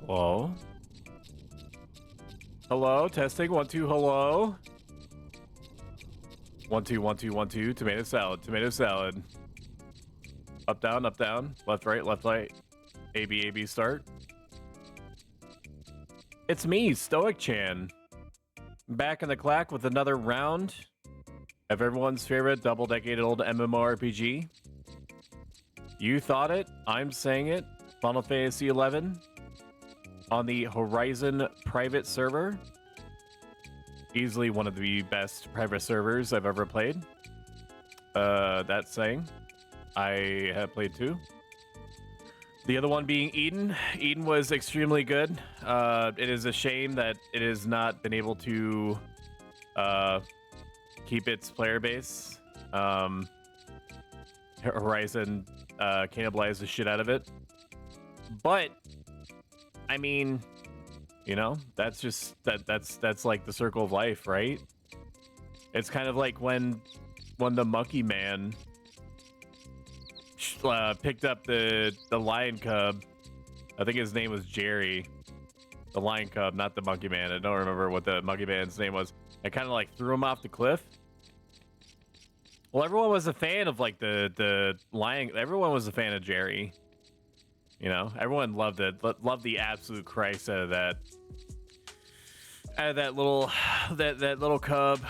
Hello? Hello? Testing. 1, 2, hello? 1, 2, 1, 2, 1, 2. Tomato salad. Tomato salad. Up, down, left, right. A, B, A, B, start. It's me, Stoic Chan. Back in the clack with another round of everyone's favorite double-decade-old MMORPG. You thought it, I'm saying it. Final Fantasy XI on the Horizon private server. Easily one of the best private servers I've ever played. That's saying. I have played two. The other one being Eden. Eden was extremely good. It is a shame that it has not been able to keep its player base. Horizon cannibalized the shit out of it. But I mean, you know, that's just that's like the circle of life, right? It's kind of like when the monkey man picked up the lion cub. I think his name was Jerry. The lion cub, not the monkey man. I don't remember what the monkey man's name was. I kind of like threw him off the cliff. Well, everyone was a fan of like the lion. Everyone was a fan of Jerry. You know, everyone loved it. Loved the absolute Christ out of that. Out of that little cub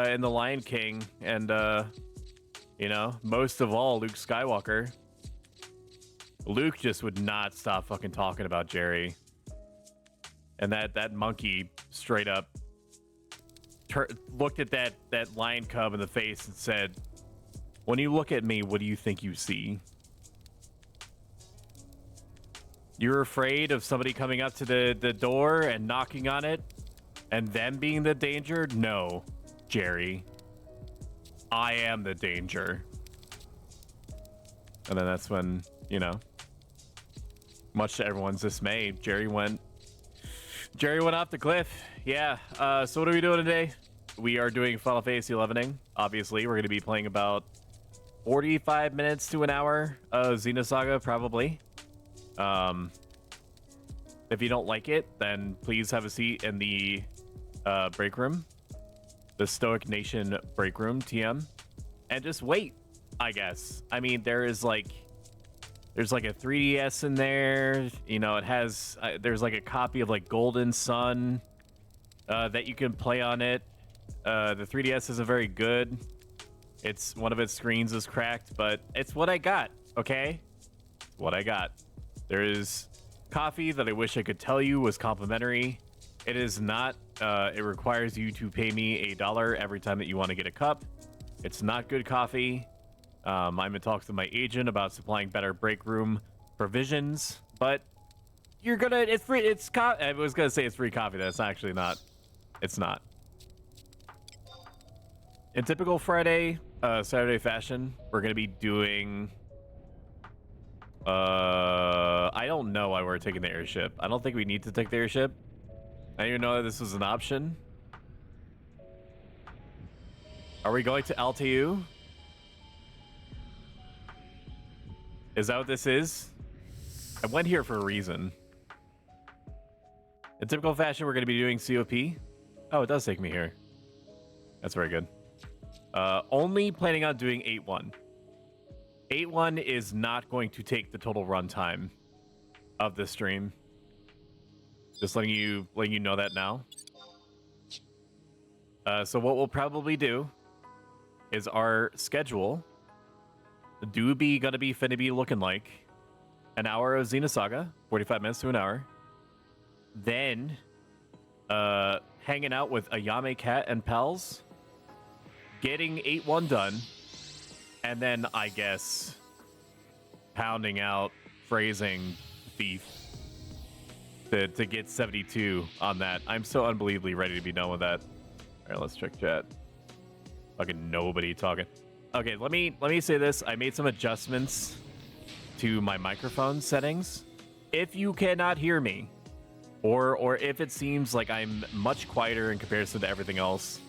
in the Lion King, and you know, most of all, Luke Skywalker. Luke just would not stop fucking talking about Jerry. And that monkey straight up looked at that lion cub in the face and said, "When you look at me, what do you think you see? You're afraid of somebody coming up to the door and knocking on it and them being the danger? No, Jerry. I am the danger." And then that's when, you know, much to everyone's dismay, Jerry went off the cliff. Yeah. So what are we doing today? We are doing Final Fantasy XIing. Obviously, we're going to be playing about 45 minutes to an hour of Xenosaga, probably. If you don't like it, then please have a seat in the break room, the Stoic Nation break room, TM, and just wait. I guess. I mean, there's like a 3DS in there. You know, it has there's like a copy of like Golden Sun that you can play on it. The 3DS isn't very good. It's one of its screens is cracked, but it's what I got. Okay, it's what I got. There is coffee that I wish I could tell you was complimentary. It is not. It requires you to pay me $1 every time that you want to get a cup. It's not good coffee. I'm in talks with my agent about supplying better break room provisions, but you're gonna. It's free. I was gonna say it's free coffee. That's actually not. It's not. In typical Saturday fashion, we're gonna be doing. I don't know why we're taking the airship. I don't think we need to take the airship. I didn't even know that this was an option. Are we going to LTU? Is that what this is? I went here for a reason. In typical fashion, we're going to be doing COP. Oh, it does take me here. That's very good. Only planning on doing 8-1. 8-1 is not going to take the total runtime of the stream. Just letting you know that now. So what we'll probably do is our schedule gonna be looking like an hour of Xenosaga, 45 minutes to an hour. Then hanging out with Ayame Cat and pals, getting 8-1 done, and then I guess pounding out phrasing thief to get 72 on that. I'm so unbelievably ready to be done with that. All right, let's check chat. Fucking nobody talking. Okay, let me say this. I made some adjustments to my microphone settings. If you cannot hear me, or if it seems like I'm much quieter in comparison to everything else,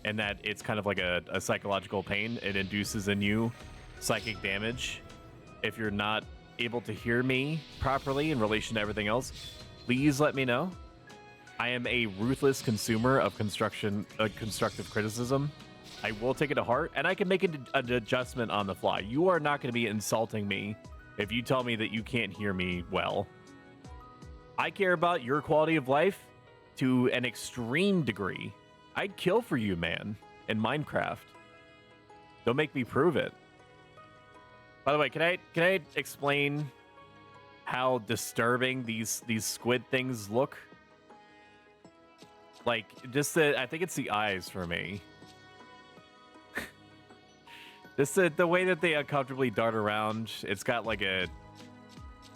and that it's kind of like a psychological pain, it induces in you psychic damage. If you're not able to hear me properly in relation to everything else, please let me know. I am a ruthless consumer of constructive criticism. I will take it to heart, and I can make an adjustment on the fly. You are not going to be insulting me if you tell me that you can't hear me well. I care about your quality of life to an extreme degree. I'd kill for you, man, in Minecraft. Don't make me prove it. By the way, can I explain how disturbing these squid things look? Like, just I think it's the eyes for me. Just the way that they uncomfortably dart around. It's got like kind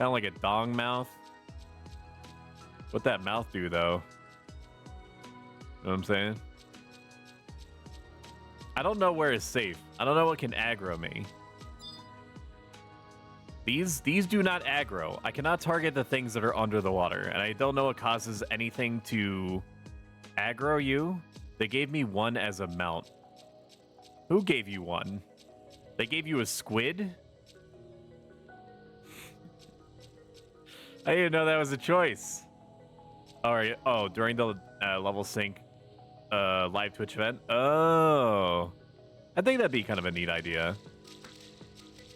of like a dong mouth. What'd that mouth do, though? You know what I'm saying? I don't know where is safe. I don't know what can aggro me. These do not aggro. I cannot target the things that are under the water, and I don't know what causes anything to aggro you. They gave me one as a mount. Who gave you one? They gave you a squid? I didn't know that was a choice. All right. Oh, during the level sync live Twitch event. Oh, I think that'd be kind of a neat idea.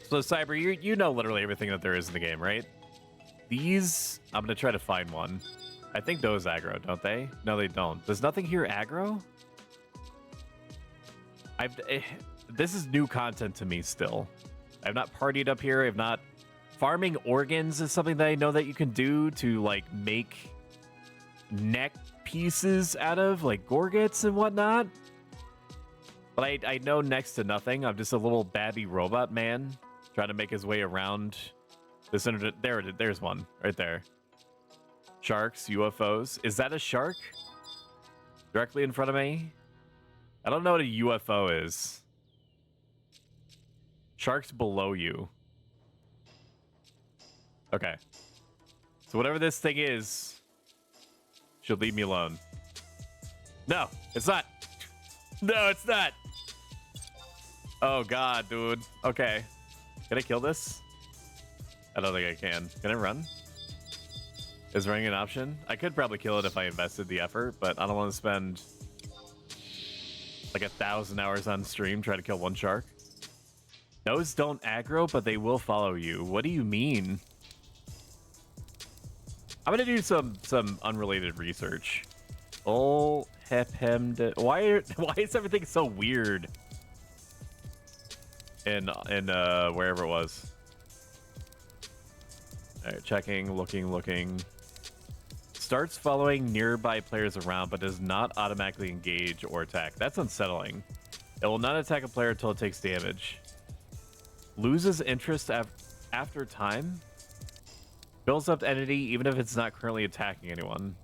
So Cyber, you know literally everything that there is in the game, right? These, I'm gonna try to find one. I think those aggro, don't they? No, they don't. Does nothing here aggro? This is new content to me still. I've not partied up here. I've not. Farming organs is something that I know that you can do to like make neck pieces out of, like gorgets and whatnot. But I know next to nothing. I'm just a little babby robot man trying to make his way around this internet. There's one right there. Sharks, UFOs. Is that a shark? Directly in front of me? I don't know what a UFO is. Sharks below you. Okay. So whatever this thing is should leave me alone. No, it's not. No, it's not. Oh, God, dude. Okay. Can I kill this? I don't think I can. Can I run? Is running an option? I could probably kill it if I invested the effort, but I don't want to spend like 1,000 hours on stream trying to kill one shark. Those don't aggro, but they will follow you. What do you mean? I'm gonna do some unrelated research. Oh, why is everything so weird? In wherever it was. All right, checking, looking. Starts following nearby players around, but does not automatically engage or attack. That's unsettling. It will not attack a player until it takes damage. Loses interest after time. Builds up entity even if it's not currently attacking anyone.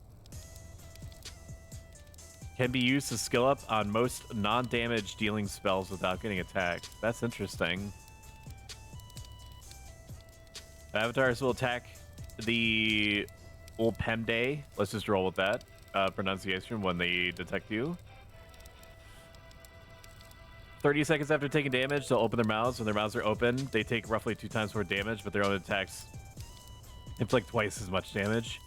Can be used to skill up on most non-damage dealing spells without getting attacked. That's interesting. Avatars will attack the Ulpemde. Let's just roll with that pronunciation when they detect you. 30 seconds after taking damage, they'll open their mouths. When their mouths are open, they take roughly 2 times more damage, but their own attacks inflict twice as much damage.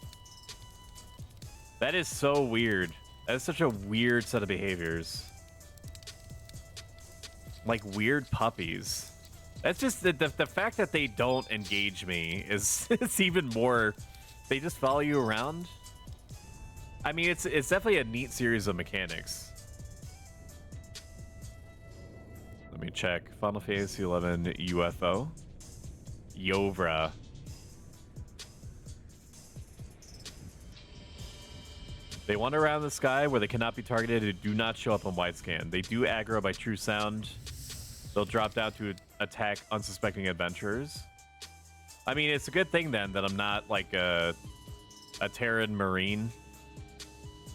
That is so weird. That is such a weird set of behaviors. Like weird puppies. That's just the fact that they don't engage me is it's even more. They just follow you around. I mean, it's definitely a neat series of mechanics. Let me check. Final Fantasy 11 UFO. Yovra. They wander around the sky where they cannot be targeted and do not show up on widescan. They do aggro by true sound. They'll drop down to attack unsuspecting adventurers. I mean, it's a good thing then that I'm not like a Terran Marine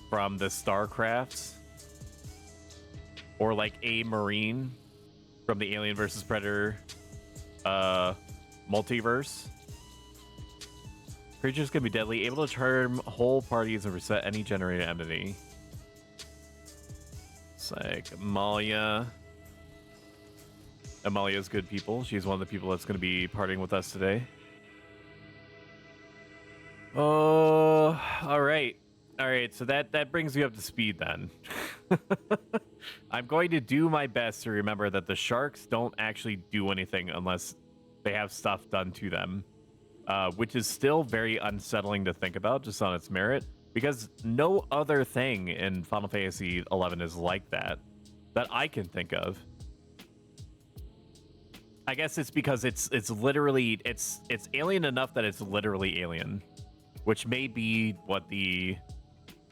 from the StarCrafts. Or like a Marine from the Alien vs. Predator multiverse. Creatures can be deadly, able to charm whole parties and reset any generated enemy. It's like Amalia. Amalia's good people. She's one of the people that's going to be partying with us today. Oh, right, so that brings you up to speed then. I'm going to do my best to remember that the sharks don't actually do anything unless they have stuff done to them, which is still very unsettling to think about just on its merit, because no other thing in Final Fantasy XI is like that I can think of. I guess it's because it's literally it's alien enough that it's literally alien, which may be what the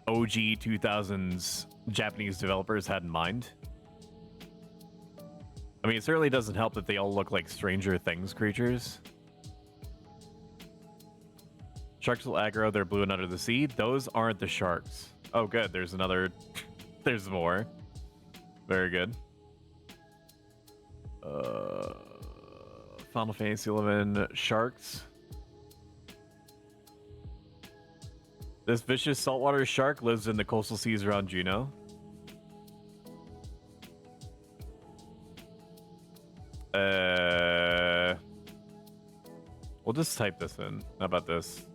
OG 2000s Japanese developers had in mind. I mean, it certainly doesn't help that they all look like Stranger Things creatures. Sharks will aggro, they're blue and under the sea. Those aren't the sharks. Oh, good. There's another. There's more. Very good. Final Fantasy XI sharks. This vicious saltwater shark lives in the coastal seas around Juneau. We'll just type this in. How about this?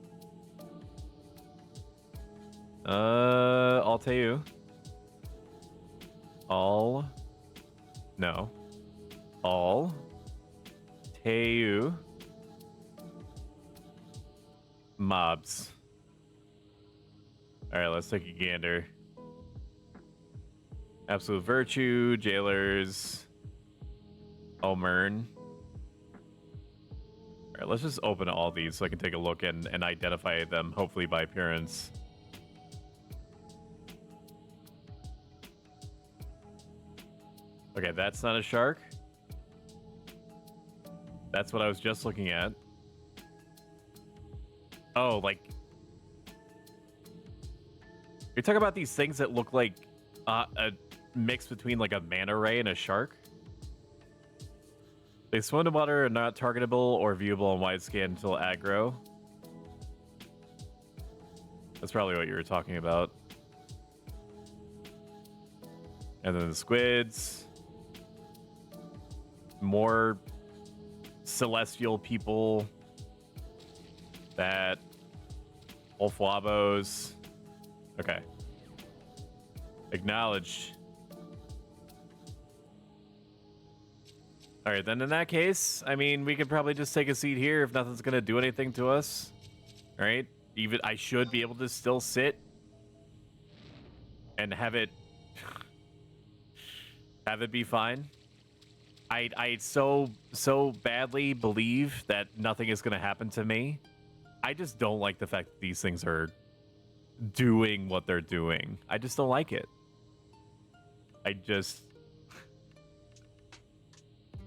I'll tell you. All Teu mobs. All right, let's take a gander. Absolute Virtue, Jailers, Omern. All right, let's just open all these so I can take a look and identify them, hopefully by appearance. Okay, that's not a shark. That's what I was just looking at. Oh, like... You're talking about these things that look like a mix between like a manta ray and a shark? They swim in water and not targetable or viewable in wide scan until aggro. That's probably what you were talking about. And then the squids. More celestial people. That. Wolfwabos. Okay. Acknowledge. All right, then in that case, I mean, we could probably just take a seat here if nothing's going to do anything to us. All right? Even I should be able to still sit and have it be fine. I so badly believe that nothing is going to happen to me. I just don't like the fact that these things are doing what they're doing. I just don't like it. I just...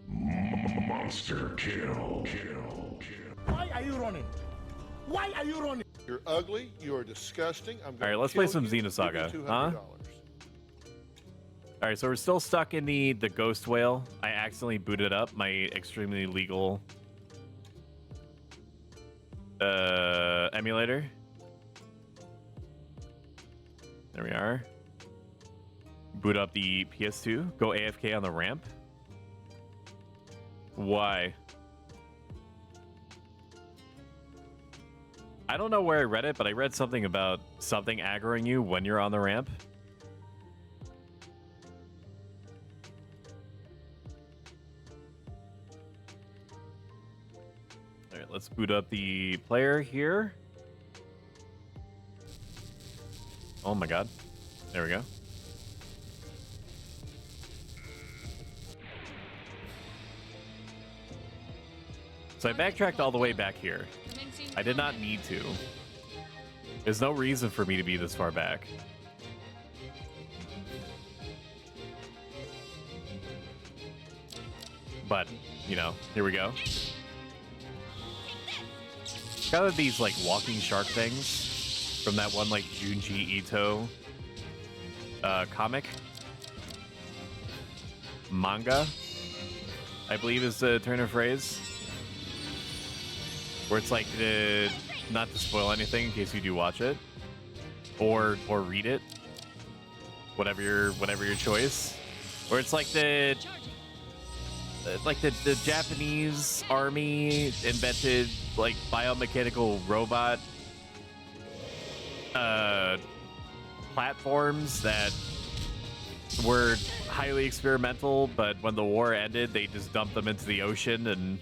Monster kill. Why are you running? Why are you running? You're ugly. You are disgusting. I'm going All right, let's play some Xenosaga, huh? All right, so we're still stuck in the ghost whale. I accidentally booted up my extremely legal emulator. There we are. Boot up the PS2. Go AFK on the ramp. Why? I don't know where I read it, but I read something about something aggroing you when you're on the ramp. All right, let's boot up the player here. Oh my god. There we go. So I backtracked all the way back here. I did not need to. There's no reason for me to be this far back. But, you know, here we go. Kind of these, like, walking shark things from that one, like, Junji Ito comic. Manga, I believe is the turn of phrase. Where it's like, not to spoil anything in case you do watch it. Or read it. Whatever your choice. Where it's like the Japanese army invented like biomechanical robot platforms that were highly experimental, but when the war ended, they just dumped them into the ocean, and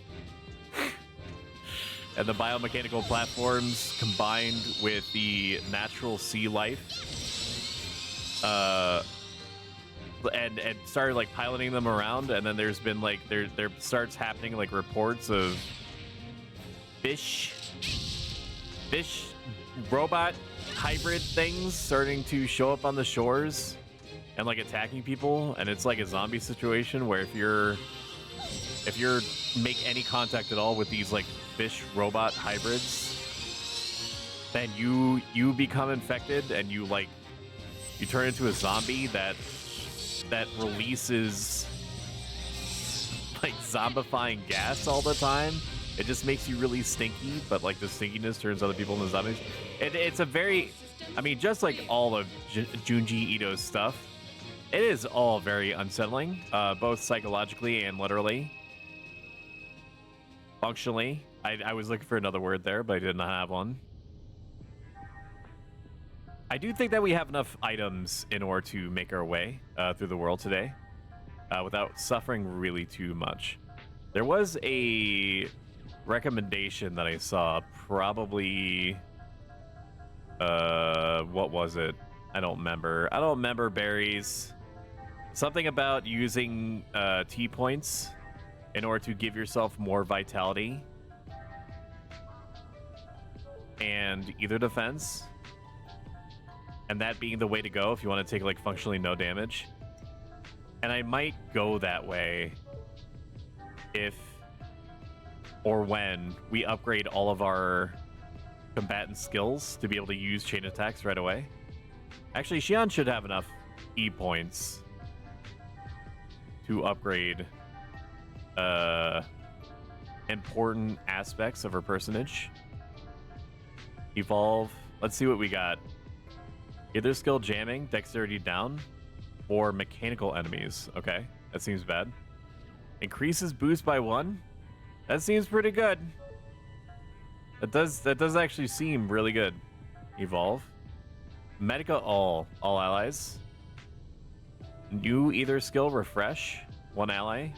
the biomechanical platforms combined with the natural sea life, and started like piloting them around, and then there's been like there starts happening like reports of fish robot hybrid things starting to show up on the shores and like attacking people, and it's like a zombie situation where if you're make any contact at all with these like fish robot hybrids, then you become infected, and you turn into a zombie that releases like zombifying gas all the time. It just makes you really stinky, but like the stinkiness turns other people into zombies. It's a very, I mean, just like all of Junji Ito's stuff, it is all very unsettling, both psychologically and literally. Functionally. I was looking for another word there, but I did not have one. I do think that we have enough items in order to make our way through the world today without suffering really too much. There was a recommendation that I saw, probably what was it? I don't remember berries. Something about using T points in order to give yourself more vitality and either defense, and that being the way to go if you want to take like functionally no damage. And I might go that way if or when we upgrade all of our combatant skills to be able to use chain attacks right away. Actually, Xion should have enough E points to upgrade important aspects of her personage. Evolve. Let's see what we got. Either skill jamming, dexterity down, or mechanical enemies. Okay, that seems bad. Increases boost by 1. That seems pretty good. That does actually seem really good. Evolve. Medica all allies. New either skill refresh 1 ally.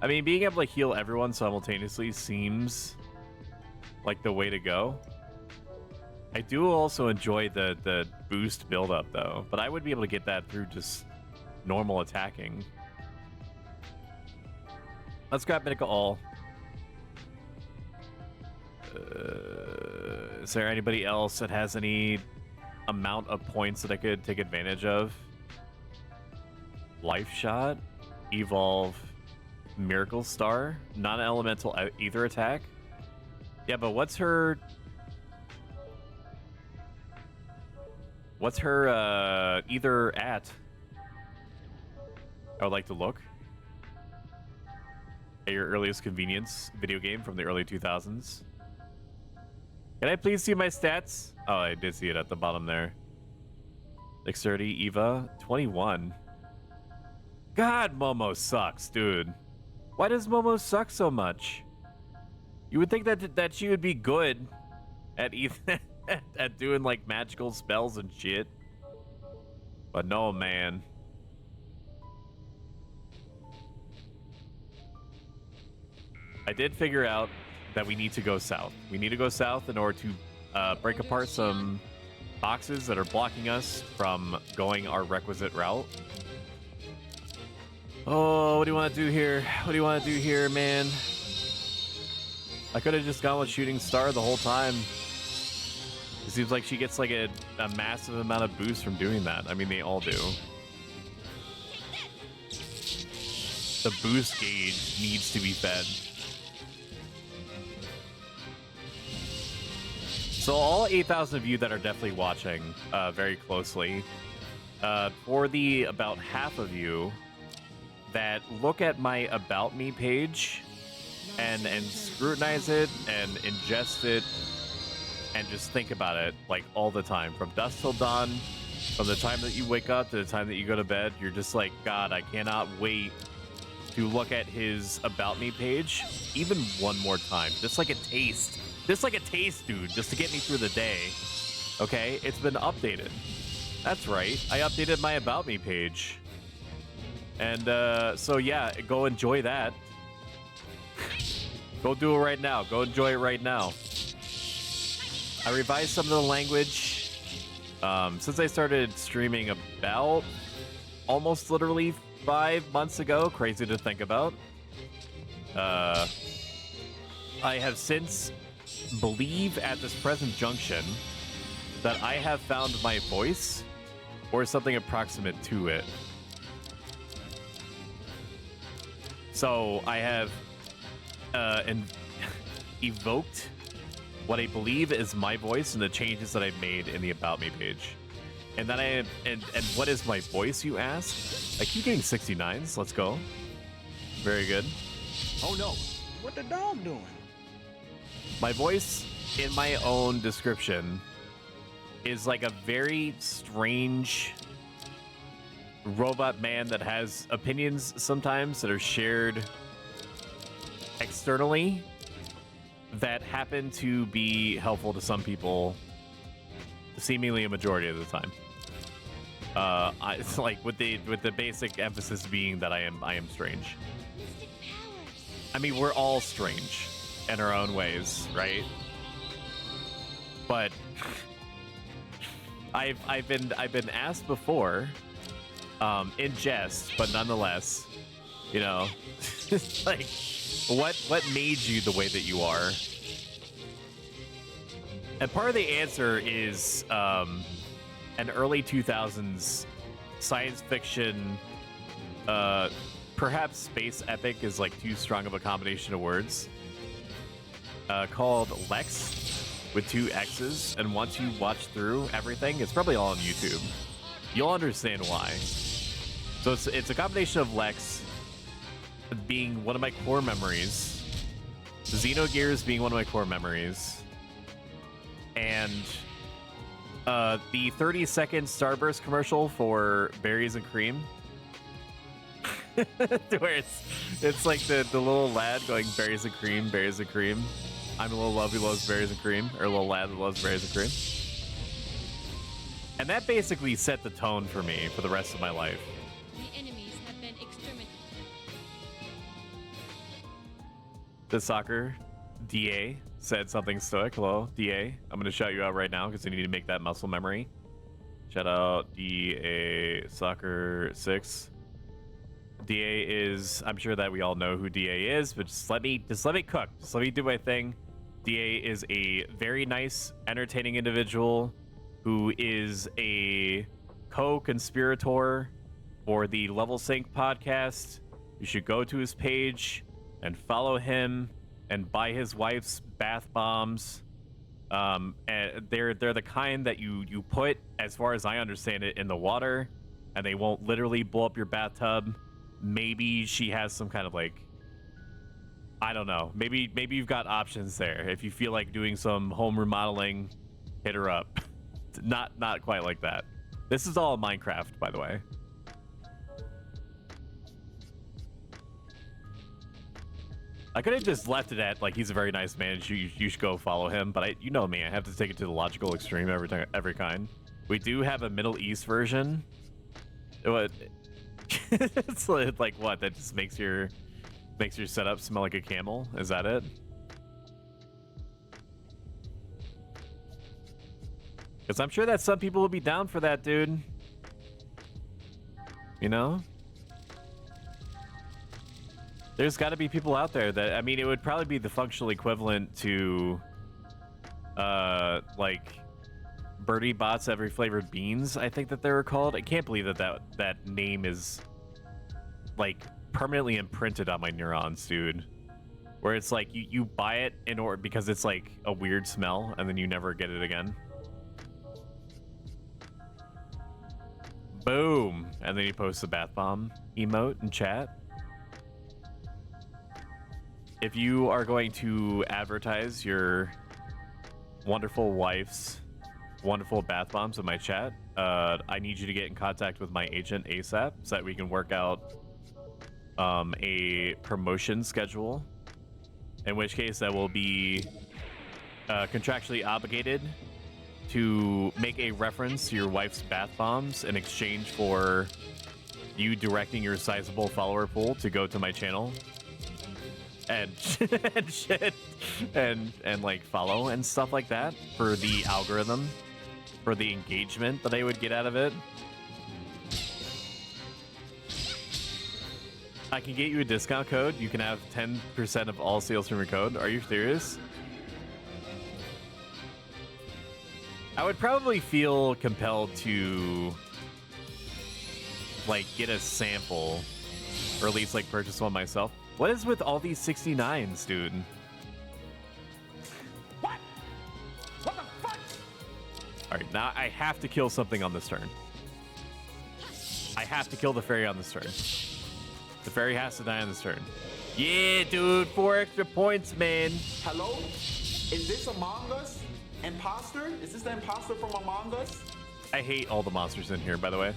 I mean, being able to heal everyone simultaneously seems like the way to go. I do also enjoy the boost buildup though, but I would be able to get that through just normal attacking. Let's grab Medica all. Is there anybody else that has any amount of points that I could take advantage of? Life shot, evolve, miracle star, non-elemental ether attack. Yeah, but what's her either at? I would like to look. At your earliest convenience video game from the early 2000s. Can I please see my stats? Oh, I did see it at the bottom there. Dexterity, Eva, 21. God, Momo sucks, dude. Why does Momo suck so much? You would think that she would be good at at doing like magical spells and shit. But no, man. I did figure out that we need to go south. We need to go south in order to break apart some boxes that are blocking us from going our requisite route. Oh, what do you want to do here? What do you want to do here, man? I could have just gone with Shooting Star the whole time. It seems like she gets like a massive amount of boost from doing that. I mean, they all do. The boost gauge needs to be fed. So all 8,000 of you that are definitely watching very closely, for the about half of you that look at my About Me page and scrutinize it and ingest it and just think about it like all the time, from dusk till dawn, from the time that you wake up to the time that you go to bed, you're just like, God, I cannot wait to look at his About Me page even one more time, just like a taste. Just like a taste, dude, just to get me through the day. Okay, it's been updated. That's right. I updated my About Me page. And so yeah, go enjoy that. Go do it right now. Go enjoy it right now. I revised some of the language. Since I started streaming about almost literally 5 months ago. Crazy to think about. I have since believe at this present junction that I have found my voice or something approximate to it. So I have evoked what I believe is my voice and the changes that I've made in the About Me page. And then and what is my voice, you ask? I keep getting 69s. Let's go. Very good. Oh no. What the dog doing? My voice in my own description is like a very strange robot man that has opinions sometimes that are shared externally that happen to be helpful to some people, seemingly a majority of the time. It's like with the basic emphasis being that I am strange. I mean, we're all strange in our own ways, right? But I've been asked before, in jest, but nonetheless, you know, like what made you the way that you are? And part of the answer is an early 2000s science fiction, perhaps space epic is like too strong of a combination of words, called Lex with 2 X's. And once you watch through everything, it's probably all on YouTube. You'll understand why. So it's a combination of Lex being one of my core memories, Xenogears being one of my core memories, and the 30-second Starburst commercial for Berries and Cream, where it's like the little lad going berries and cream, berries and cream. I'm a little love who loves berries and cream, or a little lad that loves berries and cream. And that basically set the tone for me for the rest of my life. The enemies have been exterminated. The soccer DA said something stoic. Hello, DA. I'm gonna shout you out right now because I need to make that muscle memory. Shout out DA Soccer 6. DA is, I'm sure that we all know who DA is, but just let me cook. Just let me do my thing. DA is a very nice, entertaining individual who is a co-conspirator for the Level Sync podcast. You should go to his page and follow him and buy his wife's bath bombs. And they're the kind that you put, as far as I understand it, in the water, and they won't literally blow up your bathtub. Maybe she has some kind of like, I don't know. Maybe you've got options there. If you feel like doing some home remodeling, hit her up. Not quite like that. This is all Minecraft, by the way. I could have just left it at like he's a very nice man. You should go follow him. But you know me, I have to take it to the logical extreme every kind. We do have a Middle East version. It's like what? That just makes your setup smell like a camel? Is that it? Because I'm sure that some people will be down for that, dude. You know? There's got to be people out there that, I mean, it would probably be the functional equivalent to, like, Birdie Bots Every Flavored Beans, I think that they were called. I can't believe that name is, like, permanently imprinted on my neurons, dude. Where it's like, you buy it in order because it's, like, a weird smell, and then you never get it again. Boom! And then you post the bath bomb emote in chat. If you are going to advertise your wonderful wife's wonderful bath bombs in my chat, I need you to get in contact with my agent ASAP so that we can work out a promotion schedule. In which case, I will be contractually obligated to make a reference to your wife's bath bombs in exchange for you directing your sizable follower pool to go to my channel and and shit and like follow and stuff like that for the algorithm, for the engagement that I would get out of it. I can get you a discount code. You can have 10% of all sales from your code. Are you serious? I would probably feel compelled to like get a sample or at least like purchase one myself. What is with all these 69s, dude? What? What the fuck? All right, now I have to kill something on this turn. I have to kill the fairy on this turn. The fairy has to die on this turn. Yeah, dude, 4 extra points, man. Hello? Is this Among Us? Imposter? Is this the imposter from Among Us? I hate all the monsters in here, by the way.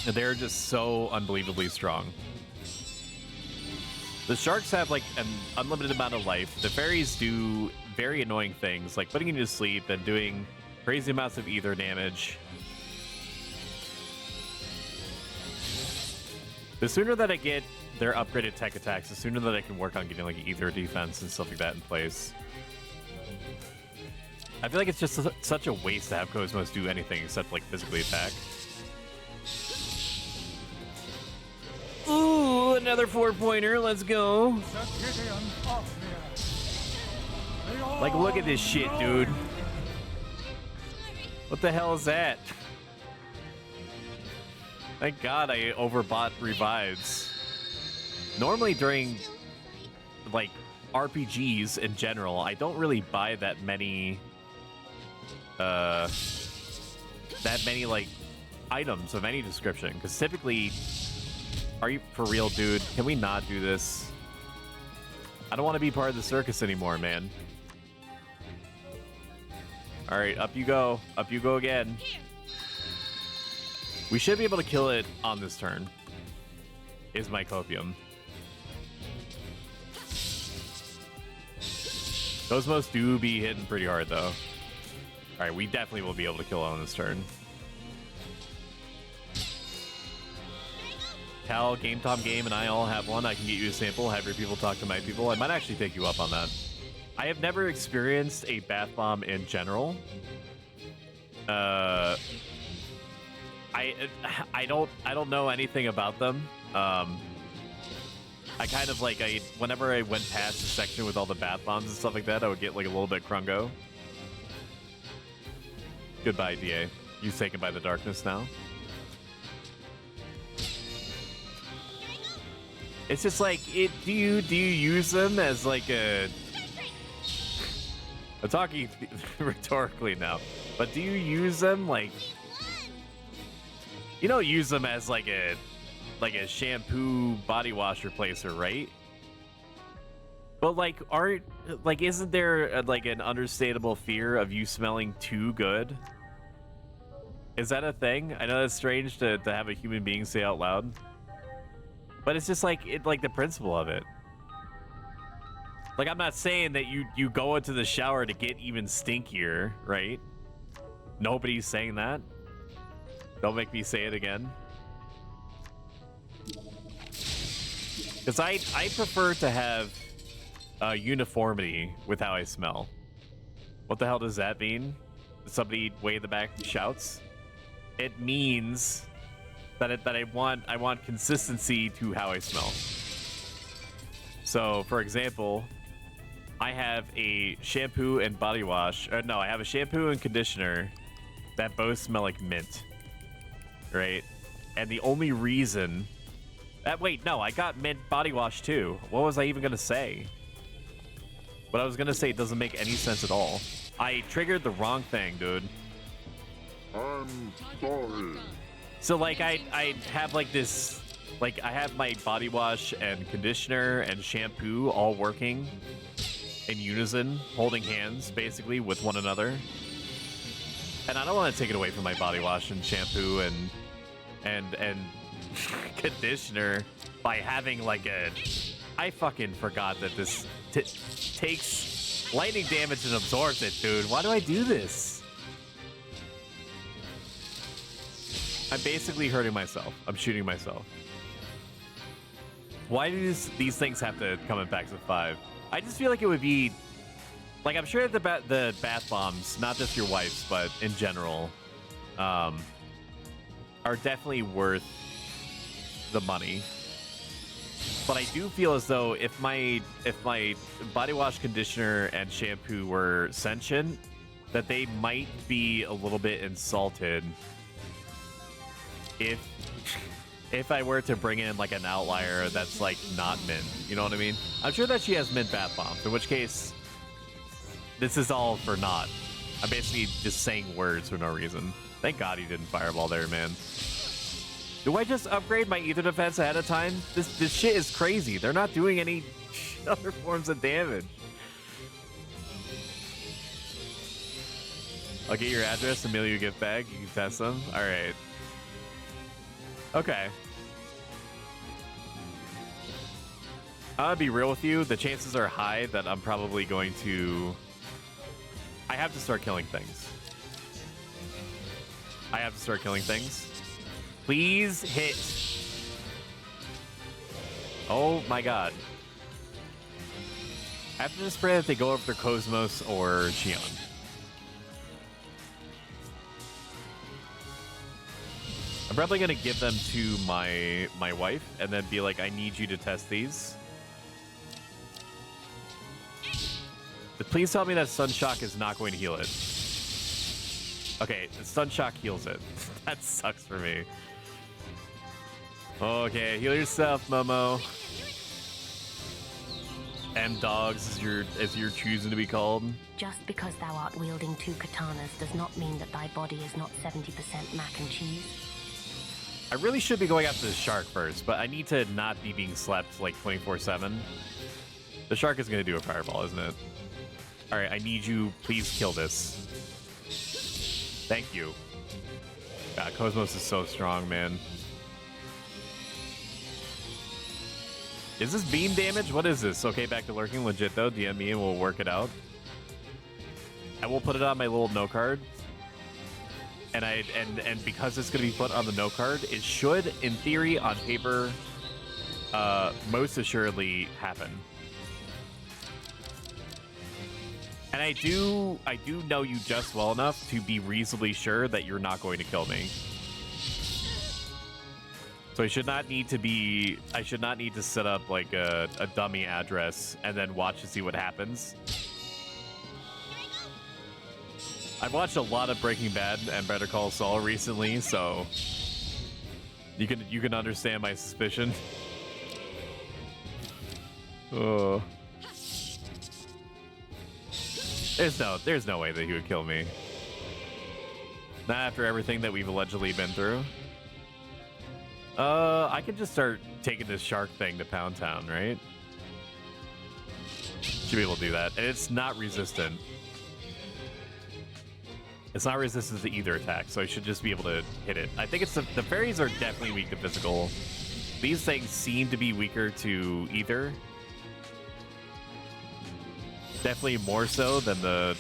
They're just so unbelievably strong. The sharks have like an unlimited amount of life. The fairies do very annoying things, like putting you to sleep and doing crazy amounts of ether damage. The sooner that I get their upgraded tech attacks, the sooner that I can work on getting like ether defense and stuff like that in place. I feel like it's just such a waste to have Cosmos do anything except like physically attack. Ooh, another 4-pointer. Let's go. Like, look at this shit, dude. What the hell is that? Thank God I overbought revives. Normally during, like, RPGs in general, I don't really buy that many, like, items of any description. Because typically, are you for real, dude? Can we not do this? I don't want to be part of the circus anymore, man. All right, up you go. Up you go again. We should be able to kill it on this turn, is my copium. Those most do be hitting pretty hard, though. All right, we definitely will be able to kill it on this turn. Cal, Game Tom Game, and I all have one. I can get you a sample, have your people talk to my people. I might actually take you up on that. I have never experienced a bath bomb in general. I don't know anything about them. I kind of like whenever I went past the section with all the bath bombs and stuff like that, I would get like a little bit crungo. Goodbye, DA. You taken by the darkness now. It's just like do you use them as like a? I'm talking rhetorically now, but do you use them like? You don't use them as like a shampoo body wash replacer, right? But like, isn't there like an understandable fear of you smelling too good? Is that a thing? I know that's strange to have a human being say out loud, but it's just like like the principle of it. Like, I'm not saying that you go into the shower to get even stinkier, right? Nobody's saying that. Don't make me say it again. Because I prefer to have uniformity with how I smell. What the hell does that mean? Somebody way in the back shouts. It means that I want consistency to how I smell. So, for example, I have a shampoo and body wash. No, I have a shampoo and conditioner that both smell like mint. Right? And the only reason... wait, no, I got mint body wash too. What was I even going to say? What I was going to say doesn't make any sense at all. I triggered the wrong thing, dude. I'm sorry. So, like, I have, like, this... Like, I have my body wash and conditioner and shampoo all working in unison, holding hands, basically, with one another. And I don't want to take it away from my body wash and shampoo and conditioner by having like I fucking forgot that this takes Lightning damage and absorbs it, dude. Why do I do this? I'm basically hurting myself. I'm shooting myself. Why do these things have to come in packs of 5? I just feel like it would be... Like, I'm sure that the bath bombs, not just your wife's, but in general, are definitely worth the money. But I do feel as though if my body wash, conditioner, and shampoo were sentient, that they might be a little bit insulted if I were to bring in like an outlier that's like not mint. You know what I mean? I'm sure that she has mint bath bombs, in which case this is all for naught. I'm basically just saying words for no reason. Thank God he didn't fireball there, man. Do I just upgrade my ether defense ahead of time? This shit is crazy. They're not doing any other forms of damage. I'll get your address and mail you a gift bag. You can test them. All right. Okay. I'll be real with you. The chances are high that I'm probably going to... I have to start killing things. I have to start killing things. Please hit. Oh my god. I have to just pray that they go after Cosmos or Xion. I'm probably going to give them to my wife and then be like, I need you to test these. But please tell me that Stun Shock is not going to heal it. Okay, the Stun Shock heals it. That sucks for me. Okay, heal yourself, Momo. M-Dogs as you're choosing to be called. Just because thou art wielding 2 katanas does not mean that thy body is not 70% mac and cheese. I really should be going after the shark first, but I need to not be being slept like 24/7. The shark is going to do a fireball, isn't it? All right, I need you. Please kill this. Thank you. God, Cosmos is so strong, man. Is this beam damage? What is this? Okay, back to lurking. Legit, though. DM me and we'll work it out. I will put it on my little no card. And because it's going to be put on the no card, it should, in theory, on paper, most assuredly happen. And I do know you just well enough to be reasonably sure that you're not going to kill me. So I should not need to set up like a dummy address and then watch to see what happens. I've watched a lot of Breaking Bad and Better Call Saul recently, so you can understand my suspicion. Oh. There's no way that he would kill me. Not after everything that we've allegedly been through. I could just start taking this shark thing to Pound Town, right? Should be able to do that. And it's not resistant. It's not resistant to either attack, so I should just be able to hit it. I think it's the fairies are definitely weak to physical. These things seem to be weaker to ether. Definitely more so than the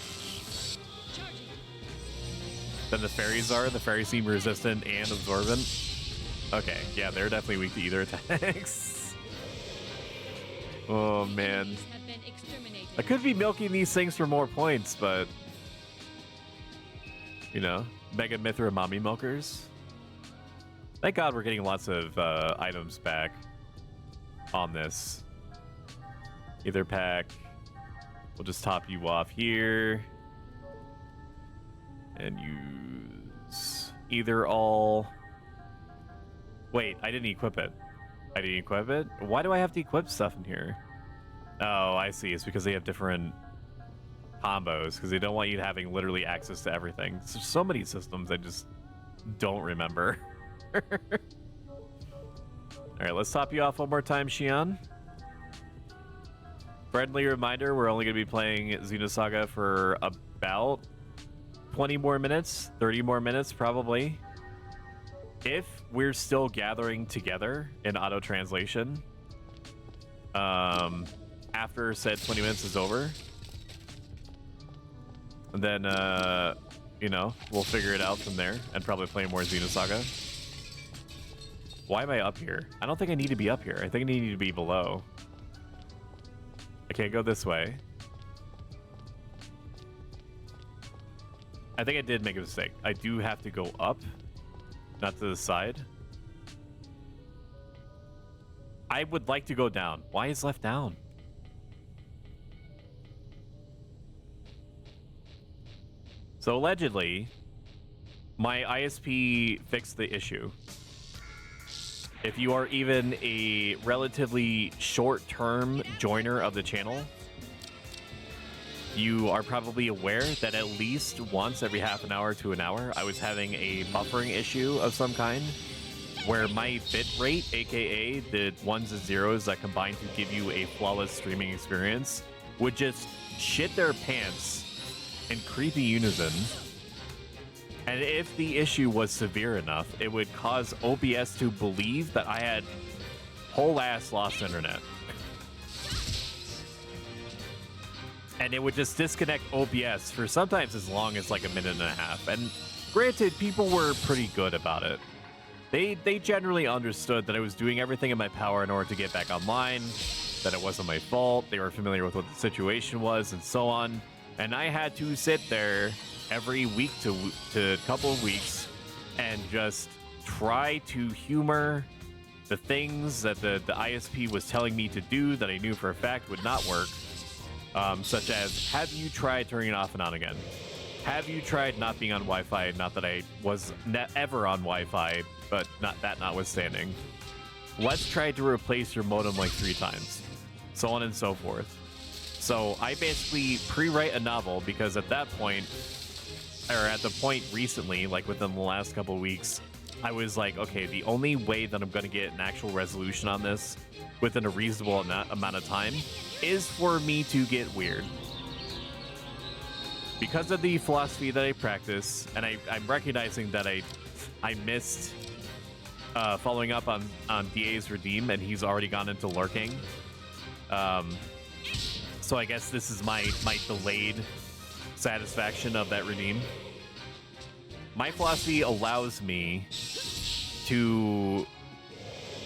fairies are. The fairies seem resistant and absorbent. Okay, yeah, they're definitely weak to either attacks. Oh man, I could be milking these things for more points, but you know, Mega Mithra Mommy Milkers. Thank God we're getting lots of items back on this. Ether pack. We'll just top you off here. And use either all. Wait, I didn't equip it. I didn't equip it? Why do I have to equip stuff in here? Oh, I see. It's because they have different combos, because they don't want you having literally access to everything. There's so many systems I just don't remember. All right, let's top you off one more time, Xion. Friendly reminder, we're only going to be playing Xenosaga for about 20 more minutes, 30 more minutes probably. If we're still gathering together in auto translation after said 20 minutes is over. And then, you know, we'll figure it out from there and probably play more Xenosaga. Why am I up here? I don't think I need to be up here. I think I need to be below. I can't go this way. I think I did make a mistake. I do have to go up, not to the side. I would like to go down. Why is left down? So allegedly, my ISP fixed the issue. If you are even a relatively short-term joiner of the channel, you are probably aware that at least once every half an hour to an hour, I was having a buffering issue of some kind, where my bit rate, aka the ones and zeros that combine to give you a flawless streaming experience, would just shit their pants in creepy unison. And if the issue was severe enough, it would cause OBS to believe that I had whole ass lost internet. And it would just disconnect OBS for sometimes as long as like a minute and a half. And granted, people were pretty good about it. They generally understood that I was doing everything in my power in order to get back online, that it wasn't my fault, they were familiar with what the situation was, and so on. And I had to sit there every week to a couple of weeks and just try to humor the things that the ISP was telling me to do that I knew for a fact would not work. Such as, have you tried turning it off and on again? Have you tried not being on Wi-Fi? Not that I was ever on Wi-Fi, but not that notwithstanding. Let's try to replace your modem like 3 times. So on and so forth. So I basically pre-write a novel because at that point, or at the point recently, like within the last couple of weeks, I was like, okay, the only way that I'm going to get an actual resolution on this within a reasonable amount of time is for me to get weird. Because of the philosophy that I practice, and I'm recognizing that I missed following up on DA's redeem, and he's already gone into lurking. So I guess this is my delayed satisfaction of that redeem. My philosophy allows me to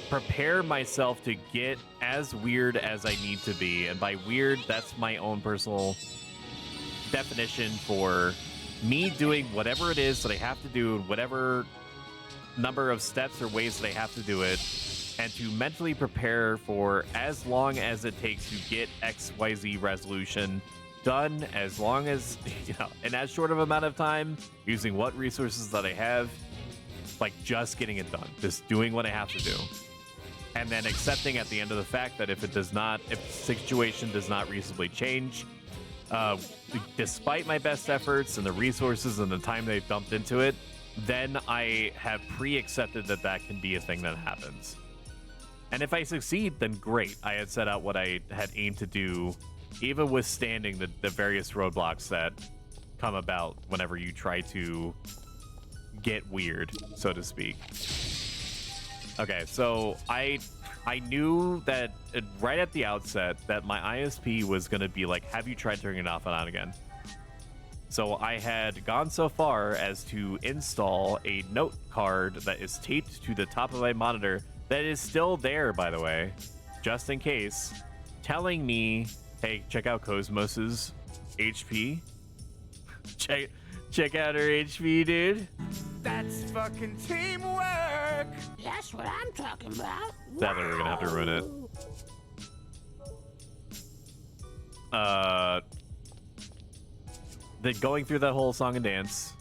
prepare myself to get as weird as I need to be. And by weird, that's my own personal definition for me doing whatever it is that I have to do, whatever number of steps or ways that I have to do it, and to mentally prepare for as long as it takes to get XYZ resolution done, as long as, you know, in as short of amount of time, using what resources that I have, like just getting it done, just doing what I have to do. And then accepting at the end of the fact that if the situation does not reasonably change, despite my best efforts and the resources and the time they've dumped into it, then I have pre-accepted that that can be a thing that happens. And if I succeed, then great. I had set out what I had aimed to do, even withstanding the various roadblocks that come about whenever you try to get weird, so to speak. Okay, so I knew that right at the outset that my ISP was going to be like, have you tried turning it off and on again? So I had gone so far as to install a note card that is taped to the top of my monitor that is still there, by the way, just in case, telling me, hey, check out Cosmos's HP. Check out her HP, dude. That's fucking teamwork. That's what I'm talking about. Sadly, we're gonna have to ruin it. Going through that whole song and dance,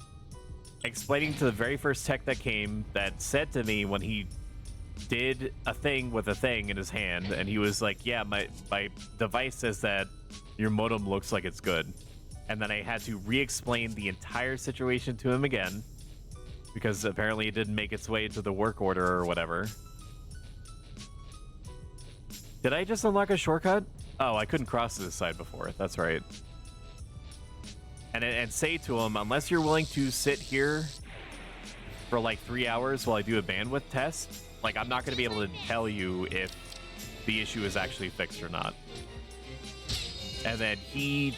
explaining to the very first tech that came that said to me when he did a thing with a thing in his hand, and he was like, yeah, my device says that your modem looks like it's good. And then I had to re-explain the entire situation to him again, because apparently it didn't make its way into the work order or whatever. Did I just unlock a shortcut? Oh, I couldn't cross to this side before. That's right. And say to him, unless you're willing to sit here for like 3 hours while I do a bandwidth test, like I'm not going to be able to tell you if the issue is actually fixed or not. And then he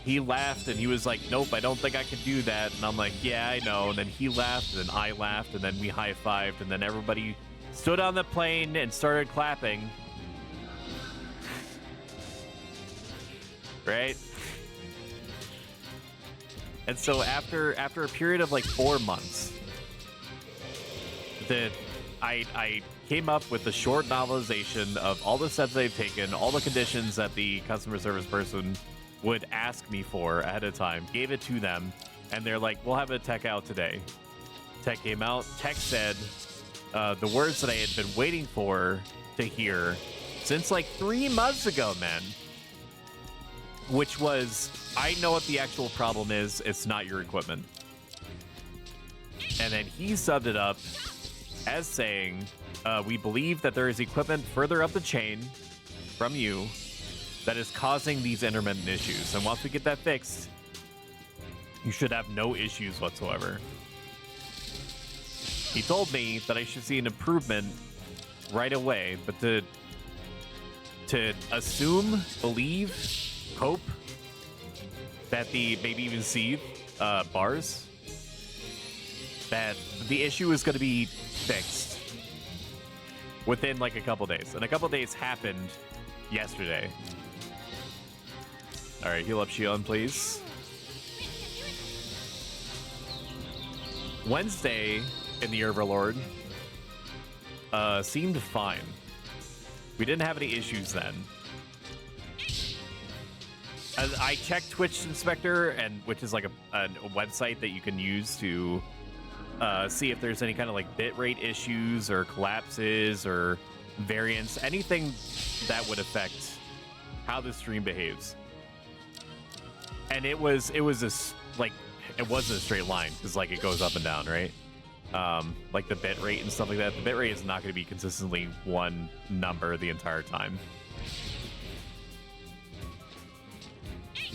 he laughed and he was like, nope, I don't think I can do that. And I'm like, yeah, I know. And then he laughed and then I laughed and then we high-fived and then everybody stood on the plane and started clapping. Right? And so after a period of like 4 months, I came up with a short novelization of all the steps they've taken, all the conditions that the customer service person would ask me for ahead of time, gave it to them, and they're like, we'll have a tech out today. Tech came out, tech said the words that I had been waiting for to hear since like 3 months ago, man. Which was, I know what the actual problem is, it's not your equipment. And then he subbed it up as saying, we believe that there is equipment further up the chain from you that is causing these intermittent issues. And once we get that fixed, you should have no issues whatsoever. He told me that I should see an improvement right away, but to assume, believe, hope that maybe even see bars, that the issue is going to be fixed within like a couple days. And a couple days happened yesterday. All right, heal up Shion, please. Wednesday in the Overlord seemed fine. We didn't have any issues then. I checked Twitch Inspector, which is like a website that you can use to see if there's any kind of like bitrate issues or collapses or variance, anything that would affect how the stream behaves. And it wasn't a straight line because like it goes up and down, right? Like the bitrate and stuff like that. The bitrate is not going to be consistently one number the entire time.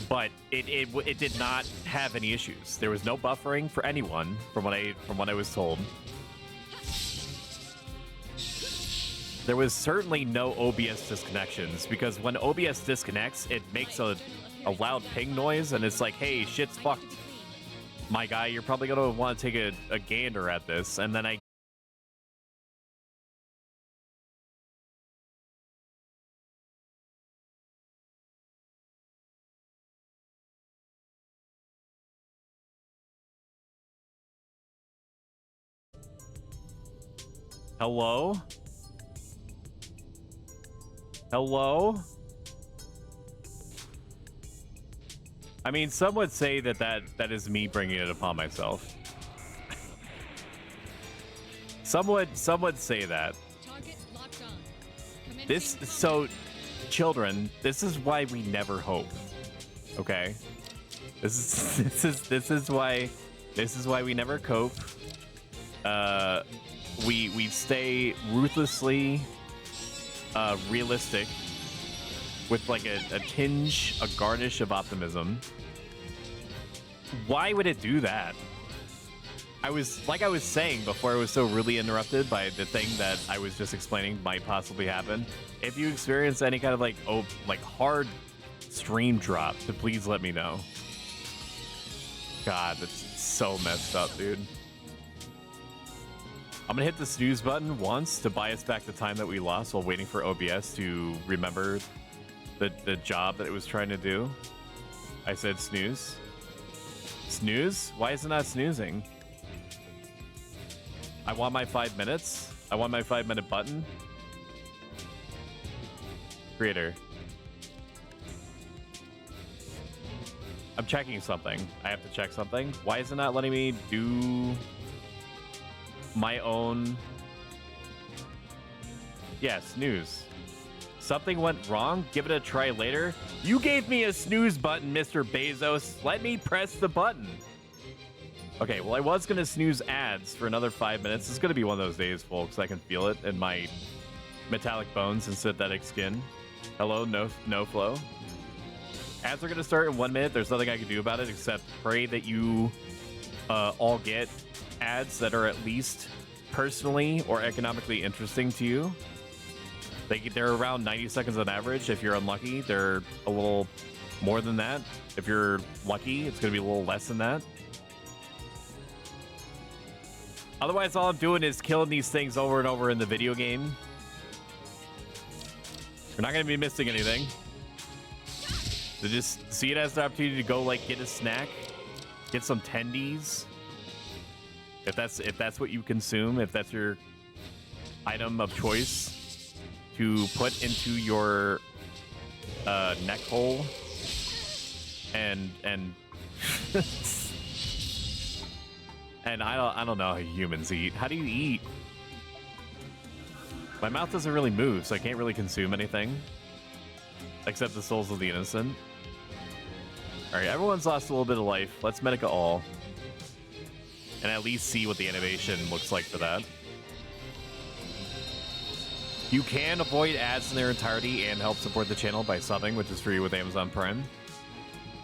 But it did not have any issues. There was no buffering for anyone, from what I was told. There was certainly no OBS disconnections, because when OBS disconnects, it makes a loud ping noise, and it's like, hey, shit's fucked. My guy, you're probably gonna want to take a gander at this, and then Hello? Hello? I mean, some would say that is me bringing it upon myself. Some would say that. Children, this is why we never hope. Okay? This is why we never cope. We stay ruthlessly realistic with like a tinge, a garnish of optimism. Why would it do that? I was saying before I was so really interrupted by the thing that I was just explaining might possibly happen. If you experience any kind of like hard stream drop, to please let me know. God, that's so messed up, dude. I'm gonna hit the snooze button once to buy us back the time that we lost while waiting for OBS to remember the job that it was trying to do. I said snooze. Snooze? Why is it not snoozing? I want my 5 minutes. I want my 5-minute button. Creator. I'm checking something. I have to check something. Why is it not letting me do my own? Yeah, snooze. Something went wrong? Give it a try later? You gave me a snooze button, Mr. Bezos. Let me press the button. Okay, well, I was going to snooze ads for another 5 minutes. It's going to be one of those days, folks. I can feel it in my metallic bones and synthetic skin. Hello, no flow. Ads are going to start in 1 minute. There's nothing I can do about it except pray that you all get ads that are at least personally or economically interesting to you. They're around 90 seconds on average. If you're unlucky, they're a little more than that. If you're lucky, it's going to be a little less than that. Otherwise, all I'm doing is killing these things over and over in the video game. We're not going to be missing anything. So just see it as the opportunity to go, like, get a snack, get some tendies. If that's what you consume, if that's your item of choice to put into your neck hole, and and I don't know how humans eat. How do you eat? My mouth doesn't really move, so I can't really consume anything except the souls of the innocent. All right, everyone's lost a little bit of life. Let's medica all, and at least see what the animation looks like for that. You can avoid ads in their entirety and help support the channel by subbing, which is free with Amazon Prime.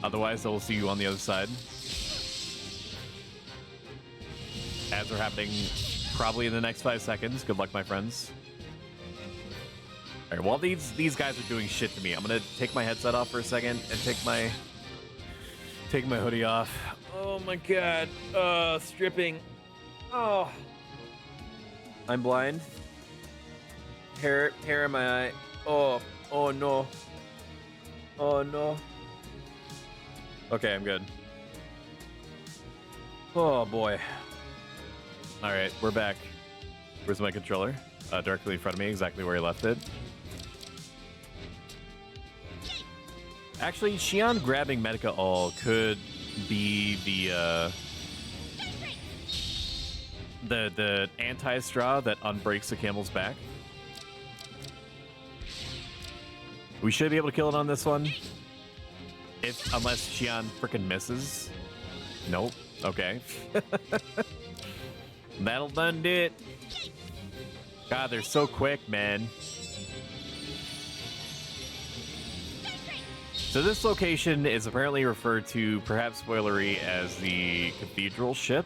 Otherwise, I will see you on the other side. Ads are happening probably in the next 5 seconds. Good luck, my friends. All right, while these guys are doing shit to me, I'm gonna take my headset off for a second and take my hoodie off. Oh my god, stripping. Oh, I'm blind. Hair in my eye. Oh no. Oh no. Okay, I'm good. Oh boy. All right, we're back. Where's my controller? Directly in front of me, exactly where I left it. Actually, Xian grabbing Medica All could be the anti-straw that unbreaks the camel's back. We should be able to kill it on this one. Unless Xian frickin' misses. Nope. Okay. That'll done it. God, they're so quick, man. So this location is apparently referred to, perhaps spoilery, as the Cathedral Ship.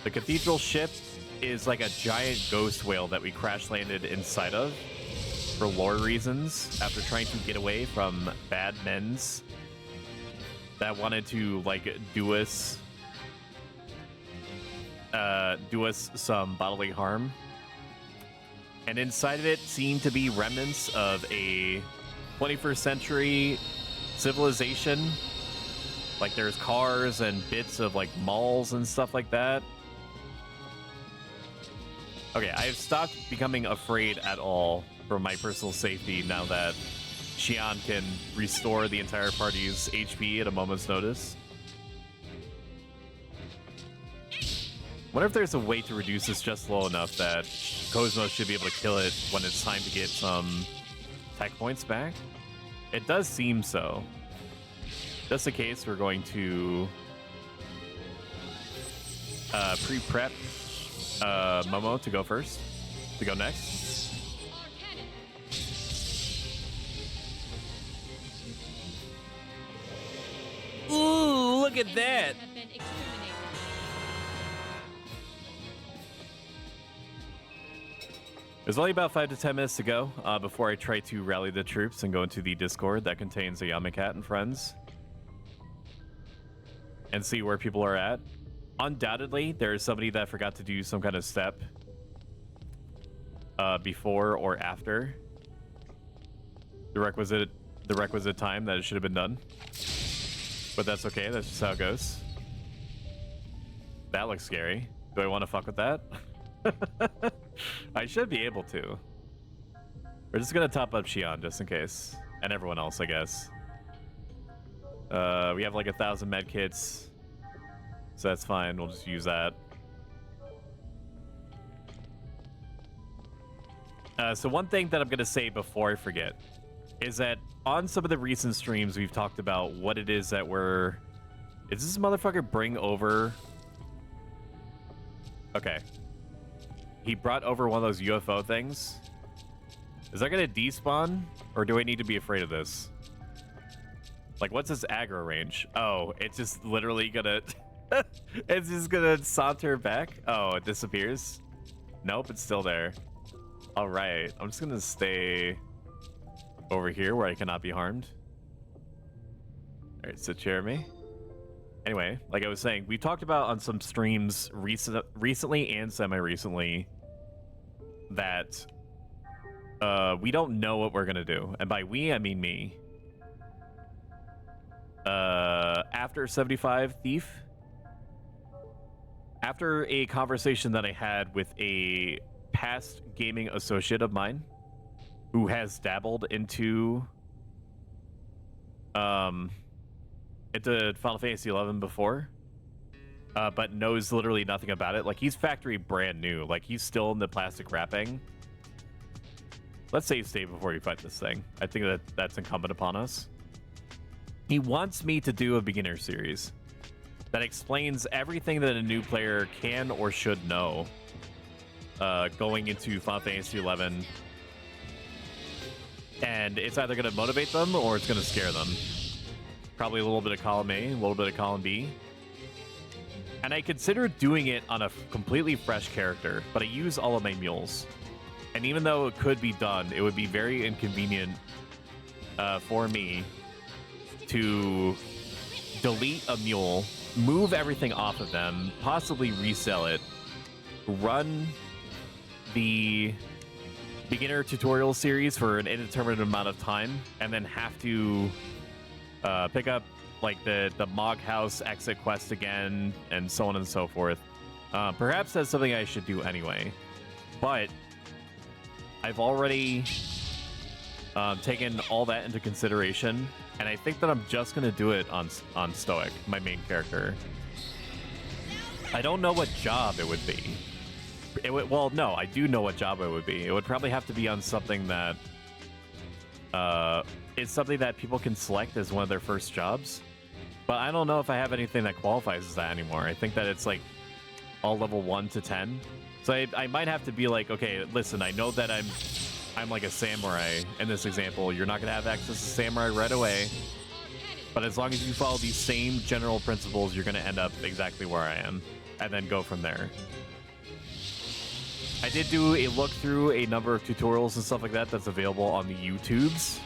The Cathedral Ship is like a giant ghost whale that we crash landed inside of for lore reasons after trying to get away from bad men's that wanted to, like, do us some bodily harm. And inside of it seemed to be remnants of a 21st century civilization. Like, there's cars and bits of, like, malls and stuff like that. Okay, I have stopped becoming afraid at all for my personal safety now that Xian can restore the entire party's HP at a moment's notice. Wonder if there's a way to reduce this just low enough that Cosmo should be able to kill it when it's time to get some tech points back. It does seem so. Just in case, we're going to pre-prep Momo to go first, to go next. Ooh, look at that! Have been exterminated. There's only about 5 to 10 minutes to go before I try to rally the troops and go into the Discord that contains a Yamacat and friends and see where people are at. Undoubtedly, there's somebody that forgot to do some kind of step before or after the requisite time that it should have been done. But that's okay. That's just how it goes. That looks scary. Do I want to fuck with that? I should be able to. We're just gonna top up Xian just in case, and everyone else, I guess. We have like 1,000 med kits, so that's fine. We'll just use that. So one thing that I'm gonna say before I forget is that on some of the recent streams we've talked about what it is that we're... Is this motherfucker bring over... Okay. He brought over one of those UFO things. Is that gonna despawn? Or do I need to be afraid of this? Like, what's this aggro range? Oh, it's just literally gonna... It's just gonna saunter back? Oh, it disappears? Nope, it's still there. Alright, I'm just gonna stay over here where I cannot be harmed. All right, so Jeremy. Anyway, like I was saying, we talked about on some streams recently and semi-recently that we don't know what we're gonna do, and by we I mean me. After 75 Thief, after a conversation that I had with a past gaming associate of mine who has dabbled into Final Fantasy 11 before, but knows literally nothing about it. Like, he's factory brand new. Like, he's still in the plastic wrapping. Let's save state before we fight this thing. I think that's incumbent upon us. He wants me to do a beginner series that explains everything that a new player can or should know going into Final Fantasy 11. And it's either going to motivate them or it's going to scare them. Probably a little bit of column A, a little bit of column B. And I considered doing it on a completely fresh character, but I use all of my mules. And even though it could be done, it would be very inconvenient for me to delete a mule, move everything off of them, possibly resell it, run the beginner tutorial series for an indeterminate amount of time, and then have to pick up like the Mog House exit quest again, and so on and so forth. Perhaps that's something I should do anyway, but I've already taken all that into consideration, and I think that I'm just gonna do it on Stoic, my main character. I don't know what job it would be. Well, no, I do know what job it would be. It would probably have to be on something that is something that people can select as one of their first jobs. But I don't know if I have anything that qualifies as that anymore. I think that it's like all level 1 to 10. So I might have to be like, okay, listen, I know that I'm like a samurai in this example. You're not gonna have access to samurai right away, but as long as you follow these same general principles, you're gonna end up exactly where I am, and then go from there. I did do a look through a number of tutorials and stuff like that that's available on the YouTubes.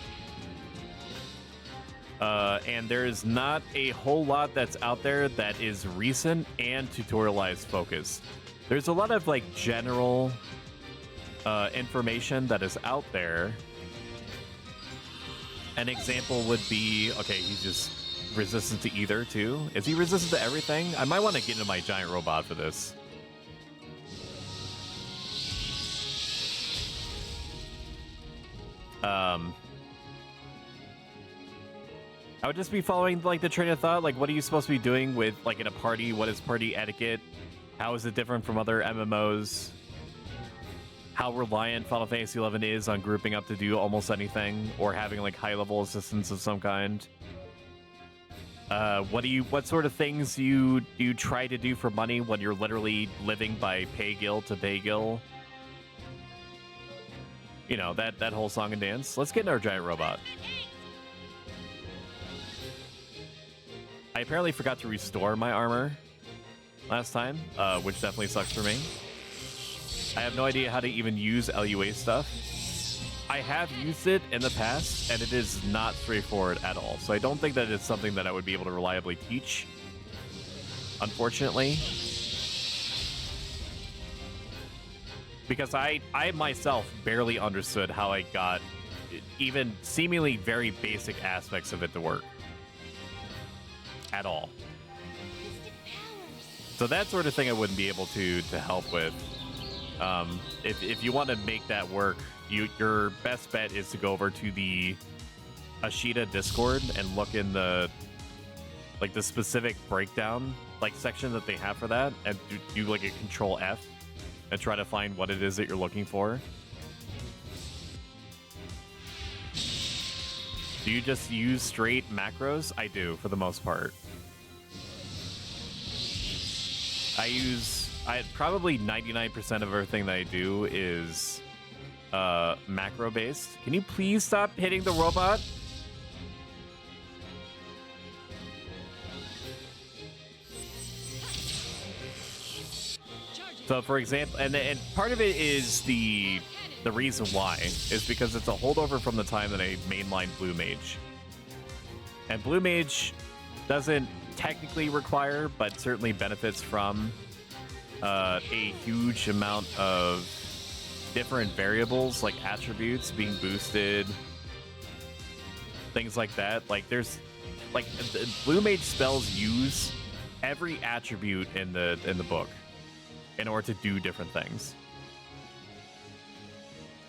And there's not a whole lot that's out there that is recent and tutorialized focused. There's a lot of like general information that is out there. An example would be, okay, he's just resistant to either too. Is he resistant to everything? I might want to get into my giant robot for this. I would just be following like the train of thought, like what are you supposed to be doing with like in a party? What is party etiquette? How is it different from other MMOs? How reliant Final Fantasy 11 is on grouping up to do almost anything or having like high level assistance of some kind. What sort of things do you try to do for money when you're literally living by pay gil to pay gil? You know, that whole song and dance. Let's get in our giant robot. I apparently forgot to restore my armor last time, which definitely sucks for me. I have no idea how to even use LUA stuff. I have used it in the past, and it is not straightforward at all. So I don't think that it's something that I would be able to reliably teach, unfortunately. Because I myself barely understood how I got even seemingly very basic aspects of it to work. At all. So that sort of thing I wouldn't be able to help with. If you want to make that work, your best bet is to go over to the Ashita Discord and look in the specific breakdown section that they have for that, and do like a Control F and try to find what it is that you're looking for. Do you just use straight macros? I do, for the most part. I probably 99% of everything that I do is macro based. Can you please stop hitting the robot? So for example, and part of it is the reason why is because it's a holdover from the time that I mainlined Blue Mage. And Blue Mage doesn't technically require, but certainly benefits from a huge amount of different variables, like attributes being boosted, things like that. Like there's like blue mage spells use every attribute in the book in order to do different things.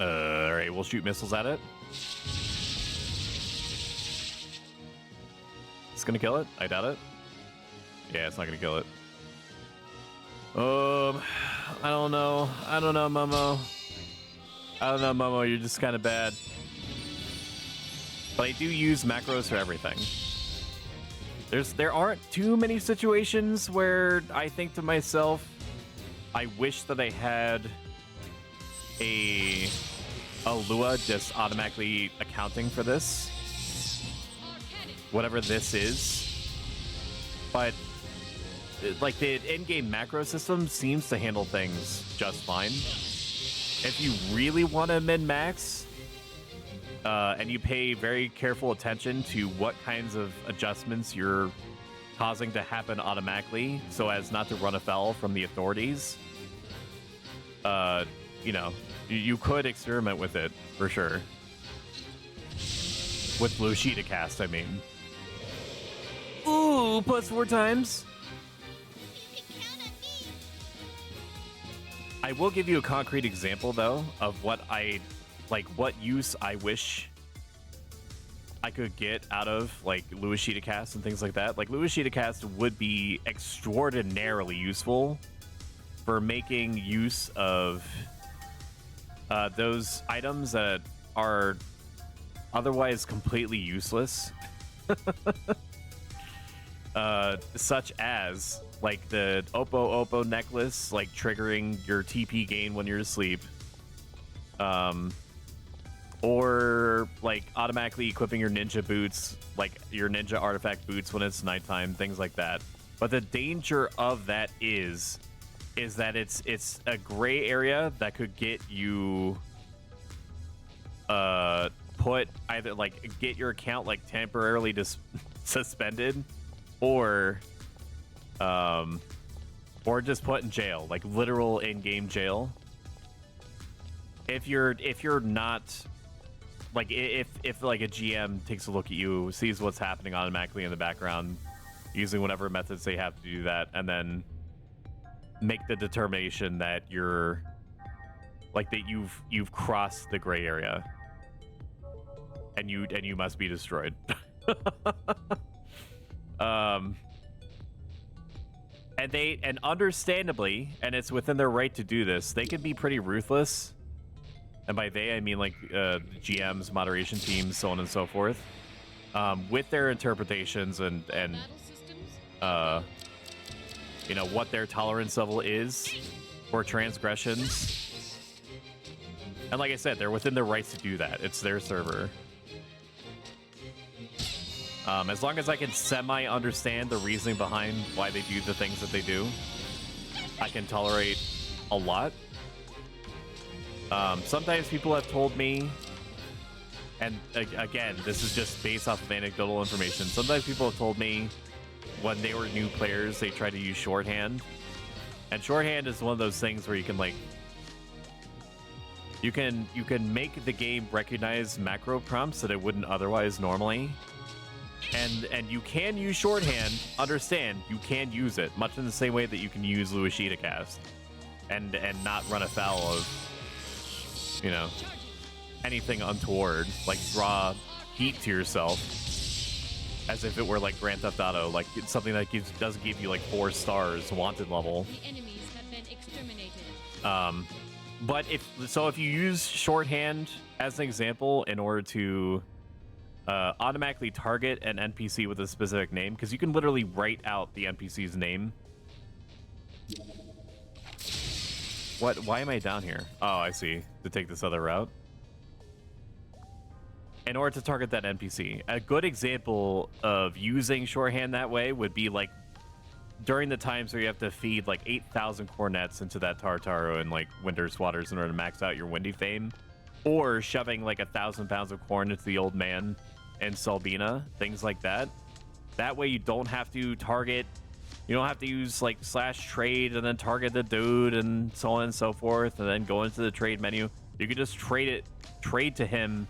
All right, we'll shoot missiles at it. It's gonna kill it? I doubt it. Yeah, it's not gonna kill it. I don't know. I don't know, Momo. I don't know, Momo. You're just kind of bad. But I do use macros for everything. There aren't too many situations where I think to myself, I wish that I had a Lua just automatically accounting for this. Whatever this is. But like the in-game macro system seems to handle things just fine. If you really want to min-max, and you pay very careful attention to what kinds of adjustments you're causing to happen automatically so as not to run afoul from the authorities, you know, you could experiment with it for sure. With Blue Sheeta cast, I mean. Ooh, plus 4 times. I will give you a concrete example, though, of what what use I wish I could get out of, like, Lewis Sheeta cast and things like that. Like, Lewis Sheeta cast would be extraordinarily useful for making use of those items that are otherwise completely useless. Such as like the Oppo necklace, like triggering your TP gain when you're asleep, or like automatically equipping your ninja boots, like your ninja artifact boots when it's nighttime, things like that. But the danger of that is that it's a gray area that could get you put either like get your account like temporarily suspended, or just put in jail, like literal in-game jail. If you're not like if like a GM takes a look at you, sees what's happening automatically in the background, using whatever methods they have to do that, and then make the determination that you're like that you've crossed the gray area, and you must be destroyed. And understandably, and it's within their right to do this, they can be pretty ruthless. And by they, I mean like GMs, moderation teams, so on and so forth, with their interpretations and you know, what their tolerance level is for transgressions. And like I said, they're within their rights to do that. It's their server. As long as I can semi-understand the reasoning behind why they do the things that they do, I can tolerate a lot. Sometimes people have told me, and again, this is just based off of anecdotal information, sometimes people have told me when they were new players, they tried to use shorthand. And shorthand is one of those things where you can like, you can make the game recognize macro prompts that it wouldn't otherwise normally. And you can use shorthand, understand, you can use it, much in the same way that you can use Lewis Sheeta cast. And not run afoul of, you know, anything untoward, like draw heat to yourself, as if it were like Grand Theft Auto, like it's something that does give you like 4 stars wanted level. The enemies have been exterminated. But if you use shorthand as an example in order to automatically target an NPC with a specific name, because you can literally write out the NPC's name. Why am I down here? Oh, I see. To take this other route. In order to target that NPC. A good example of using shorthand that way would be like during the times where you have to feed like 8,000 cornets into that Tartaro and like Winter Swatters in order to max out your Windy Fame, or shoving like 1,000 pounds of corn into the old man and Salbina, things like that. That way you don't have to target, you don't have to use like /trade and then target the dude and so on and so forth and then go into the trade menu. You can just trade to him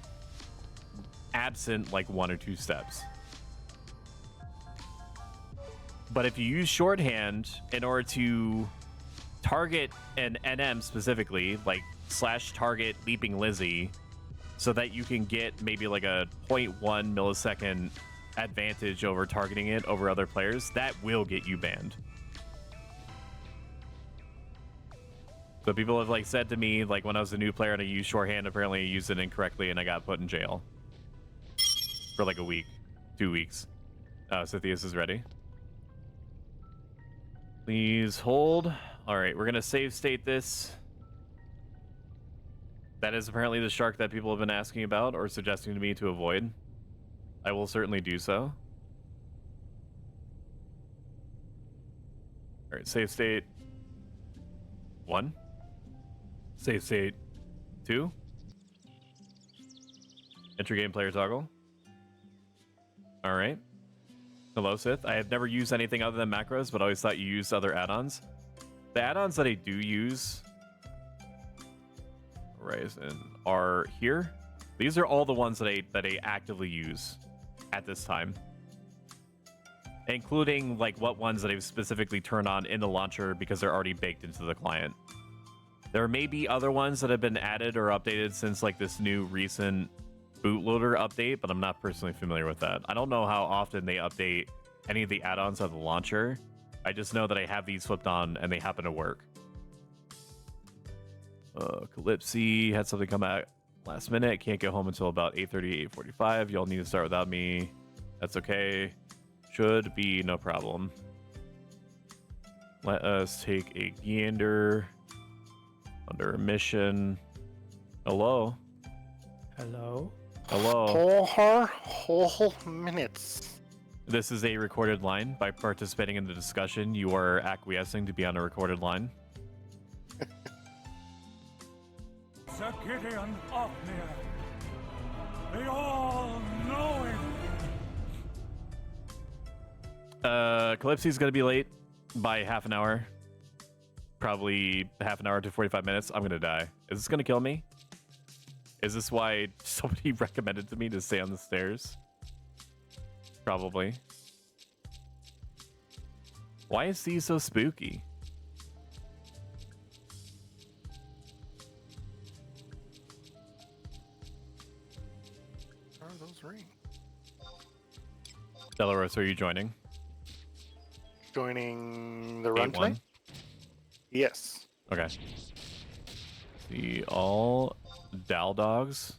absent like 1 or 2 steps. But if you use shorthand in order to target an NM specifically, like /target Leaping Lizzie, so that you can get maybe like a 0.1 millisecond advantage over targeting it over other players, that will get you banned. So people have like said to me, like when I was a new player and I used shorthand, apparently I used it incorrectly and I got put in jail for like a week, 2 weeks. Cythius is ready. Please hold. All right, we're gonna save state this. That is apparently the shark that people have been asking about or suggesting to me to avoid. I will certainly do so. All right, save state 1. Save state 2. Enter game player toggle. All right. Hello, Sith. I have never used anything other than macros, but always thought you used other add-ons. The add-ons that I do use, Horizon, are here. These are all the ones that I actively use at this time, including like what ones that I've specifically turned on in the launcher because they're already baked into the client. There may be other ones that have been added or updated since like this new recent bootloader update, but I'm not personally familiar with that. I don't know how often they update any of the add-ons of the launcher. I just know that I have these flipped on and they happen to work. Calypsy had something come out last minute. Can't get home until about 8:30, 8:45. Y'all need to start without me. That's okay. Should be no problem. Let us take a gander under mission. Hello. Hello. Hello. Whole minutes. This is a recorded line. By participating in the discussion, you are acquiescing to be on a recorded line. Sir Gideon Othniel, the all-knowing. Calypsy's gonna be late by half an hour. Probably half an hour to 45 minutes. I'm gonna die. Is this gonna kill me? Is this why somebody recommended to me to stay on the stairs? Probably. Why is he so spooky? What are those rings? Delaros, are you joining? Joining the run 8-1? tonight? Yes. Okay. See all Dal dogs.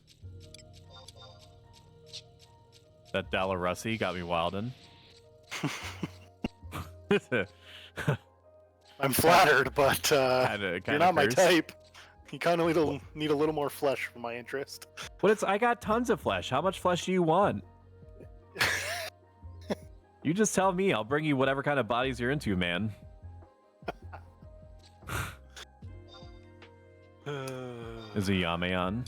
That Dalarussi got me wildin'. I'm flattered, but Kinda you're not my curse. type. You kind of need a little more flesh for my interest. But I got tons of flesh. How much flesh do you want? You just tell me. I'll bring you whatever kind of bodies you're into, man. Is a Yame on?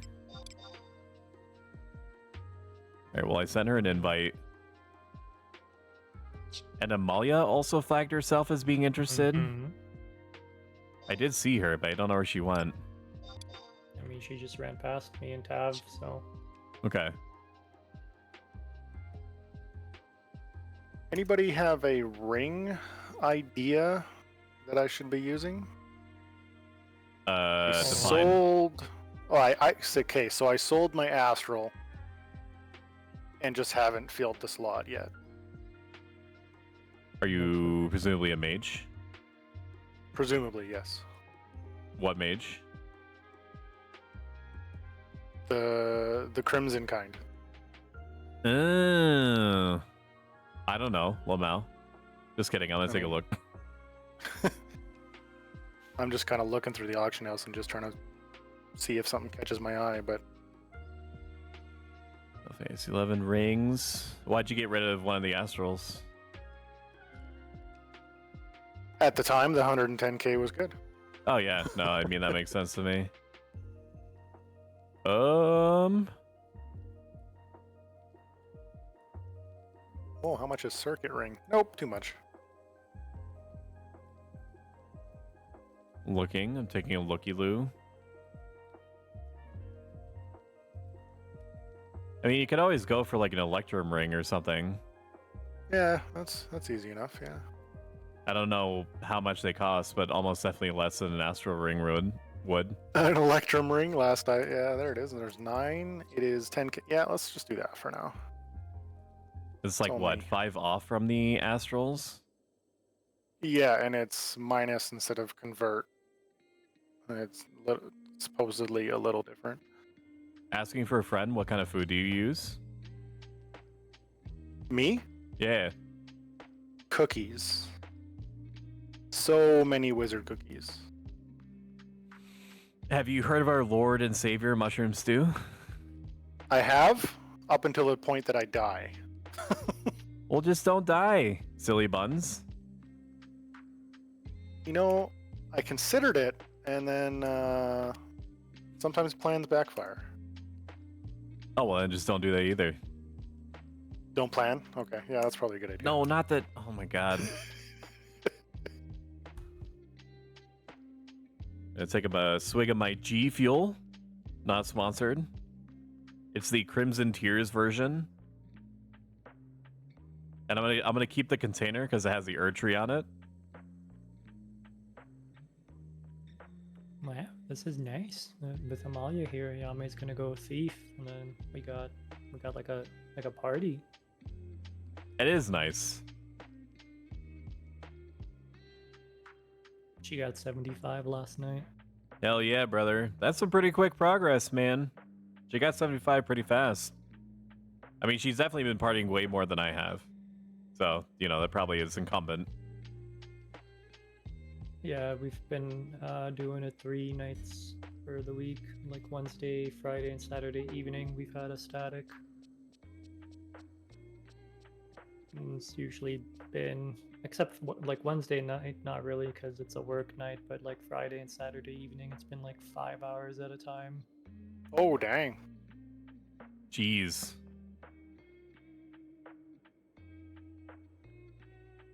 Alright, well, I sent her an invite. And Amalia also flagged herself as being interested. Mhm. I did see her, but I don't know where she went. I mean, she just ran past me and Tav, so. Okay. Anybody have a ring idea that I should be using? Define. Sold. Oh, okay. So I sold my Astral, and just haven't filled the slot yet. Are you presumably a mage? Presumably, yes. What mage? The Crimson kind. I don't know, Lamau. Just kidding. I'm gonna take a look. I'm just kind of looking through the auction house and just trying to see if something catches my eye, but Fantasy 11 rings. Why'd you get rid of one of the Astrals? at the time, the 110k was good. Oh yeah, no, I mean that makes sense to me. Oh, how much is circuit ring? Nope, too much. Looking, I'm taking a looky-loo. I mean, you could always go for like an electrum ring or something. Yeah, that's easy enough. Yeah. I don't know how much they cost, but almost definitely less than an astral ring would. An electrum ring. Yeah, there it is. And there's 9. It is 10K. Yeah, let's just do that for now. It's like Tell what, me. 5 off from the astrals? Yeah, and it's minus instead of convert. And it's supposedly a little different. Asking for a friend, what kind of food do you use? Me? Yeah. Cookies. So many wizard cookies. Have you heard of our Lord and Savior Mushroom Stew? I have, up until the point that I die. Well, just don't die, silly buns. You know, I considered it, and then sometimes plans backfire. Oh, well, then just don't do that either. Don't plan? Okay, yeah, that's probably a good idea. No, not that. Oh my god. Gonna take a swig of my G Fuel. Not sponsored. It's the Crimson Tears version. And I'm gonna keep the container because it has the tree on it. Wow, this is nice. With Amalia here, Yame's gonna go thief, and then we got like a party. It is nice. She got 75 last night. Hell yeah, brother. That's some pretty quick progress, man. She got 75 pretty fast. I mean, she's definitely been partying way more than I have. So, you know, that probably is incumbent. Yeah, we've been doing it 3 nights for the week, like Wednesday, Friday, and Saturday evening. We've had a static. And it's usually been, except for, like Wednesday night, not really, because it's a work night. But like Friday and Saturday evening, it's been like 5 hours at a time. Oh, dang. Jeez.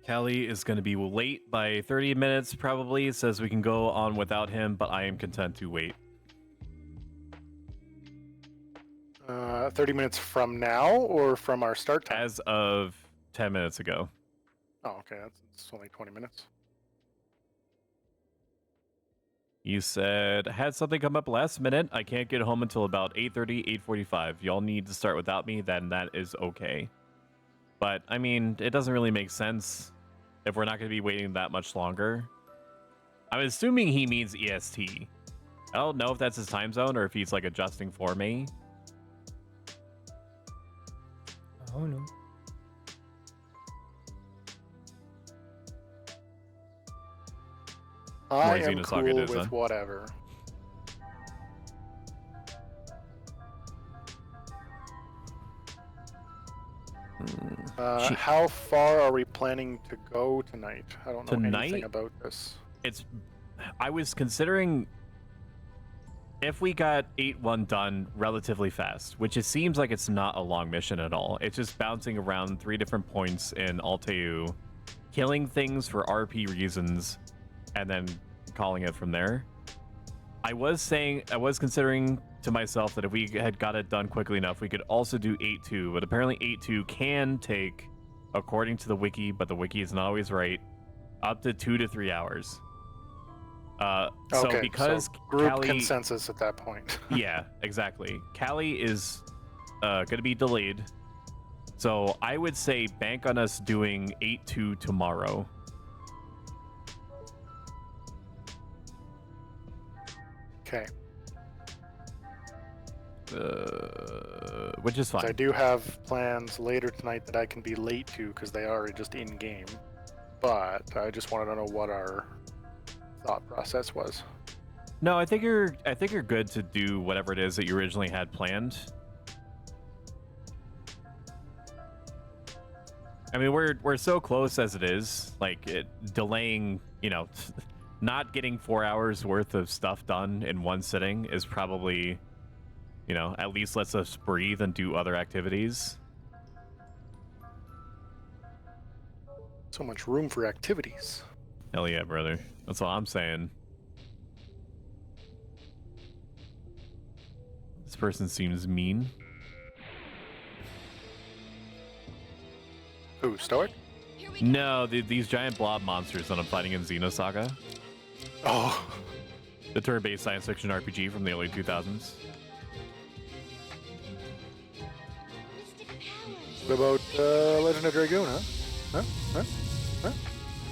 Callie is going to be late by 30 minutes, probably. Says we can go on without him, but I am content to wait. 30 minutes from now or from our start time? As of 10 minutes ago. Oh, okay. It's only 20 minutes. You said, had something come up last minute. I can't get home until about 8:30, 8:45. Y'all need to start without me, then that is okay. But, I mean, it doesn't really make sense if we're not going to be waiting that much longer. I'm assuming he means EST. I don't know if that's his time zone or if he's, like, adjusting for me. Oh no. I More am Xenosaga cool it is, with then. whatever. How far are we planning to go tonight? I don't know anything Tonight? about this. I was considering if we got 8-1 done relatively fast, which it seems like it's not a long mission at all. It's just bouncing around 3 different points in Alteu, killing things for RP reasons, and then calling it from there. I was considering to myself that if we had got it done quickly enough, we could also do 8-2, but apparently 8-2 can take, according to the wiki, but the wiki is not always right, up to 2 to 3 hours. So Okay, because group Callie, consensus at that point. yeah, exactly. Callie is going to be delayed. So I would say bank on us doing 8-2 tomorrow. Okay. Which is fine. I do have plans later tonight that I can be late to because they are just in game. But I just wanted to know what our thought process was. No, I think you're good to do whatever it is that you originally had planned. I mean, we're so close as it is. Like delaying, you know, not getting 4 hours worth of stuff done in one sitting is probably, you know, at least lets us breathe and do other activities. So much room for activities. Hell yeah, brother. That's all I'm saying. This person seems mean. Who, Stoic? No, these giant blob monsters that I'm fighting in Xenosaga. Oh, The turn-based science fiction RPG from the early 2000s. what about Legend of Dragoon, huh? Huh?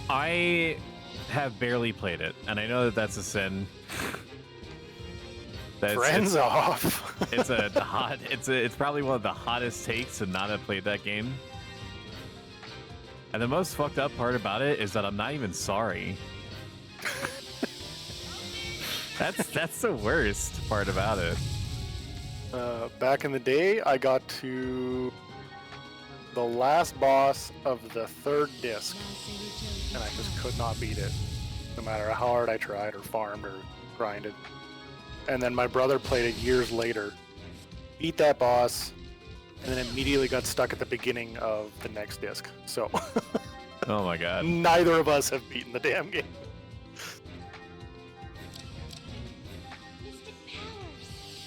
I have barely played it, and I know that that's a sin. Friends off. It's probably one of the hottest takes to not have played that game. And the most fucked up part about it is that I'm not even sorry. That's the worst part about it. Back in the day, I got to the last boss of the third disc, and I just could not beat it, no matter how hard I tried or farmed or grinded. And then my brother played it years later, beat that boss, and then immediately got stuck at the beginning of the next disc. So Oh my god. neither of us have beaten the damn game.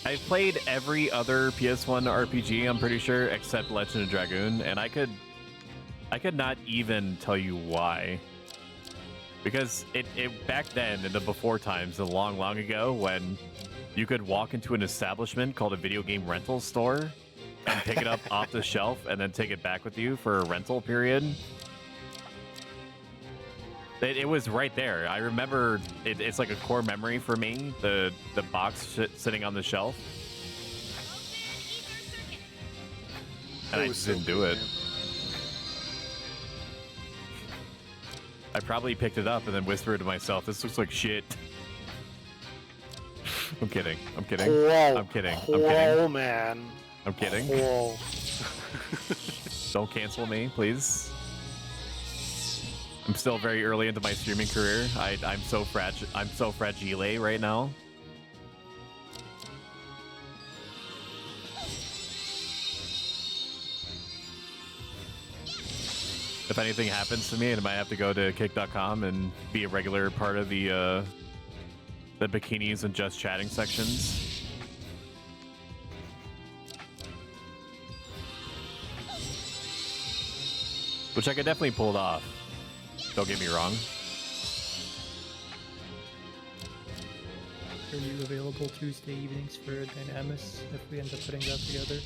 I've played every other PS1 RPG, I'm pretty sure, except Legend of Dragoon, and I could not even tell you why. Because it back then, in the before times, a long, long ago, when you could walk into an establishment called a video game rental store and pick it up off the shelf and then take it back with you for a rental period. It was right there. I remember it's like a core memory for me, the box sitting on the shelf. And I just didn't do it. I probably picked it up and then whispered to myself, this looks like shit. I'm kidding. I'm kidding. Whoa. I'm kidding. I'm Whoa, kidding. man. I'm kidding. Whoa. Don't cancel me, please. I'm still very early into my streaming career. I'm so fragile. I'm so fragile right now. If anything happens to me, and I might have to go to kick.com and be a regular part of the bikinis and just chatting sections. Which I could definitely pull it off. Don't get me wrong. Are you available Tuesday evenings for Dynamis if we end up putting that together?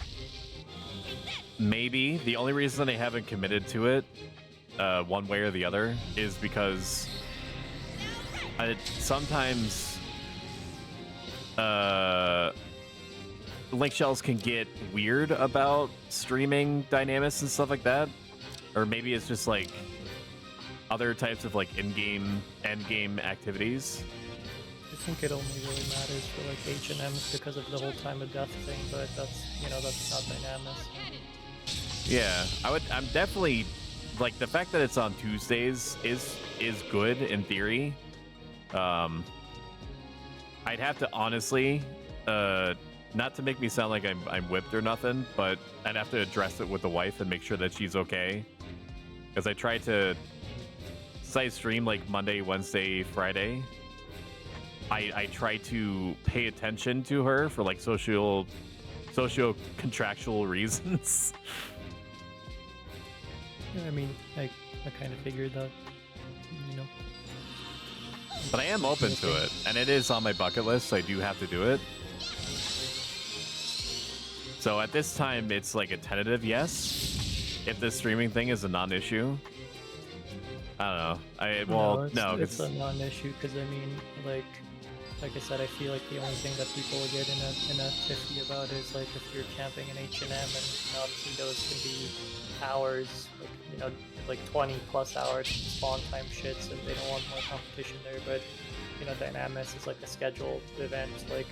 Maybe. The only reason I haven't committed to it, one way or the other, is because sometimes link shells can get weird about streaming Dynamis and stuff like that. Or maybe it's just like other types of like in-game, end-game activities. I think it only really matters for like H&Ms because of the whole time of death thing, but that's, you know, that's not Dynamis. Yeah, I'm definitely like the fact that it's on Tuesdays is good in theory. I'd have to honestly, not to make me sound like I'm whipped or nothing, but I'd have to address it with the wife and make sure that she's okay. Because I try to, since I stream like Monday, Wednesday, Friday, I try to pay attention to her for like socio-contractual reasons. Yeah, I mean, I kind of figured that, you know. But I am open to it, and it is on my bucket list, so I do have to do it. So at this time, it's like a tentative yes. If this streaming thing is a non-issue. I don't know. It's a non-issue because I mean, like I said, I feel like the only thing that people will get in a tiffy about is like if you're camping in H&M, and you know, obviously those can be hours, like, you know, like 20 plus hours spawn time shits, and they don't want more competition there. But you know, Dynamis is like a scheduled event. Like,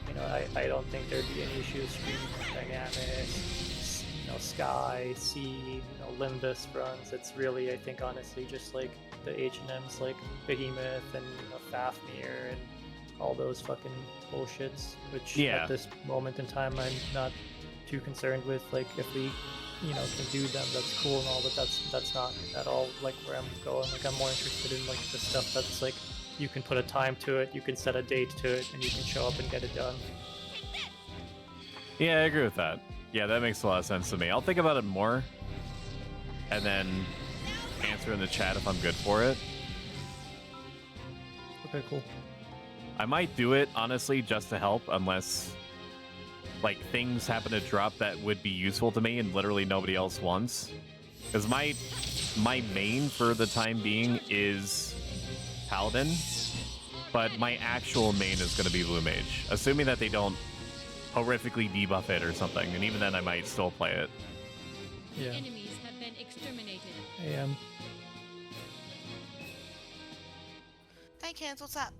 you know, I don't think there'd be any issues streaming Dynamis. You know, Sky, Sea, you know, Limbus runs. It's really, I think, honestly, just like the H&Ms, like Behemoth and, you know, Fafnir and all those fucking bullshits. Which at this moment in time, I'm not too concerned with like if we, you know, can do them. That's cool and all, but that's not at all like where I'm going. Like I'm more interested in like the stuff that's like you can put a time to it, you can set a date to it, and you can show up and get it done. Yeah, I agree with that. Yeah, that makes a lot of sense to me. I'll think about it more, and then answer in the chat if I'm good for it. Okay, cool. I might do it, honestly, just to help, unless, like, things happen to drop that would be useful to me and literally nobody else wants. Because my main for the time being is Paladin, but my actual main is going to be Blue Mage, assuming that they don't horrifically debuff it or something, and even then I might still play it. Yeah. Enemies have been exterminated. I am. Hey kids, what's up?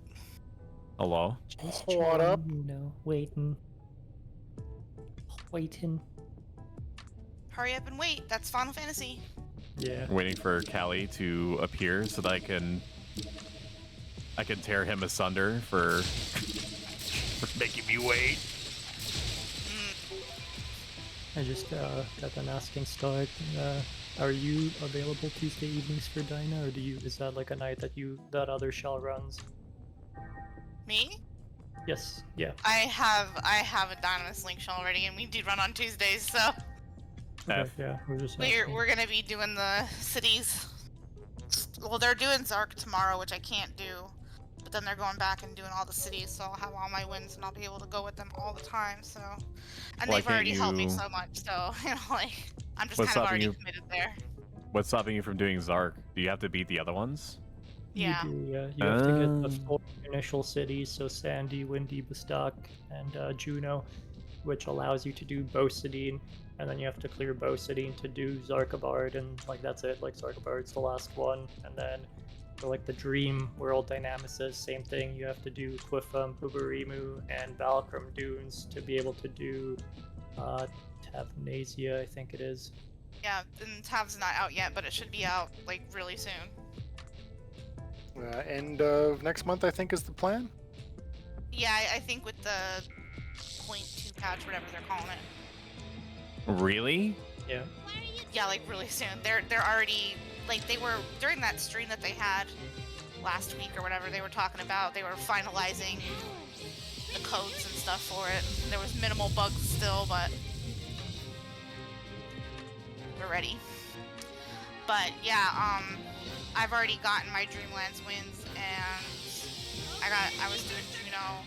Hello? Just What up? You know, waiting. Hurry up and wait. That's Final Fantasy. Yeah. Waiting for Callie to appear so that I can tear him asunder for making me wait. I just got an asking start. Are you available Tuesday evenings for Dinah, or is that like a night that other shell runs? Me? Yes. Yeah. I have a Dynamis Link shell already, and we do run on Tuesdays, so Okay, yeah. We're just asking. we're gonna be doing the cities. Well, they're doing Zark tomorrow, which I can't do, but then they're going back and doing all the cities, so I'll have all my wins and I'll be able to go with them all the time. So, and Why they've already can't helped me you- so much, so you know, like I'm just What's kind of stopping already you- committed there. What's stopping you from doing Zark? Do you have to beat the other ones? Yeah. You do, yeah. You have to get the 4 initial cities, so Sandy, Windy, Bastak, and Juno, which allows you to do Bosidine, and then you have to clear Bosidine to do Zarkabard, and like that's it. Like Zarkabard's the last one, and then for like the Dream World Dynamices, same thing. You have to do Qufum, Buburimu, and Balkram Dunes to be able to do Tavnasia, I think it is. Yeah, and Tav's not out yet, but it should be out like really soon. End of next month, I think, is the plan. Yeah, I think with the 0.2 patch, whatever they're calling it. Really? Yeah. Yeah, like really soon. They're already like they were during that stream that they had last week or whatever. They were talking about they were finalizing the codes and stuff for it. There was minimal bugs still, but we're ready. But yeah, I've already gotten my Dreamlands wins, and I was doing Juno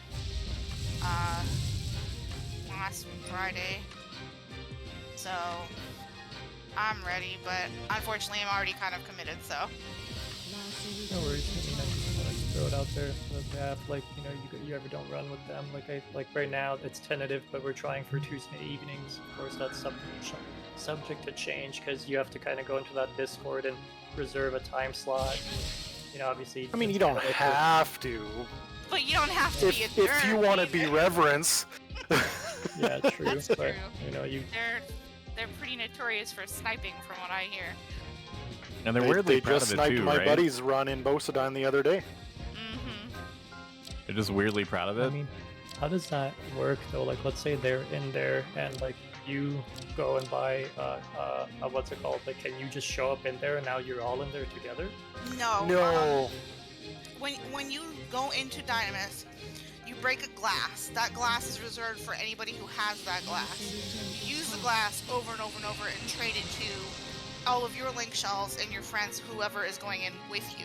last Friday, so I'm ready. But unfortunately, I'm already kind of committed. So No worries. I mean, I just wanted to throw it out there. The app, like, you know, you ever don't run with them. Like right now, it's tentative, but we're trying for Tuesday evenings. Of course, that's subject to change because you have to kind of go into that Discord and reserve a time slot. You know, obviously. I mean, it's you don't kinda like have to. but you don't have to be a If jerk you want to be either. reverence. Yeah, true. That's but true. you know, They're pretty notorious for sniping, from what I hear. And they're weirdly they proud just of it sniped too, my right? buddy's run in Bosidine the other day. Mm-hmm. They're just weirdly proud of it. I mean, how does that work though? Like, let's say they're in there and like you go and buy what's it called? Like, can you just show up in there and now you're all in there together? No. No. When you go into Dynamis, you break a glass. That glass is reserved for anybody who has that glass. You use the glass over and over and over and trade it to all of your link shells and your friends, whoever is going in with you.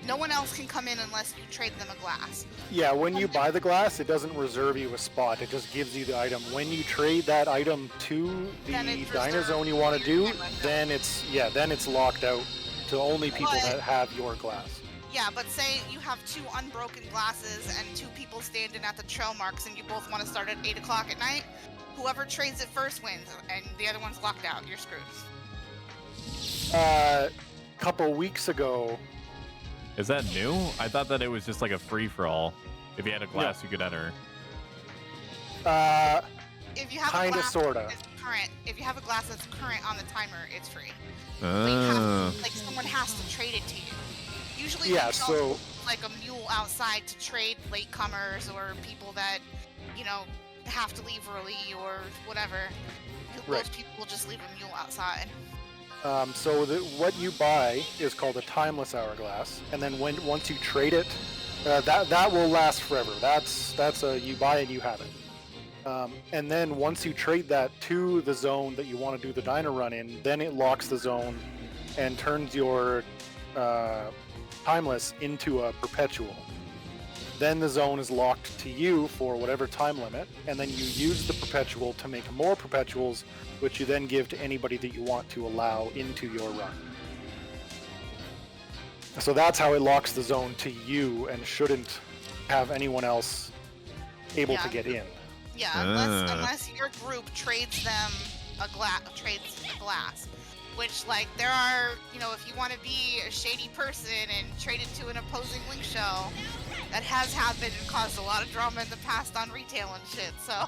No one else can come in unless you trade them a glass. Yeah, when you buy the glass, it doesn't reserve you a spot. It just gives you the item. When you trade that item to the Then it's Dyna reserved zone you for want to your do, camera. then it's locked out to only people But- that have your glass. Yeah, but say you have 2 unbroken glasses and 2 people standing at the trail marks and you both want to start at 8 o'clock at night, whoever trades it first wins, and the other one's locked out. You're screwed. Couple weeks ago, Is that new? I thought that it was just like a free-for-all. If you had a glass, you could enter. If you have Kinda, a glass sorta. that's current, if you have a glass that's current on the timer, it's free. But you Ah. have, like someone has to trade it to you. Usually, Yeah, like, so- like a mule outside to trade latecomers or people that, you know, have to leave early or whatever, Right. most people will just leave a mule outside. So what you buy is called a timeless hourglass, and then once you trade it, that will last forever. That's a you buy it, you have it. And then once you trade that to the zone that you want to do the diner run in, then it locks the zone and turns your timeless into a perpetual. Then the zone is locked to you for whatever time limit, and then you use the perpetual to make more perpetuals, which you then give to anybody that you want to allow into your run. So that's how it locks the zone to you and shouldn't have anyone else able to get in. Yeah, unless your group trades them a glass. Which, like, there are, you know, if you want to be a shady person and trade it to an opposing link shell, that has happened and caused a lot of drama in the past on retail and shit, so.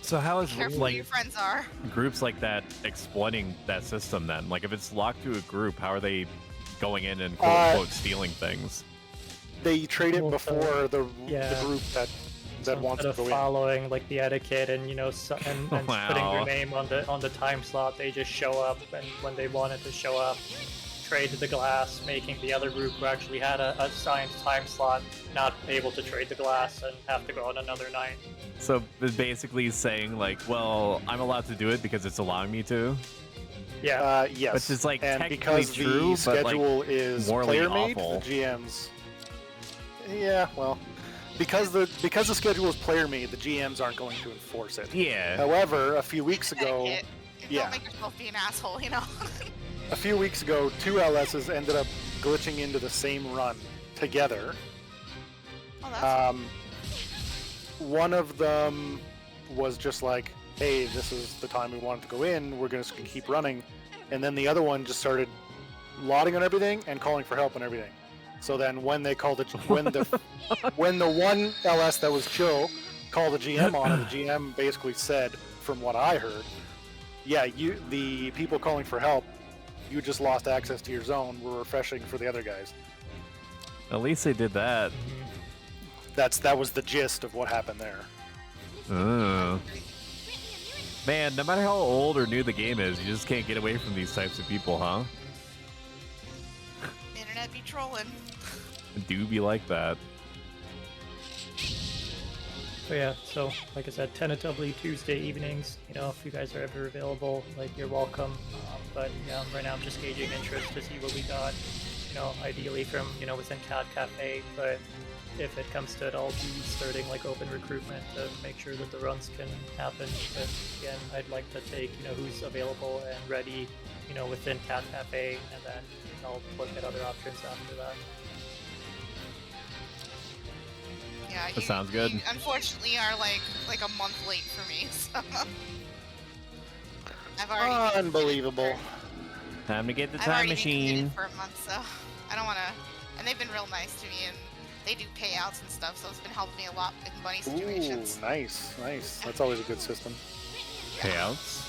So how is Careful who your friends are. groups like that exploiting that system then? Like if it's locked to a group, how are they going in and quote unquote stealing things? They trade it Well, before the yeah. group that wants to Instead go of in. following like the etiquette and and putting Wow. their name on the time slot, they just show up, and when they wanted to show up, trade the glass, making the other group who actually had a assigned time slot not able to trade the glass and have to go on another night. So it's basically saying like, well, I'm allowed to do it because it's allowing me to. Yeah. Yes. Which is, like, and technically because true, the but, like, schedule is morally player made, awful. the GMs. Yeah, well, because the schedule is player made, the GMs aren't going to enforce it. Yeah. However, a few weeks ago, Etiquette. yeah. Don't make yourself be an asshole, you know? a few weeks ago, 2 LSs ended up glitching into the same run together. Oh, that's One of them was just like, hey, this is the time we wanted to go in, we're just gonna keep running. And then the other one just started lotting on everything and calling for help on everything. So then when they called it, when the one LS that was chill called the GM on, and the GM basically said, from what I heard, yeah, the people calling for help, you just lost access to your zone, we're refreshing for the other guys. At least they did that. That was the gist of what happened there. Man, no matter how old or new the game is, you just can't get away from these types of people, huh? internet be trolling. It do be like that. But yeah, so like I said, tentatively Tuesday evenings. You know, if you guys are ever available, like you're welcome. But yeah, right now I'm just gauging interest to see what we got. You know, ideally from within Cat Cafe. But if it comes to it, I'll be starting like open recruitment to make sure that the runs can happen. But again, I'd like to take who's available and ready, within Cat Cafe, and then I'll look at other options after that. Yeah, That sounds good. You unfortunately are like a month late for me, so I've already been Unbelievable. Time to get the I've time already been machine. committed for a month, so I don't want to. And they've been real nice to me, and they do payouts and stuff, so it's been helping me a lot in money situations. Ooh, nice. That's always a good system. Payouts.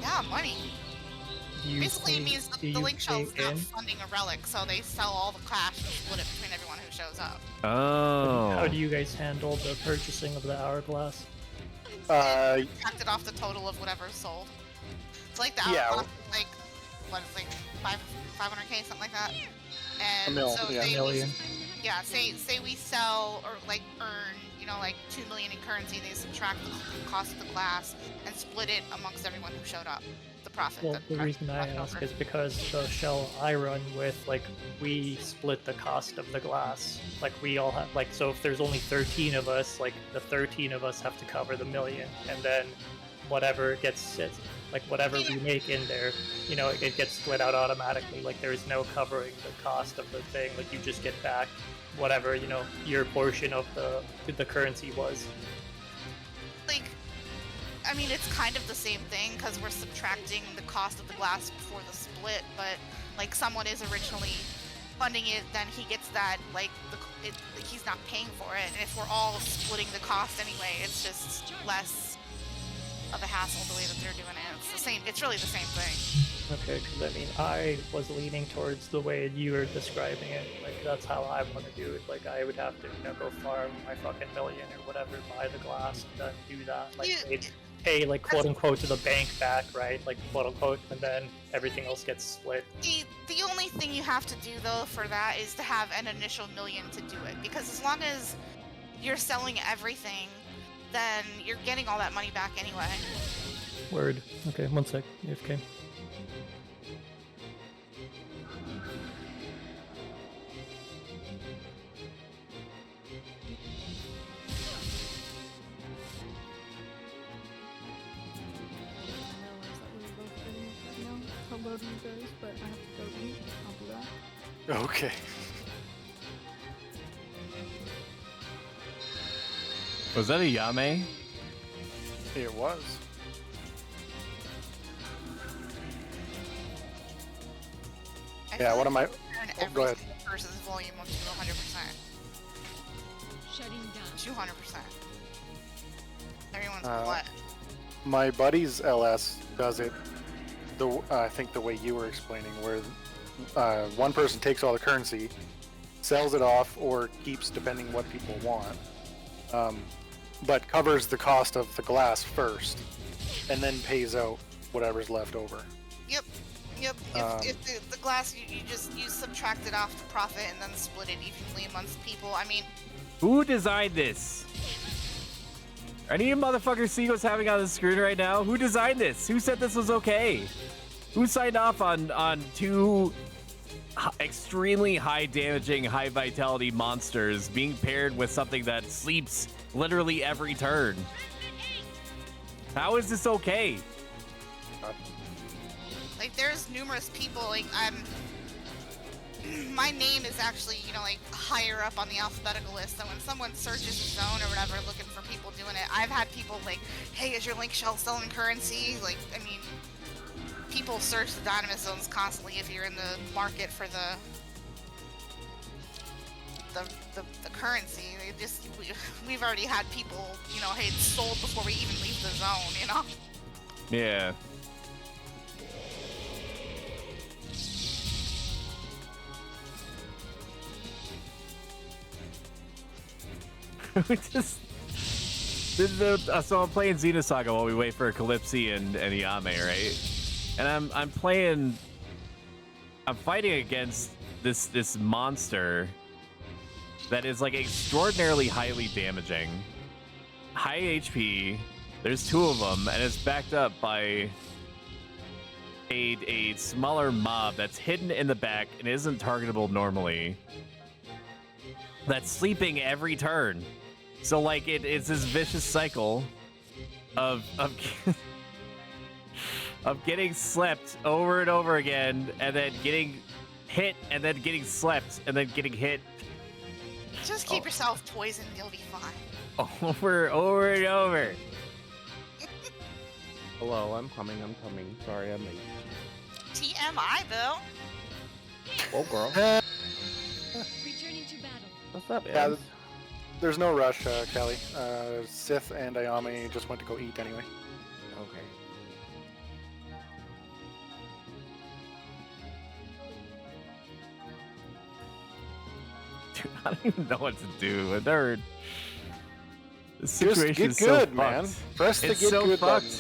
Yeah, money. Do you Basically, it pay- means do the you link shell's pay not in? funding a relic, so they sell all the cash and split it between everyone who shows up. Oh. How do you guys handle the purchasing of the hourglass? Subtracted off the total of whatever's sold. It's like the Yeah. hourglass, like what? It's like 500K, something like that. And mil, so yeah. say Million. Yeah, say we sell or like earn, 2 million in currency. They subtract the cost of the glass and split it amongst everyone who showed up. The profit. Well, that the reason I left ask over. is because the shell I run with, like, we split the cost of the glass. Like, we all have, like, so if there's only 13 of us, like, the 13 of us have to cover the million, and then whatever whatever we make in there, it gets split out automatically. Like, there's no covering the cost of the thing. Like, you just get back whatever, your portion of the currency was. Like, I mean, it's kind of the same thing because we're subtracting the cost of the glass before the split, but like someone is originally funding it, then he gets that, like, he's not paying for it, and if we're all splitting the cost anyway, it's just less of a hassle the way that they're doing it. It's the same. It's really the same thing. Okay, because I mean, I was leaning towards the way you were describing it. Like, that's how I want to do it. Like, I would have to, go farm my fucking million or whatever, buy the glass, and then do that. Like, pay, like, quote unquote, to the bank back, right? Like, quote unquote, and then everything else gets split. The only thing you have to do, though, for that is to have an initial million to do it. Because as long as you're selling everything, then you're getting all that money back anyway. Word. Okay, one sec. AFK. Hello to you guys, but I have to go eat. I'll do that. Okay. Was that a Yame? It was. Yeah, what am I? Oh, go ahead. Versus volume up to 100%. Shutting down. 200%. Everyone's Uh, what? My buddy's LS does it. I think the way you were explaining, where one person takes all the currency, sells it off, or keeps depending what people want, but covers the cost of the glass first, and then pays out whatever's left over. Yep. If the glass, you subtract it off the profit and then split it evenly amongst people. I mean, Who designed this? Any of you motherfuckers see what's happening on the screen right now? Who designed this? Who said this was okay? Who signed off on two extremely high damaging, high vitality monsters being paired with something that sleeps literally every turn? How is this okay? like there's numerous people. Like my name is actually, like higher up on the alphabetical list. So when someone searches a zone or whatever looking for people doing it, I've had people like, hey, is your link shell selling currency? Like, I mean, people search the Dynamis zones constantly if you're in the market for the currency. We've already had people, hey, it's sold before we even leave the zone, Yeah. So I'm playing Xenosaga while we wait for Calypsy and Yame, right? And I'm fighting against this monster that is like extraordinarily highly damaging, high HP. There's two of them, and it's backed up by a smaller mob that's hidden in the back and isn't targetable normally. That's sleeping every turn. So like it's this vicious cycle of of getting slept over and over again, and then getting hit, and then getting slept, and then getting hit. Just keep yourself poisoned, you'll be fine. Over and over. Hello, I'm coming. Sorry, I'm late. TMI, Bill. Oh, girl. Returning to battle. What's up, Yeah, Ed? there's no rush, Kelly. Sith and Ayame just went to go eat anyway. Okay. Dude, I don't even know what to do. I've never... This Just situation get is good, so man. fucked. Press the It's get so good fucked. button.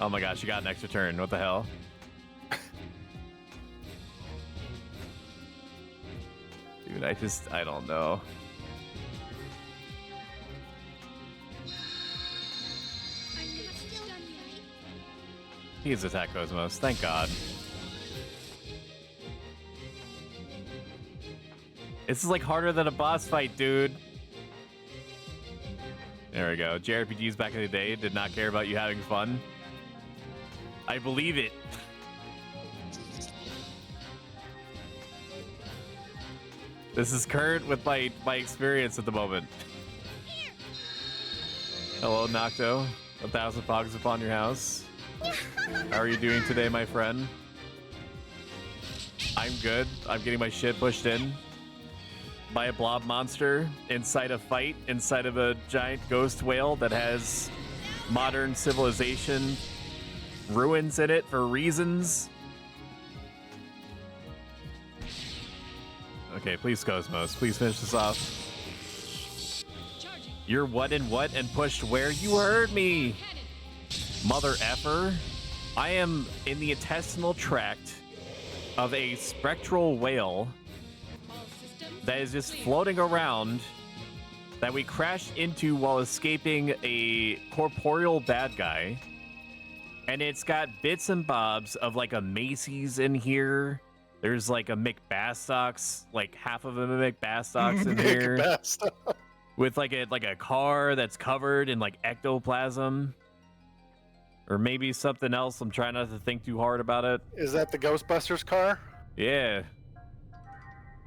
Oh my gosh, you got an extra turn. What the hell? Dude, I don't know. He's attack Cosmos, thank God. This is like harder than a boss fight, dude. There we go. JRPGs back in the day did not care about you having fun. I believe it. This is current with my experience at the moment. Hello, Nocto. 1,000 pogs upon your house. How are you doing today, my friend? I'm good. I'm getting my shit pushed in by a blob monster inside a fight inside of a giant ghost whale that has modern civilization ruins in it for reasons. Okay, please, Cosmos. Please finish this off. You're what and pushed where? You heard me! Mother effer. I am in the intestinal tract of a spectral whale that is just floating around that we crashed into while escaping a corporeal bad guy. And it's got bits and bobs of like a Macy's in here. There's like a McBastocks, like half of a McBastocks in here. McBastock. With like a car that's covered in like ectoplasm. Or maybe something else. I'm trying not to think too hard about it. Is that the Ghostbusters car? Yeah.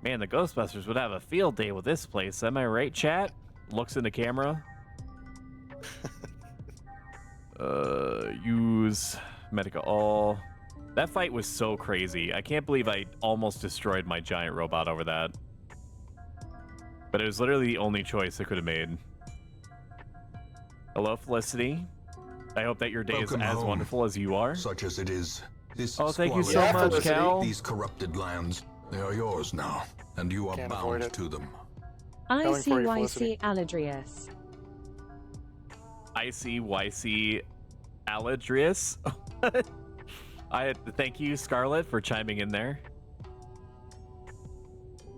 Man, the Ghostbusters would have a field day with this place. Am I right, chat? Looks in the camera. Use Medica all. That fight was so crazy. I can't believe I almost destroyed my giant robot over that. But it was literally the only choice I could have made. Hello, Felicity. I hope that your day Welcome is as home, wonderful as you are. Such as it is. This Oh, thank you so squalid much, Felicity, Cal. These corrupted lands, they are yours now, and you are Can't avoid bound it. to them. ICYC Aladrius. ICYC Aladrius. I thank you, Scarlett, for chiming in there.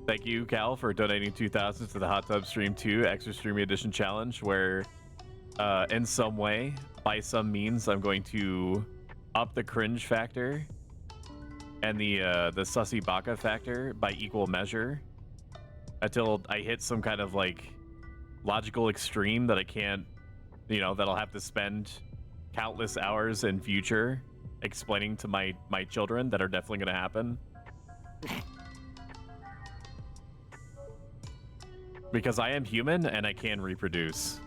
Thank you, Cal, for donating 2,000 to the Hot Tub Stream 2 Extra Streamy Edition Challenge, where in some way, by some means, I'm going to up the cringe factor and the sussy baka factor by equal measure until I hit some kind of like logical extreme that I can't, that I'll have to spend countless hours in future explaining to my children that are definitely going to happen. Because I am human and I can reproduce.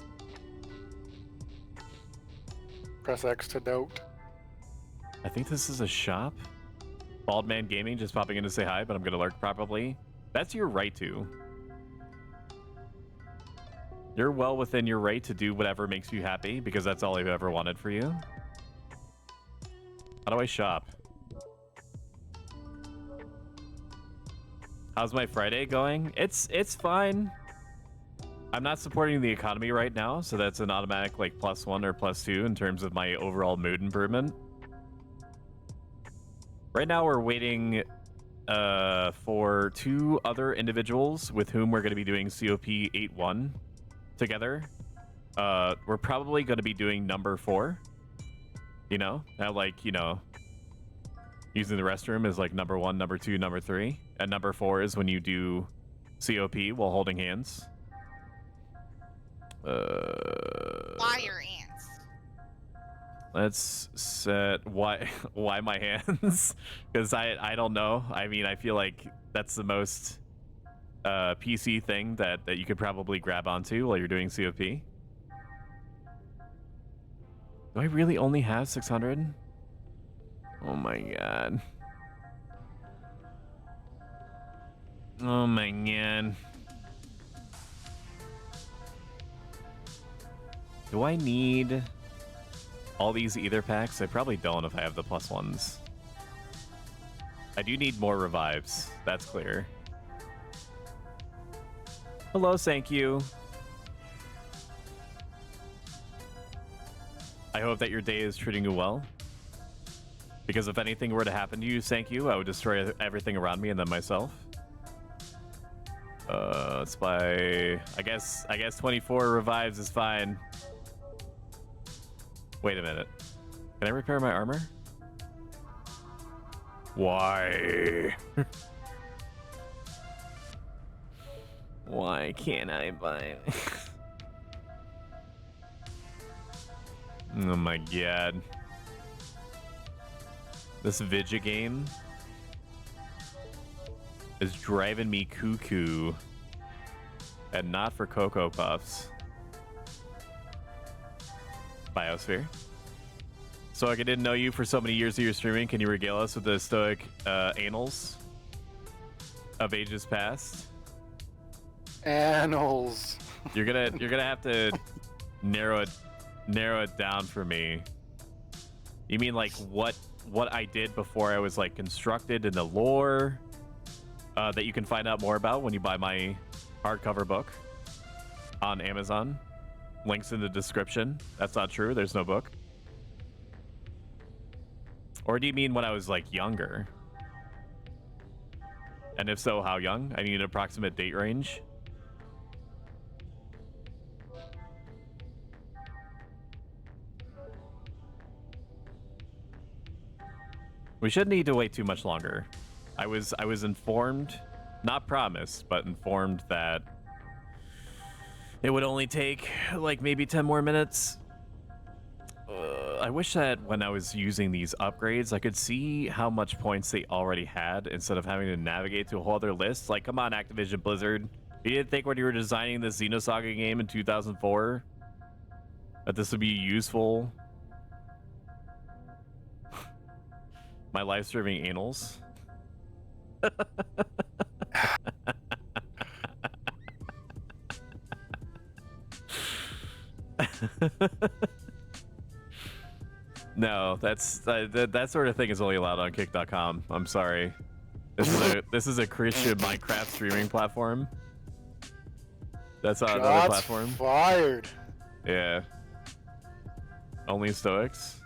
Press X to note. I think this is a shop. Bald Man Gaming just popping in to say hi, but I'm gonna lurk probably. That's your right to. You're well within your right to do whatever makes you happy, because that's all I've ever wanted for you. How do I shop? How's my Friday going? It's fine. I'm not supporting the economy right now, so that's an automatic like +1 or +2 in terms of my overall mood improvement. Right now we're waiting for 2 other individuals with whom we're going to be doing COP 8-1 together. We're probably going to be doing number 4. Now like, using the restroom is like number 1, number 2, number 3. And number 4 is when you do COP while holding hands. Wire ants. Let's set why my hands, because I don't know. I mean, I feel like that's the most PC thing that you could probably grab onto while you're doing COP. Do I really only have 600? Oh my god. Oh my god. Do I need all these ether packs? I probably don't if I have the +1s. I do need more revives. That's clear. Hello, thank you. I hope that your day is treating you well. Because if anything were to happen to you, thank you, I would destroy everything around me and then myself. Let's buy... I guess 24 revives is fine. Wait a minute. Can I repair my armor? Why? Why can't I buy? Oh my god. This Vidya game is driving me cuckoo. And not for Cocoa Puffs. Biosphere. So I didn't know you for so many years of your streaming. Can you regale us with the stoic annals of ages past? Annals. You're gonna have to narrow it down for me. You mean like what I did before I was like constructed in the lore that you can find out more about when you buy my hardcover book on Amazon. Links in the description. That's not true. There's no book. Or do you mean when I was like younger? And if so, how young? I need an approximate date range. We shouldn't need to wait too much longer. I was informed, not promised, but informed that it would only take like maybe 10 more minutes. I wish that when I was using these upgrades, I could see how much points they already had instead of having to navigate to a whole other list. Like, come on, Activision Blizzard. You didn't think when you were designing the Xenosaga game in 2004 that this would be useful? My live streaming anals. No, that sort of thing is only allowed on kick.com. I'm sorry. This is a Christian Minecraft streaming platform. That's on another platform. Fired. Yeah. Only Stoics.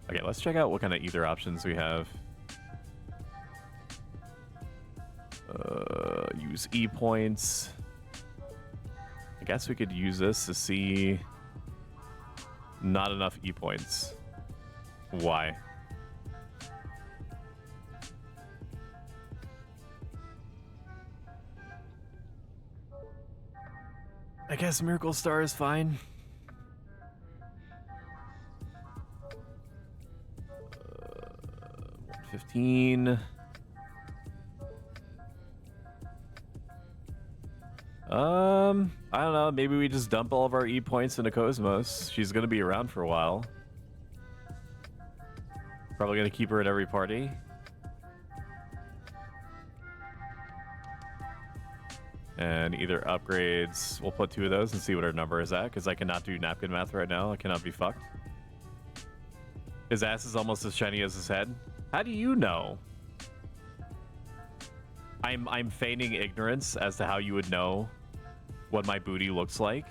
Okay, let's check out what kind of ether options we have. Use E points. I guess we could use this to see. Not enough E points. Why? I guess Miracle Star is fine. 15. I don't know. Maybe we just dump all of our E points into Cosmos. She's gonna be around for a while. Probably gonna keep her at every party. And either upgrades. We'll put 2 of those and see what our number is at, because I cannot do napkin math right now. I cannot be fucked. His ass is almost as shiny as his head. How do you know? I'm feigning ignorance as to how you would know what my booty looks like.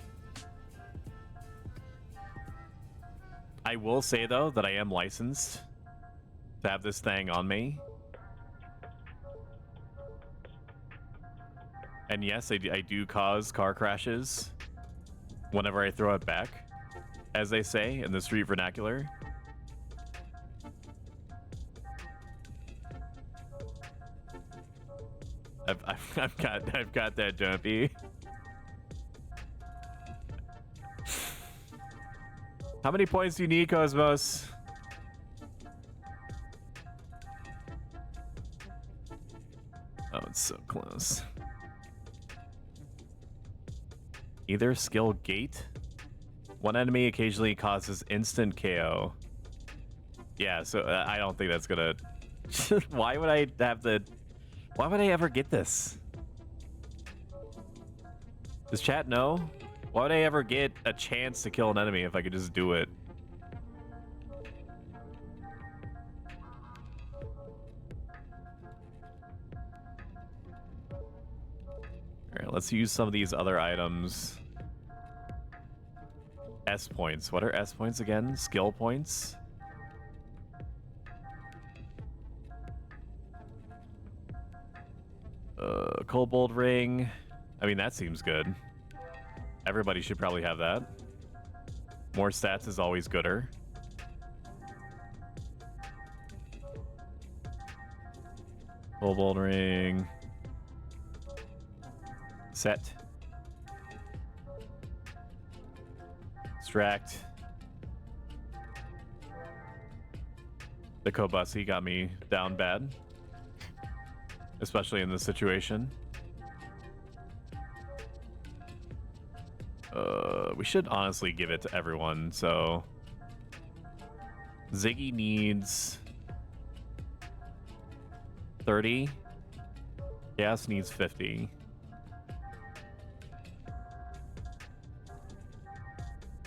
I will say though that I am licensed to have this thing on me. And yes, I do cause car crashes whenever I throw it back, as they say in the street vernacular. I've got that jumpy. How many points do you need, Cosmos? Oh, it's so close. Either skill gate. One enemy occasionally causes instant KO. Yeah, so I don't think that's gonna... Why would I have the... Why would I ever get this? Does chat know? Why would I ever get a chance to kill an enemy if I could just do it? Alright, let's use some of these other items. S points. What are S points again? Skill points? Kobold ring. I mean, that seems good. Everybody should probably have that. More stats is always gooder. Kobold ring. Set. Extract. The Kobussy got me down bad. Especially in this situation. We should honestly give it to everyone, so... Ziggy needs... 30. Gas needs 50.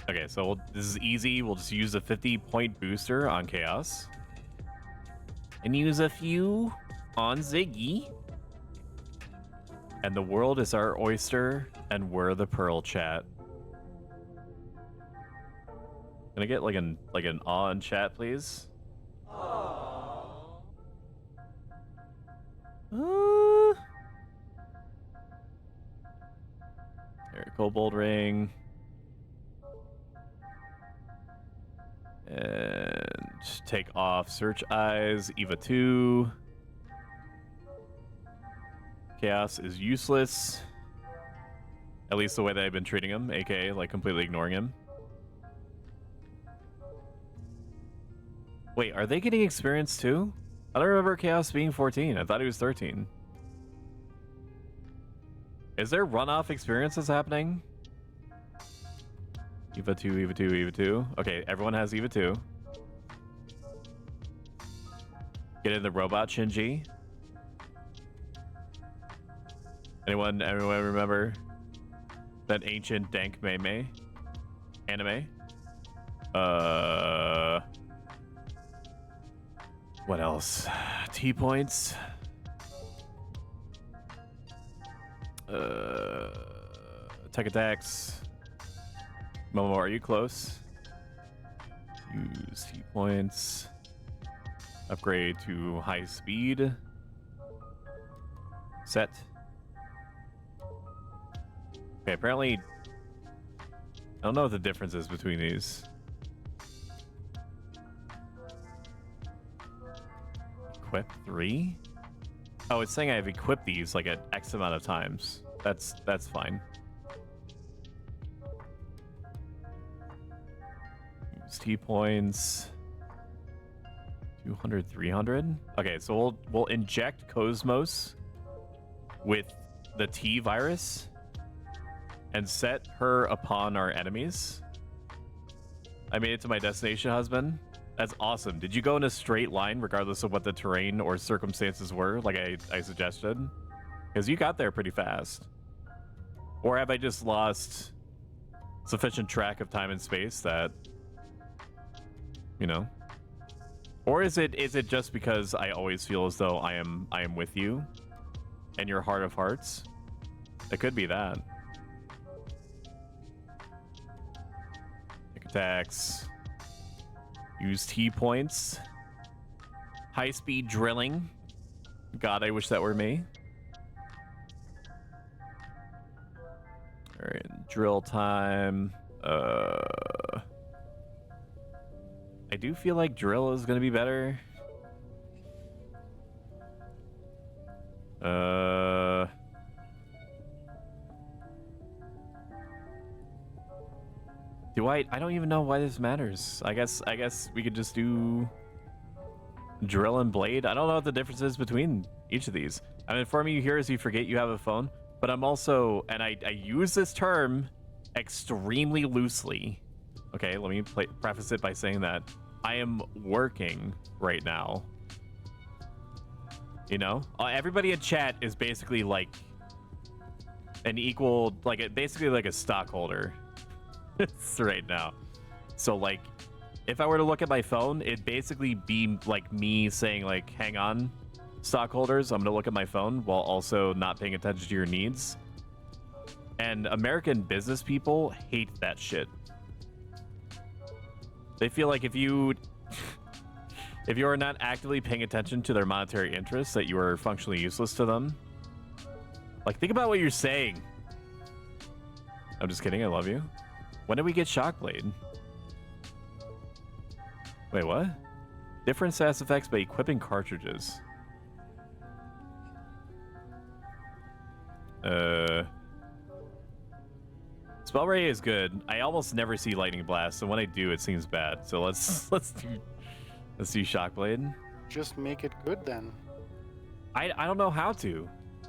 Okay, so this is easy. We'll just use a 50-point booster on Chaos. And use a few on Ziggy. And the world is our oyster, and we're the pearl, chat. Can I get like an awe in chat, please? There, Kobold Ring. And take off Search Eyes, Eva 2. Chaos is useless. At least the way that I've been treating him, aka like completely ignoring him. Wait, are they getting experience too? I don't remember Chaos being 14. I thought he was 13. Is there runoff experiences happening? Eva 2, Eva 2, Eva 2. Okay, everyone has Eva 2. Get in the robot Shinji. Anyone remember that ancient dank meme anime? What else? T points. Tech attacks. Momo, are you close? Use T points. Upgrade to high speed. Set. Okay, apparently I don't know what the difference is between these. Equip 3? Oh, it's saying I've equipped these like at X amount of times. That's fine. Use T points. 200, 300. Okay, so we'll inject Cosmos with the T virus and set her upon our enemies. I made it to my destination, husband. That's awesome. Did you go in a straight line regardless of what the terrain or circumstances were, like I suggested? Because you got there pretty fast. Or have I just lost sufficient track of time and space that, you know? Or is it just because I always feel as though I am with you and your heart of hearts? It could be that. Attacks. Use T points. High speed drilling. God, I wish that were me. All right, drill time. I do feel like drill is gonna be better. I don't even know why this matters. I guess we could just do drill and blade. I don't know what the difference is between each of these. I'm informing you here as you forget you have a phone, but I'm also, and I use this term extremely loosely. Okay, let me preface it by saying that I am working right now. You know, everybody in chat is basically like an equal, basically like a stockholder right now. So like, if I were to look at my phone, it'd basically be like me saying like, hang on, stockholders, I'm gonna look at my phone while also not paying attention to your needs. And American business people hate that shit. They feel like if you are not actively paying attention to their monetary interests, that you are functionally useless to them. Like, think about what you're saying. I'm just kidding, I love you. When did we get Shockblade? Wait, what? Different status effects by equipping cartridges. Spell Ray is good. I almost never see Lightning Blast, so when I do, it seems bad. So let's do Shockblade. Just make it good then. I don't know how to.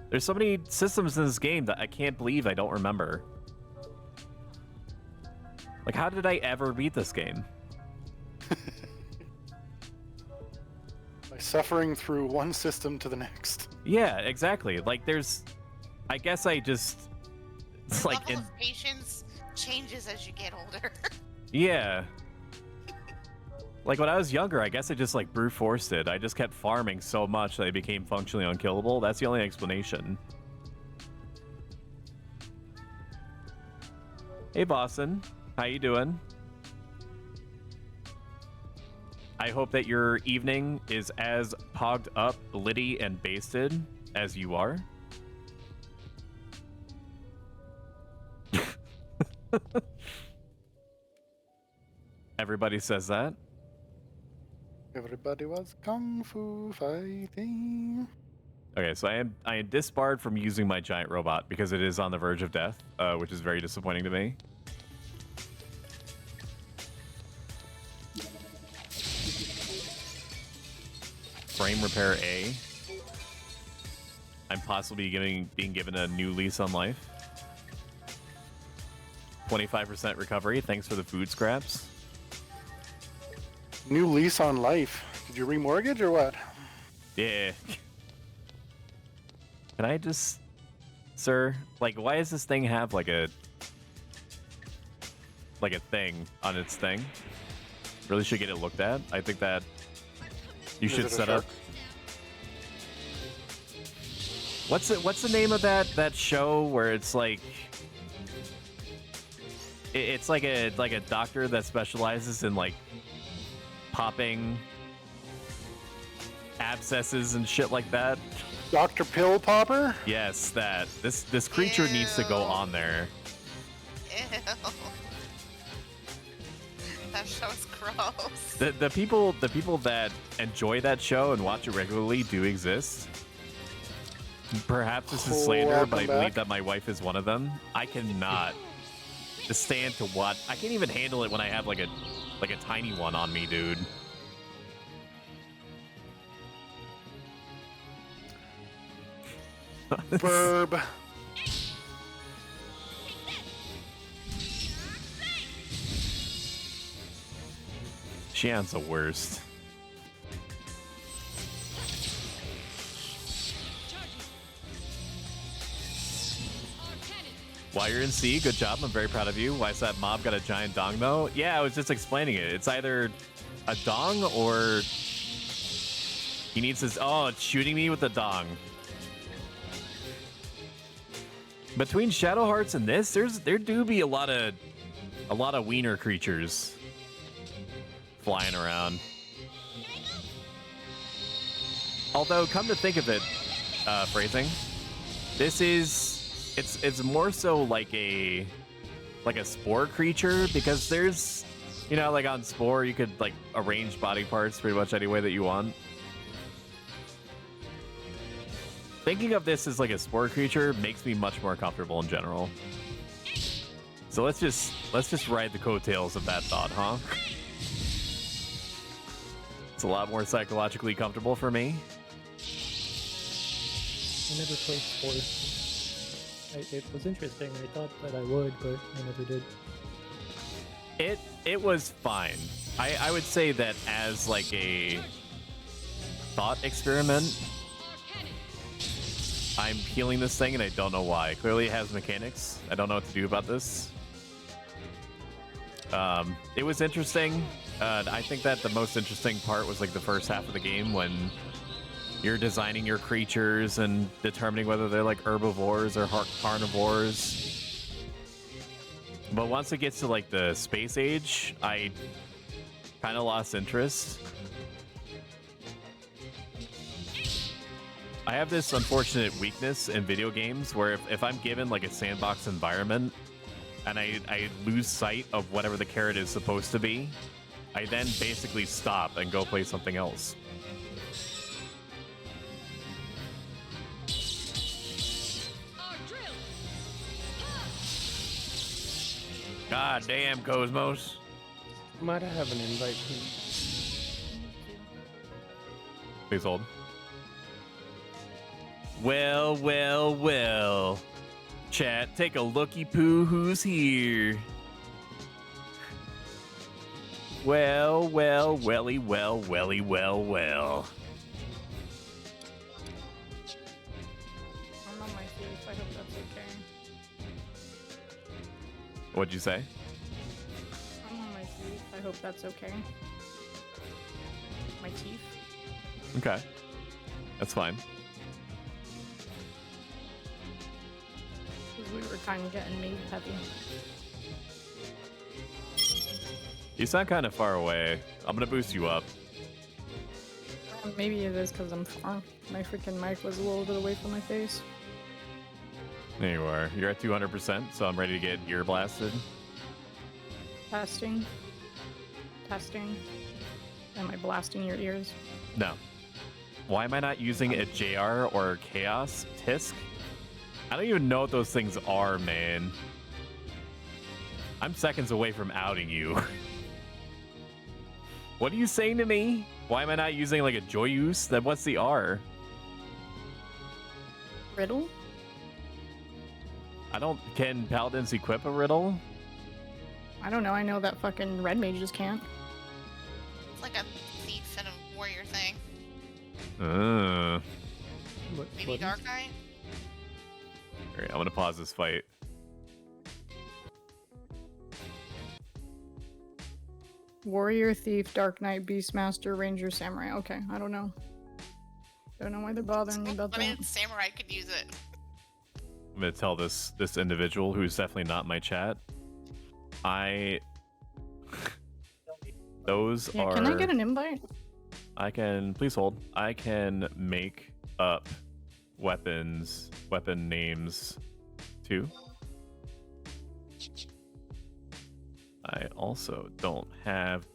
There's so many systems in this game that I can't believe I don't remember. Like, how did I ever beat this game? By suffering through one system to the next. Yeah, exactly. Like, I guess I just... It's like level of patience changes as you get older. Yeah. Like when I was younger, I guess I just like brute forced it. I just kept farming so much that I became functionally unkillable. That's the only explanation. Hey Boston, how you doing? I hope that your evening is as pogged up, litty, and basted as you are. Everybody says that. Everybody was kung fu fighting. Okay, so I am disbarred from using my giant robot because it is on the verge of death, which is very disappointing to me. Frame repair A. I'm possibly being given a new lease on life. 25% recovery. Thanks for the food scraps. New lease on life. Did you remortgage or what? Yeah. Can I just, sir? Like, why does this thing have like a thing on its thing? Really should get it looked at. I think that you should set up. What's the name of that show where it's like it's like a doctor that specializes in like popping abscesses and shit like that? Dr. Pill Popper? Yes, that. This creature needs to go on there. Ew. That show's gross. The people that enjoy that show and watch it regularly do exist. Perhaps this is slander, but I believe that my wife is one of them. I cannot just stand to watch. I can't even handle it when I have like a tiny one on me, dude. Verb. Xian's the worst. While you're in C, good job. I'm very proud of you. Why is that mob got a giant dong though? Yeah, I was just explaining it. It's either a dong or he needs his. Oh, it's shooting me with the dong. Between Shadow Hearts and this, there do be a lot of wiener creatures flying around. Although, come to think of it, phrasing, this is it's more so like a spore creature, because there's, you know, like on Spore you could like arrange body parts pretty much any way that you want. Thinking of this as like a spore creature makes me much more comfortable in general. So let's just ride the coattails of that thought, huh? It's a lot more psychologically comfortable for me. I never played Spore. It was interesting. I thought that I would, but I never did. It was fine. I would say that as like a thought experiment, I'm healing this thing and I don't know why. Clearly it has mechanics. I don't know what to do about this. It was interesting. I think that the most interesting part was like the first half of the game when you're designing your creatures and determining whether they're like herbivores or carnivores. But once it gets to like the space age, I kind of lost interest. I have this unfortunate weakness in video games where if I'm given like a sandbox environment and I lose sight of whatever the carrot is supposed to be, I then basically stop and go play something else. God damn, Cosmos. Might I have an invite, please? Please hold. Well. Chat, take a looky poo who's here. Well. I'm on my feet. I hope that's okay. What'd you say? I'm on my I hope that's okay. My teeth. Okay. That's fine. Because we were kind of getting me heavy. You sound kind of far away. I'm gonna boost you up. Maybe it is because I'm far. My freaking mic was a little bit away from my face. There you are. You're at 200%, so I'm ready to get ear blasted. Testing. Testing. Am I blasting your ears? No. Why am I not using a JR or Chaos Tisk? I don't even know what those things are, man. I'm seconds away from outing you. What are you saying to me? Why am I not using like a Joyous? Then what's the R? Riddle? I don't. Can Paladins equip a riddle? I don't know. I know that fucking red mages can't. It's like a thief and a warrior thing. Maybe Dark Knight? Alright, I'm gonna pause this fight. Warrior, thief, dark knight, beastmaster, ranger, samurai. Okay, I don't know. Don't know why they're bothering me about I mean, that. samurai could use it. I'm gonna tell this individual who's definitely not in my chat. Those Yeah, are. can I get an invite? I can. Please hold. I can make up weapon names too. I also don't have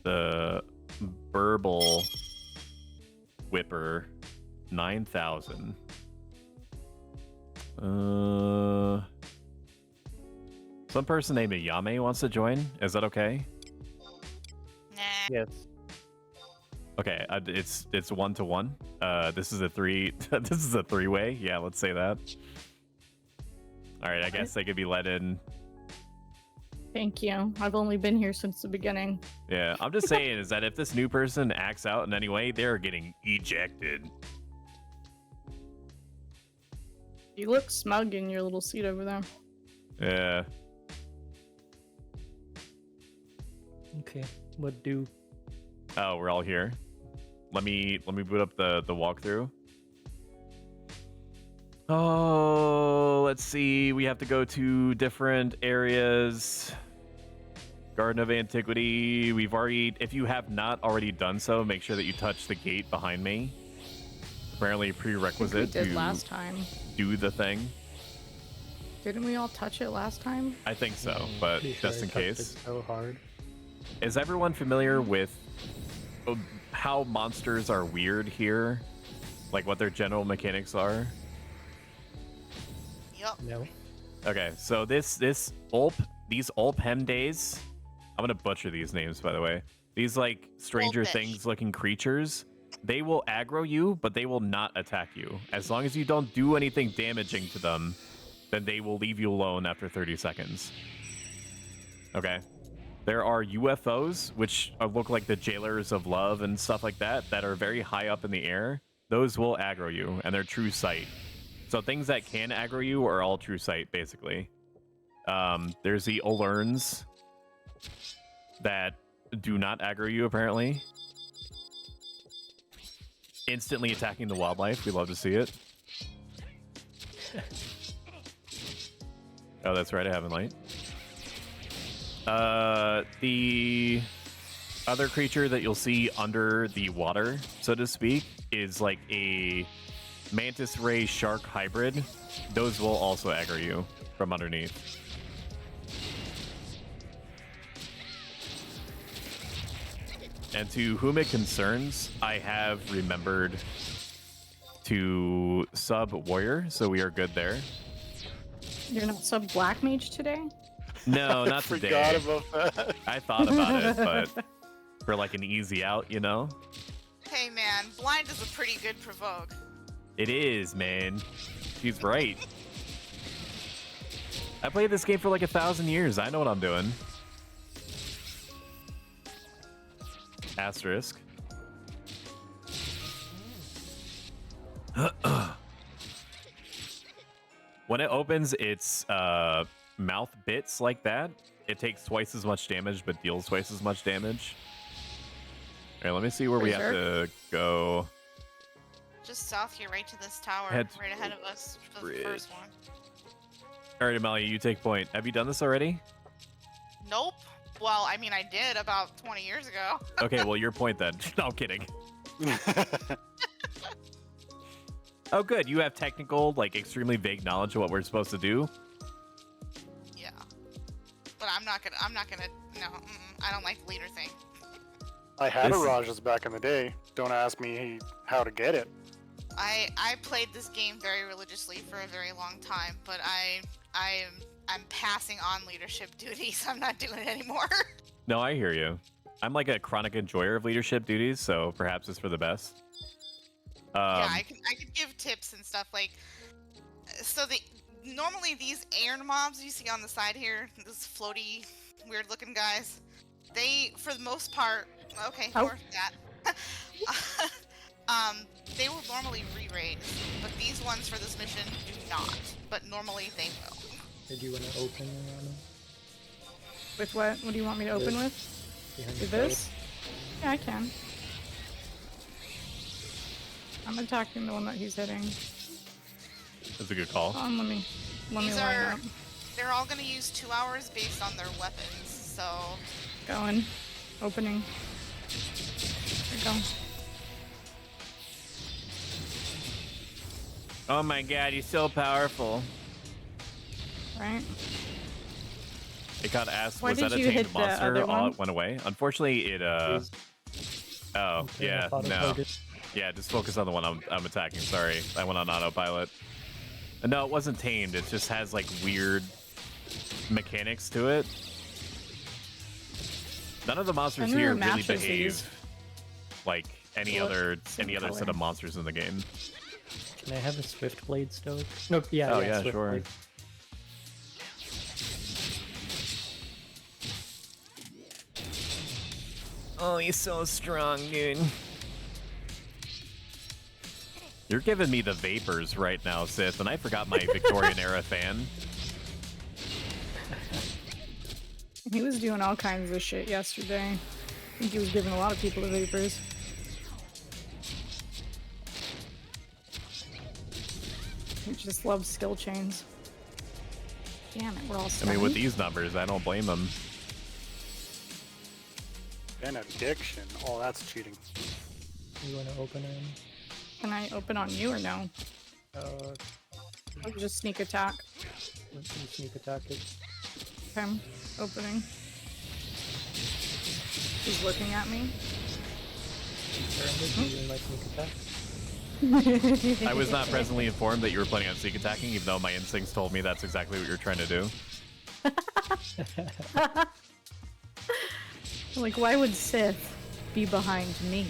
the Burble Whipper 9000. Some person named Yame wants to join. Is that okay? Nah. Yes. Okay, it's 1-to-1. This is a this is a three-way. Yeah, let's say that. All right, I guess they could be let in. Thank you. I've only been here since the beginning. Yeah, I'm just saying is that if this new person acts out in any way, they're getting ejected. You look smug in your little seat over there. Yeah. Okay. What do? Oh, we're all here. Let me boot up the walkthrough. Oh, let's see. We have to go to different areas. Garden of Antiquity. We've already, if you have not already done so, make sure that you touch the gate behind me. Apparently a prerequisite we did to last time. do the thing. Didn't we all touch it last time? I think so, but Pretty sure just I in touched case. it so hard. Is everyone familiar with how monsters are weird here? Like what their general mechanics are? Yup. No. Okay, so these Ulp Hem days, I'm gonna butcher these names by the way. These like Stranger Ulpish. Things looking creatures, they will aggro you, but they will not attack you. As long as you don't do anything damaging to them, then they will leave you alone after 30 seconds. Okay. There are UFOs, which look like the Jailers of Love and stuff like that, that are very high up in the air. Those will aggro you, and they're true sight. So things that can aggro you are all true sight, basically. There's the Olurns that do not aggro you, apparently. Instantly attacking the wildlife. We love to see it. Oh, that's right. I have a light. The other creature that you'll see under the water, so to speak, is like a mantis ray shark hybrid. Those will also aggro you from underneath. And to whom it concerns, I have remembered to sub warrior, so we are good there. You're not sub black mage today? No, not I today. forgot about that. I thought about it, but for like an easy out, you know? Hey man, blind is a pretty good provoke. It is, man. She's right. I played this game for like 1,000 years. I know what I'm doing. Asterisk. When it opens, it's mouth bits like that, it takes twice as much damage but deals twice as much damage. All right, let me see where we have to go. Just south here, right to this tower, Head right ahead of us for the bridge. first one. All right, Amalia, you take point. Have you done this already? Nope. Well, I mean, I did about 20 years ago. Okay, well, your point then. No, I'm kidding. Oh, good. You have technical, like, extremely vague knowledge of what we're supposed to do. Yeah. But I'm not gonna, no, I don't like the leader thing. I had a Rajas back in the day. Don't ask me how to get it. I played this game very religiously for a very long time, but I'm passing on leadership duties. I'm not doing it anymore. No, I hear you. I'm like a chronic enjoyer of leadership duties, so perhaps it's for the best. Yeah, I can give tips and stuff like. So normally these air mobs you see on the side here, this floaty, weird looking guys, they for the most part, okay, or that. They will normally re-raid, but these ones for this mission do not. But normally they will. Did you want to open With what? What do you want me to open with? With this? Yeah, I can. I'm attacking the one that he's hitting. That's a good call. Let me These line up. they're all gonna use 2 hours based on their weapons, so. Going. Opening. There we go. Oh my god, he's so powerful. Right. It got asked, Why was did that a you tamed hit the monster? other All one? it went away. Unfortunately, it oh Okay, yeah, I thought it no. target. Yeah, just focus on the one I'm attacking. Sorry, I went on autopilot. No, it wasn't tamed. It just has like weird mechanics to it. None of the monsters never here really matches behave these. like any Look, other same set color. of monsters in the game. Can I have a Swift Blade Stoic? No, yeah, Oh, yeah, yeah, Swift sure. Blade. Oh, he's so strong, dude. You're giving me the vapors right now, Sith, and I forgot my Victorian era fan. He was doing all kinds of shit yesterday. I think he was giving a lot of people the vapors. He just loves skill chains. Damn it, we're all I mean, with stunned. these numbers, I don't blame him. Benediction. Oh, that's cheating. You want to open it? Can I open on you or no? Or just sneak attack? You sneak attack it. Okay, opening. He's looking at me. Do you like sneak attack? I was not presently informed that you were planning on sneak attacking, even though my instincts told me that's exactly what you're trying to do. Like, why would Sith be behind me?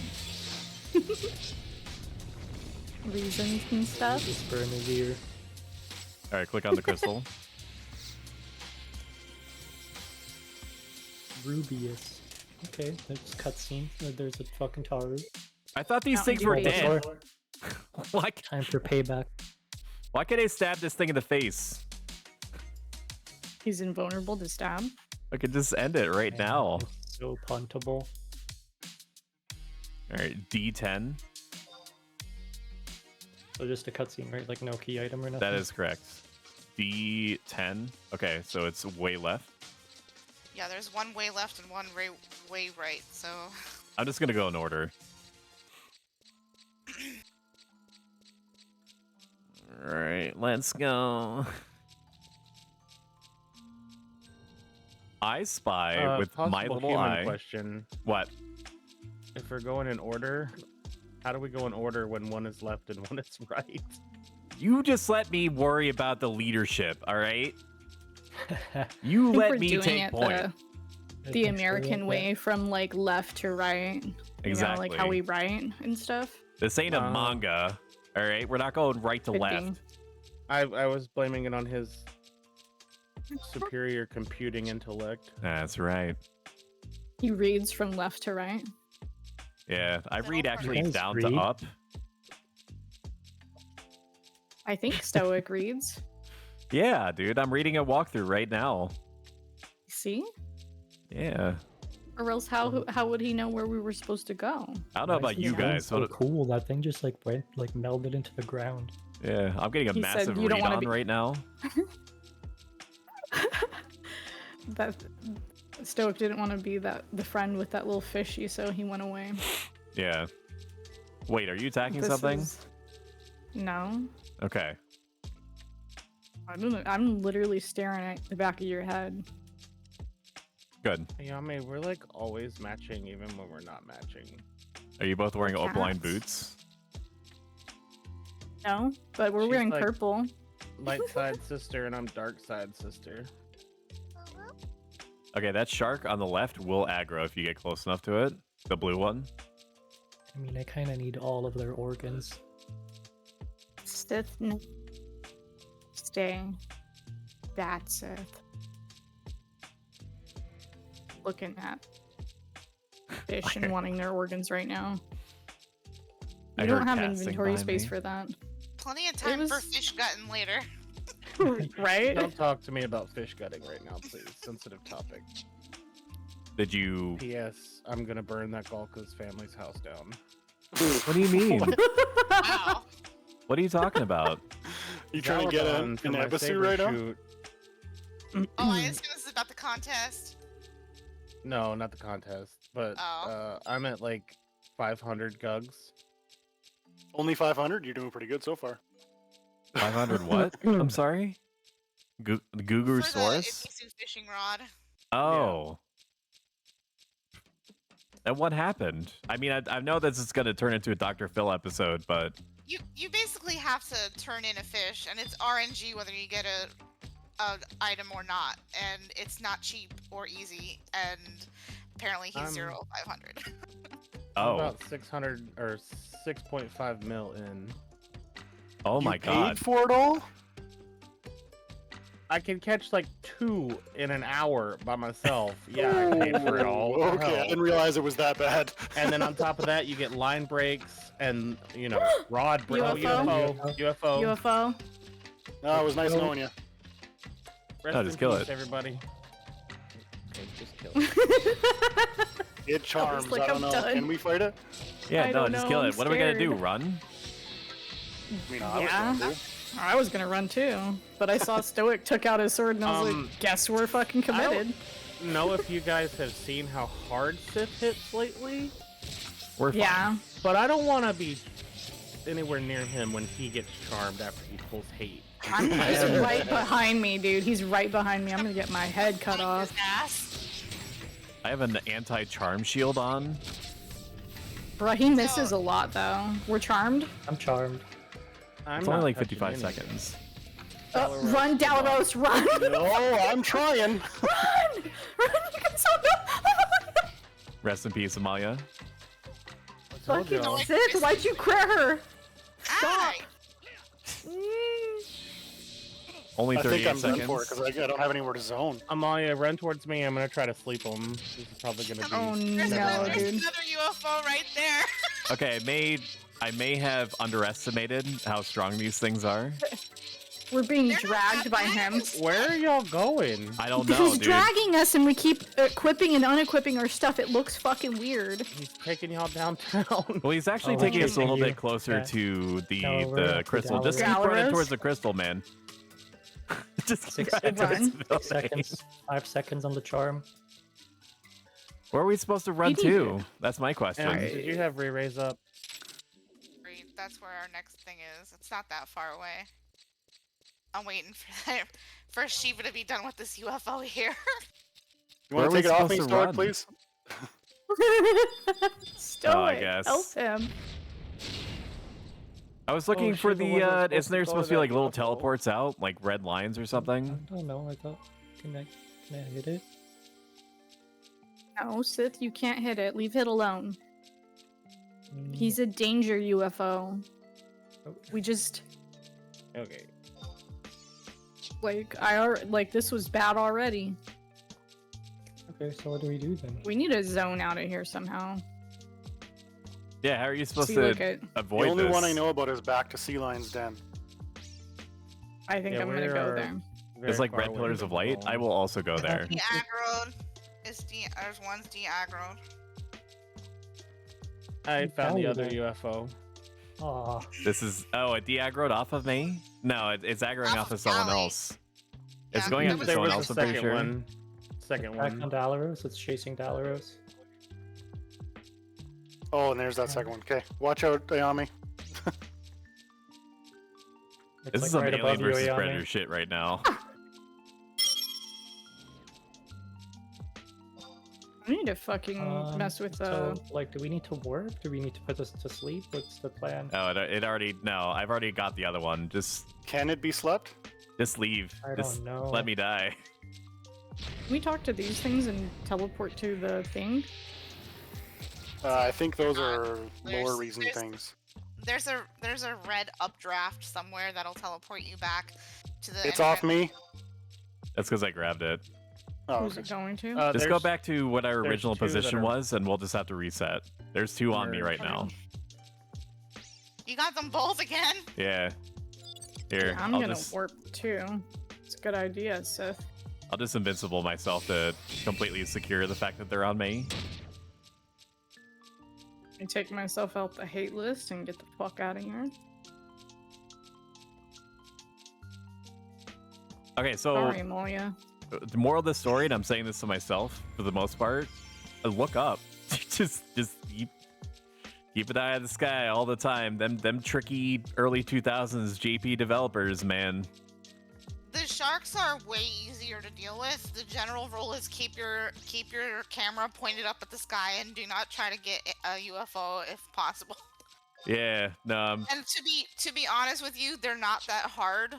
Reasons and stuff. Whisper in his ear. All right, click on the crystal. Rubius. Okay, there's cutscene. There's a fucking Taru. I thought these Mountain things were Dew dead. Bulbasaur. Why, Time for payback. why can't I stab this thing in the face? He's invulnerable to stab. I could just end it right now. So puntable. All right, D10. So just a cutscene, right? Like no key item or nothing? That is correct. D10. Okay, so it's way left. Yeah, there's one way left and one way right, so. I'm just gonna go in order. All right, let's go. I spy with my possible little human eye. question. What? If we're going in order, how do we go in order when one is left and one is right? You just let me worry about the leadership, all right? You I think let we're me doing take it point. the American way from like left to right. Exactly. You know, like how we write and stuff. This ain't a manga, all right? We're not going right to Could be. left. I was blaming it on his superior computing intellect. That's right. He reads from left to right. Yeah, I read actually guys down read? to up. I think Stoic reads. Yeah, dude, I'm reading a walkthrough right now. See? Yeah. Or else how would he know where we were supposed to go? I don't know about you guys. So cool. That thing just like went like melded into the ground. Yeah, I'm getting a He massive said you don't read wanna on be- right now. That Stoic didn't want to be the friend with that little fishy, so he went away. Yeah. Wait, are you attacking This something? No. Okay. I don't know. I'm literally staring at the back of your head. Good. Yame, we're like always matching even when we're not matching. Are you both wearing opaline Cats. boots? No, but we're She's wearing like- purple. Light side sister and I'm dark side sister. Okay, that shark on the left will aggro if you get close enough to it. The blue one. I mean, I kind of need all of their organs. Sith, no. Stay. That's Sith. Looking at fish and wanting their organs right now. I You don't heard have casting inventory behind space me. for that. Plenty of time for was- fish gutting later. Right? Don't talk to me about fish gutting right now, please. Sensitive topic. Did you? P.S. I'm gonna burn that Galka's family's house down. What do you mean? Wow. What are you talking about? You trying to get Zalaban for an my embassy saber right now? shoot. Oh, I assume this is about the contest. No, not the contest. But Oh. I'm at like 500 gugs. Only 500? You're doing pretty good so far. 500 what? I'm sorry? For the Gugusaurus? Ibisu fishing rod. Oh. And what happened? I mean, I know this is going to turn into a Dr. Phil episode, but You basically have to turn in a fish, and it's RNG whether you get a item or not, and it's not cheap or easy. And apparently he's 0 of 500. I'm oh, about 600 or 6.5 mil in. oh You my paid god. for it all? I can catch like 2 in an hour by myself. Yeah, I paid for it all. What the Okay, I hell? didn't realize it was that bad. And then on top of that, you get line breaks and rod break. UFO? UFO. UFO? No, it was nice knowing you. Rest No, in just kill peace, it. everybody. Okay, just kill it. It charms. like, I don't I'm know. done. Can we fight it? Yeah, I no, don't just know, kill I'm it. What are we going to do? scared. Run? I mean, I was Yeah. gonna do. I was gonna run too, but I saw Stoic took out his sword and I was like, guess we're fucking committed. Know if you guys have seen how hard Sith hits lately, We're fine. Yeah. but I don't want to be anywhere near him when he gets charmed after he pulls hate. He's right behind me, dude. He's right behind me. I'm gonna get my head cut off. His ass. I have an anti-charm shield on. Bro, he misses a lot though. We're charmed. I'm charmed. It's only like 55 seconds. Run, Dalaros, run! No, I'm trying. Run! Run! You can stop him! Rest in peace, Amalia. Fucking y'all. Sith, why'd you crack her? Stop. Only I think 38 I'm done seconds. for it because I don't have anywhere to zone. Amalia, run towards me. I'm gonna try to sleep him. This is probably gonna be. Oh There's no, another dude. UFO right there. Okay, I may have underestimated how strong these things are. We're being They're not dragged that by bad. him. Where are y'all going? I don't know, He's dude. dragging us and we keep equipping and unequipping our stuff. It looks fucking weird. He's taking y'all downtown. Well, he's actually Oh, taking okay, us a little thank bit you. closer Yeah. to the No, we're up to crystal. Just keep Dalaros. running towards the crystal, man. Just keep 6 running towards Run. the building. 6 seconds. 5 seconds on the charm. Where are we supposed to run You need to? That's my question. And did you have re-raise up? That's where our next thing is. It's not that far away. I'm waiting for that, for Shiva to be done with this UFO here. You Where want are to we take it off me, supposed to Stoic, run? please? Stoic, guess. help him. I was looking Oh, for Shiva the. wasn't supposed Isn't there to go supposed to to be like that little UFO. teleports out, like red lines or I something? don't know. I thought. Can I hit it? No, Sith, you can't hit it. Leave it alone. Mm, He's a danger UFO. oh, We just Okay. like this was bad already. Okay, so what do we do then? We need to zone out of here somehow. Yeah, how are you supposed See, to look at avoid The only this? one I know about is back to Sea Lion's Den. I think I'm gonna go there. It's like Red Pillars of Light. I will also go there. De-aggroed. There's one's de-aggroed. I found the other UFO. Oh. This is it de-aggroed off of me? No, it's aggroing off of someone else. It's going after someone else. I'm pretty sure. Second Back one. on Dalaros. It's chasing Dalaros. Oh, and there's that second one. Okay, watch out, Ayami. This is some Alien versus Predator shit right now. I need to fucking mess with So, like, do we need to work? Do we need to put this to sleep? What's the plan? Oh, it already. No, I've already got the other one. Just. Can it be slept? Just leave. I just don't know. let me die. Can we talk to these things and teleport to the thing? I think those are lower reason things. There's a red updraft somewhere that'll teleport you back to the. It's off me. That's because I grabbed it. Oh, Who's it going to? Just go back to what our original two that position are- was, and we'll just have to reset. There's two on me right now. You got them both again? Yeah. Here, I'm I'll gonna just warp too. It's a good idea, Sith. I'll just invincible myself to completely secure the fact that they're on me. I take myself out the hate list and get the fuck out of here. Okay, so Sorry, Moya. the moral of the story, and I'm saying this to myself for the most part, look up. just keep an eye on the sky all the time. Them tricky early 2000s JP developers, man. The sharks are way easier to deal with. The general rule is keep your camera pointed up at the sky and do not try to get a UFO if possible. Yeah, no. And to be honest with you, they're not that hard.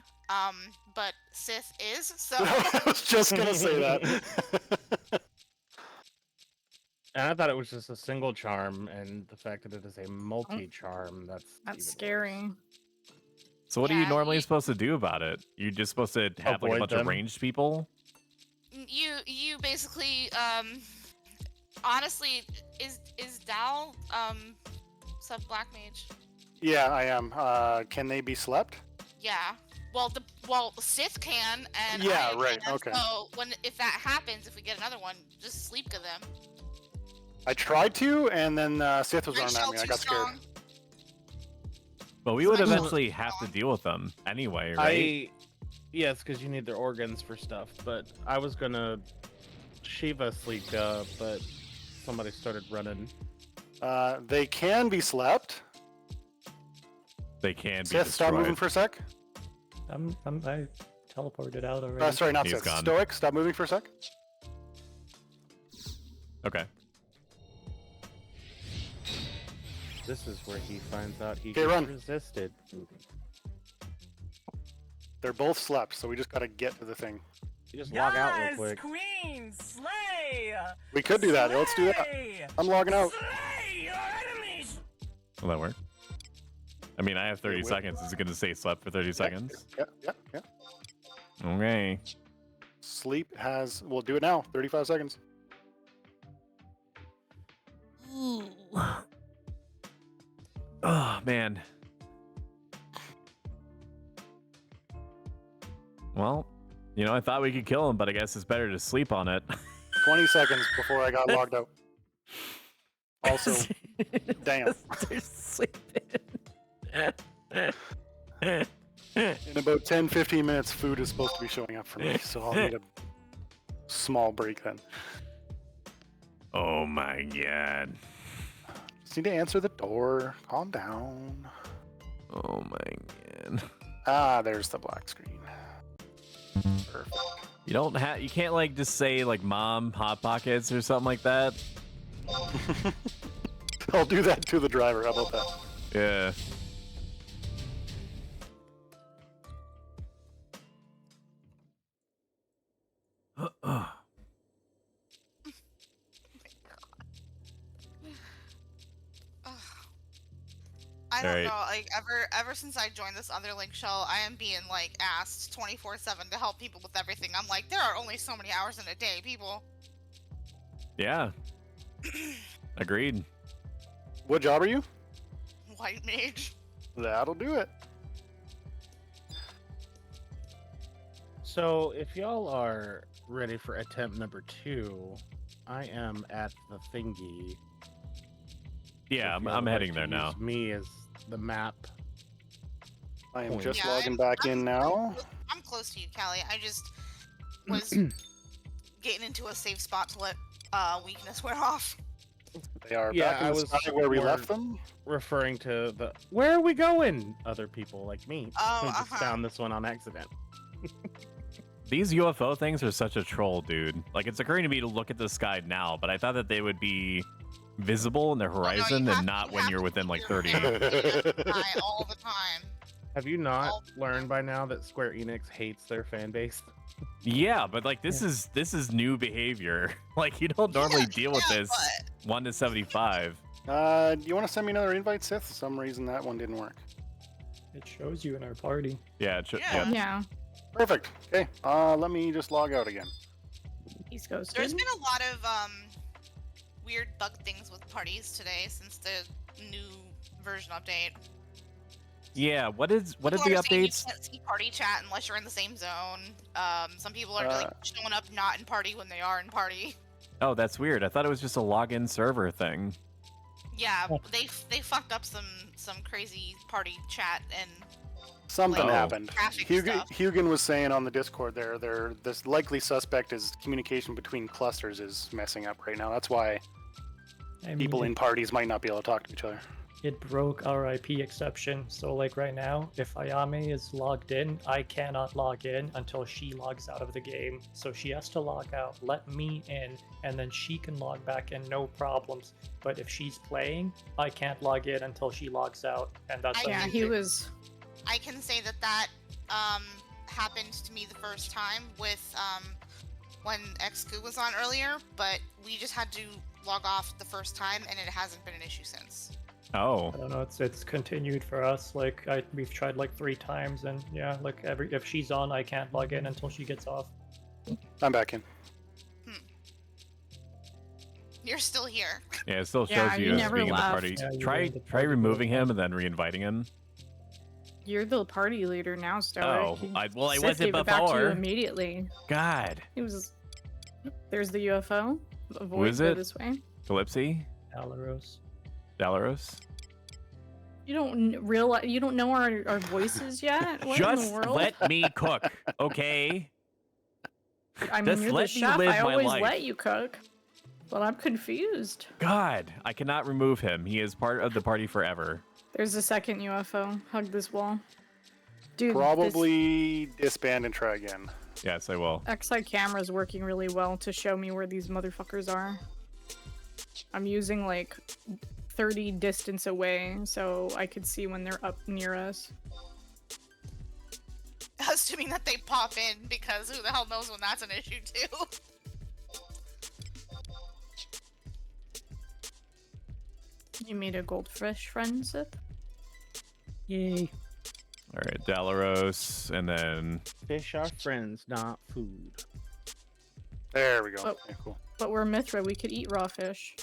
But Sith is, so. I was just gonna say that. And I thought it was just a single charm, and the fact that it is a multi-charm, that's scary. So what are you normally supposed to do about it? You're just supposed to have like a Avoid bunch them. of ranged people? You basically honestly is Dal sub black mage? Yeah, I am. Can they be slept? Yeah. Well Sith can and Yeah, I right, can, okay. So if that happens, if we get another one, just sleep to them. I tried to, and then Sith was running at me. I got scared. But we would eventually have to deal with them anyway, right? Yes, because you need their organs for stuff. But I was gonna Shiva Sleeka, but somebody started running. They can be slept. They can be Sith, stop moving for a sec. I teleported out already. Sorry, not He's Sith. gone. Stoic, stop moving for a sec. Okay. This is where he finds out he Okay, gets run. resisted. They're both slept, so we just gotta get to the thing. You just log out real quick. Queen, slay! We could do that. Let's do that. I'm logging out. Slay your enemies! Will that work? I mean, I have 30 seconds. Is it going to say slept for 30 seconds? Yeah. Okay. Sleep has. We'll do it now. 35 seconds. Oh, man. Well, I thought we could kill him, but I guess it's better to sleep on it. 20 seconds before I got logged out. Also, damn. They're sleeping. In about 10-15 minutes, food is supposed to be showing up for me, so I'll need a small break then. Oh my god. Just need to answer the door. Calm down. Oh my god. Ah, there's the black screen. Perfect. You can't like just say like mom hot pockets or something like that. I'll do that to the driver. How about that? Yeah. I don't Alright. know, like ever since I joined this other link shell, I am being like asked 24/7 to help people with everything. I'm like, there are only so many hours in a day, people. Yeah. Agreed. What job are you? White mage. That'll do it. So if y'all are ready for attempt number 2, I am at the thingy. Yeah, If y'all I'm would heading like there to now. use me as the map. I am point. just Yeah, logging back in now. I'm close to you, Callie. I just was getting into a safe spot to let weakness wear off. They are Yeah, back in I the was sky where we more left them. referring to the where are we going? Other people like me Oh, who just found this one on accident. These UFO things are such a troll, dude. Like, it's occurring to me to look at the sky now, but I thought that they would be visible in the horizon and not when you're within like 30. All the time. Have you not learned by now that Square Enix hates their fan base? Yeah, but like this is new behavior. Like, you don't normally deal with this 1 to 75. Do you want to send me another invite, Sith? Some reason that one didn't work. It shows you in our party. Yeah, Yeah. Perfect. Okay. Let me just log out again. He's ghosted. There's been a lot of weird bug things with parties today since the new version update. Yeah, what are the People are saying you updates? can't see party chat unless you're in the same zone. Some people are like showing up not in party when they are in party. Oh, that's weird. I thought it was just a login server thing. Yeah, they fucked up some crazy party chat and Something like, happened. graphic stuff. Hugan was saying on the Discord there, this likely suspect is communication between clusters is messing up right now. That's why people in parties might not be able to talk to each other. It broke our IP exception, so like right now, if Ayame is logged in, I cannot log in until she logs out of the game. So she has to log out, let me in, and then she can log back in, no problems. But if she's playing, I can't log in until she logs out, and that's Yeah, he was. I can say that happened to me the first time with when XQ was on earlier, but we just had to log off the first time, and it hasn't been an issue since. Oh. I don't know. It's continued for us. Like we've tried like 3 times, and yeah, like if she's on, I can't log in until she gets off. I'm back in. You're still here. Yeah, it still shows Yeah, you you as never being in the left. party. Yeah, you were Try in the try party removing the whole him and then re-inviting him. You're the party leader now, Stoic. Oh, I Sith wasn't gave it back to you before. immediately. God. He was. There's the UFO. Avoid is go it? this way. Calypsy? Dalaros. Dalaros? You don't realize. You don't know our voices yet. What in the Just world? let me cook, okay? I mean, just you're let the me chef. live I my always life. let you cook, but I'm confused. God, I cannot remove him. He is part of the party forever. There's a second UFO. Hug this wall. Dude, Probably disband and try again. Yes, I will. this XI camera is working really well to show me where these motherfuckers are. I'm using like 30 distance away so I could see when they're up near us. Assuming that they pop in, because who the hell knows when that's an issue too. You made a goldfish friend, Sith? Yay. All right, Dalaros, and then Fish are friends, not food. There we go. Oh. Okay, cool. But we're Mithra, we could eat raw fish.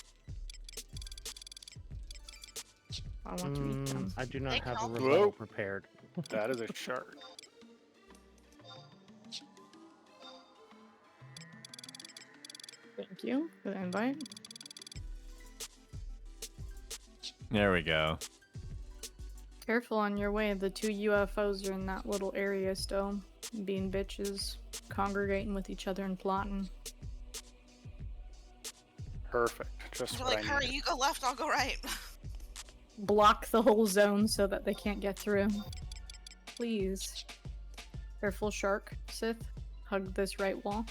I want to eat them. I do not They have a call- rebuttal Whoa. prepared. That is a shark. Thank you for the invite. there we go. Careful on your way, the 2 UFOs are in that little area still. Being bitches, congregating with each other and plotting. Perfect. Just They're what like, I hurry, needed. you go left, I'll go right. Block the whole zone so that they can't get through. Please. Careful, shark, Sith. Hug this right wall.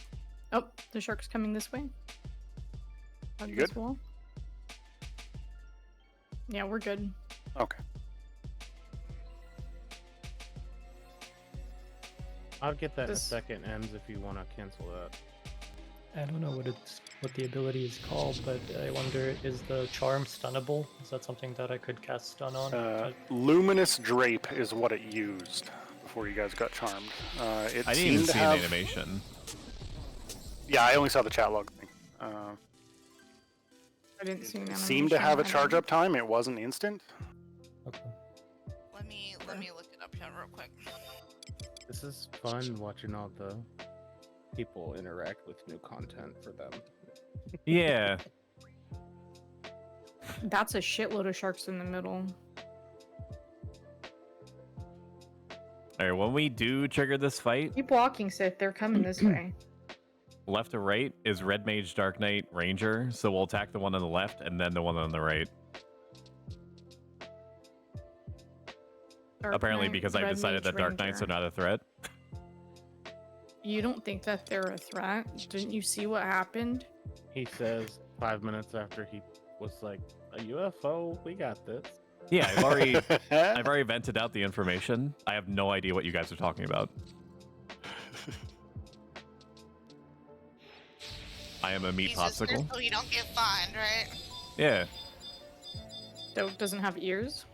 Oh, the shark's coming this way. Hug You this good? wall. Yeah, we're good. Okay. I'll get that in a This- second, Ems, if you want to cancel that. I don't know what the ability is called, but I wonder, is the charm stunnable? Is that something that I could cast stun on? Luminous Drape is what it used before you guys got charmed. It I didn't seemed even to see have... an animation. Yeah, I only saw the chat log thing. I didn't see an It seemed to have a animation. charge up time. It wasn't instant. Okay. Let me look it up here real quick. This is fun watching all the people interact with new content for them. Yeah. That's a shitload of sharks in the middle. Alright, when we do trigger this fight, Keep walking, Sith. They're coming this way. left to right is Red Mage, Dark Knight, Ranger. So we'll attack the one on the left and then the one on the right. Dark Apparently Knight, because I've Red decided Mage, that Dark Knights are Ranger. not a threat. You don't think that they're a threat? Didn't you see what happened? He says 5 minutes after he was like, a UFO, we got this. Yeah, I've already vented out the information. I have no idea what you guys are talking about. I am a meat popsicle. So you don't get fined, right? Yeah. Dope doesn't have ears.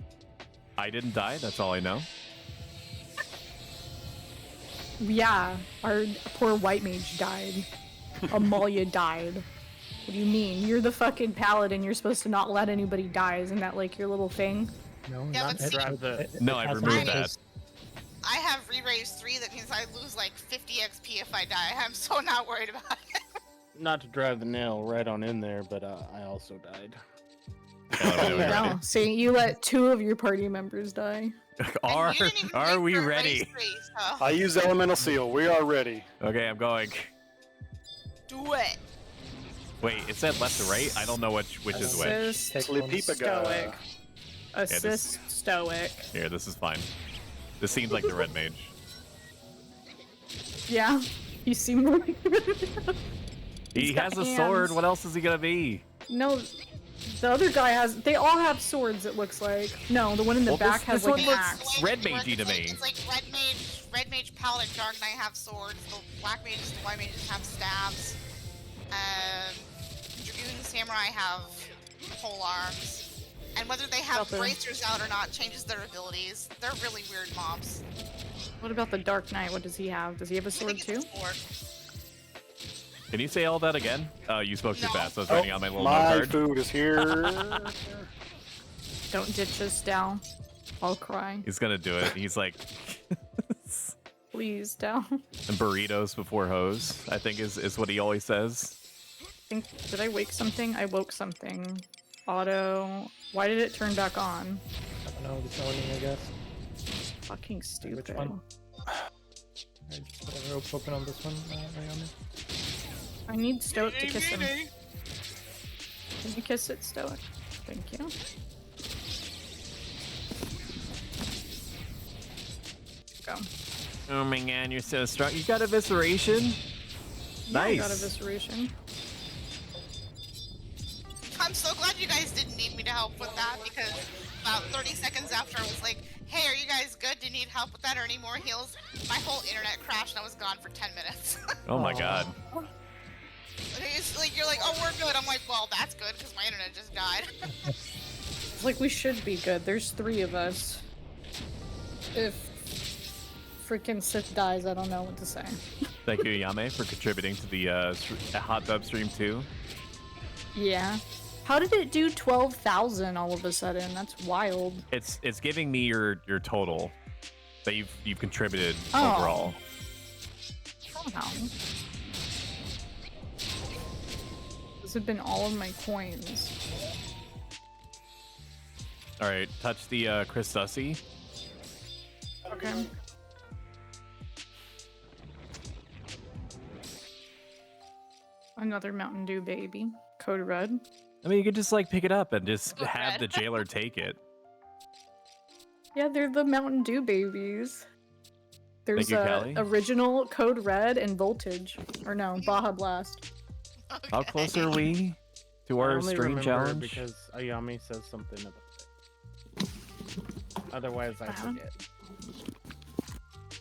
I didn't die, that's all I know. Yeah, our poor white mage died. Amalia died. What do you mean? You're the fucking paladin. You're supposed to not let anybody die. Isn't that like your little thing? No, Yeah, not but see- Drive the No, I removed that. I have re-raised 3. That means I lose like 50 XP if I die. I'm so not worried about it. not to drive the nail right on in there, but I also died. There we go. No, see, you let 2 of your party members die. Are You didn't even are make we your ready? raise 3, so I used Elemental Seal. We are ready. Okay, I'm going. do it. Wait, it said left to right? I don't know which is which. Assist, Take one. stoic. Assist, this- stoic. Here, this is fine. This seems like the red mage. Yeah, you seem like... He He's got has a sword. hands. What else is he gonna be? No, the other guy has... They all have swords, it looks like. No, the one in the Well, back this has one like an looks axe. red magey to me. It's like red mage, paladin, dark knight have swords. The black mages, the white mages have staves. Dragoon, samurai have pole arms. And whether they have Nothing. bracers out or not changes their abilities. They're really weird mobs. What about the Dark Knight? What does he have? Does he have a I sword think it's too? a sword. Can you say all that again? Oh, you spoke too No. fast. I was writing out my little note My card. food is here. Don't ditch us, Dal. I'll cry. He's gonna do it. He's like, Please, Dal. and burritos before hoes, I think is what he always says. Did I wake something? I woke something. Auto. Why did it turn back on? I don't know, the zoning, I guess. Fucking stupid. Which one? Alright, just whatever, rope's open on this one, Ayami. I need Stoic to kiss him. Can you kiss it, Stoic? Thank you. Go. Oh my god, you're so strong. You got evisceration? Yeah, I Nice. got evisceration. I'm so glad you guys didn't need me to help with that because about 30 seconds after I was like, hey, are you guys good? Do you need help with that or any more heals? My whole internet crashed and I was gone for 10 minutes. Oh my god. It's like, you're like, oh, we're good. I'm like, well, that's good because my internet just died. It's like we should be good. There's 3 of us. If freaking Sith dies, I don't know what to say. Thank you, Yame, for contributing to the hot tub stream too. Yeah. How did it do 12,000 all of a sudden? That's wild. It's giving me your total that you've contributed Oh. overall. Somehow. This have been all of my coins. All right, touch the Chris Sussy. Okay. Another Mountain Dew baby. Code Red. I mean, you could just like pick it up and just Code have Red. the jailer take it. Yeah, they're the Mountain Dew babies. There's you, a Callie. original Code Red and Voltage. Or no, Baja Blast. How close are we to I our only stream remember challenge? because Ayami says something about it. Otherwise, I Uh-huh. forget.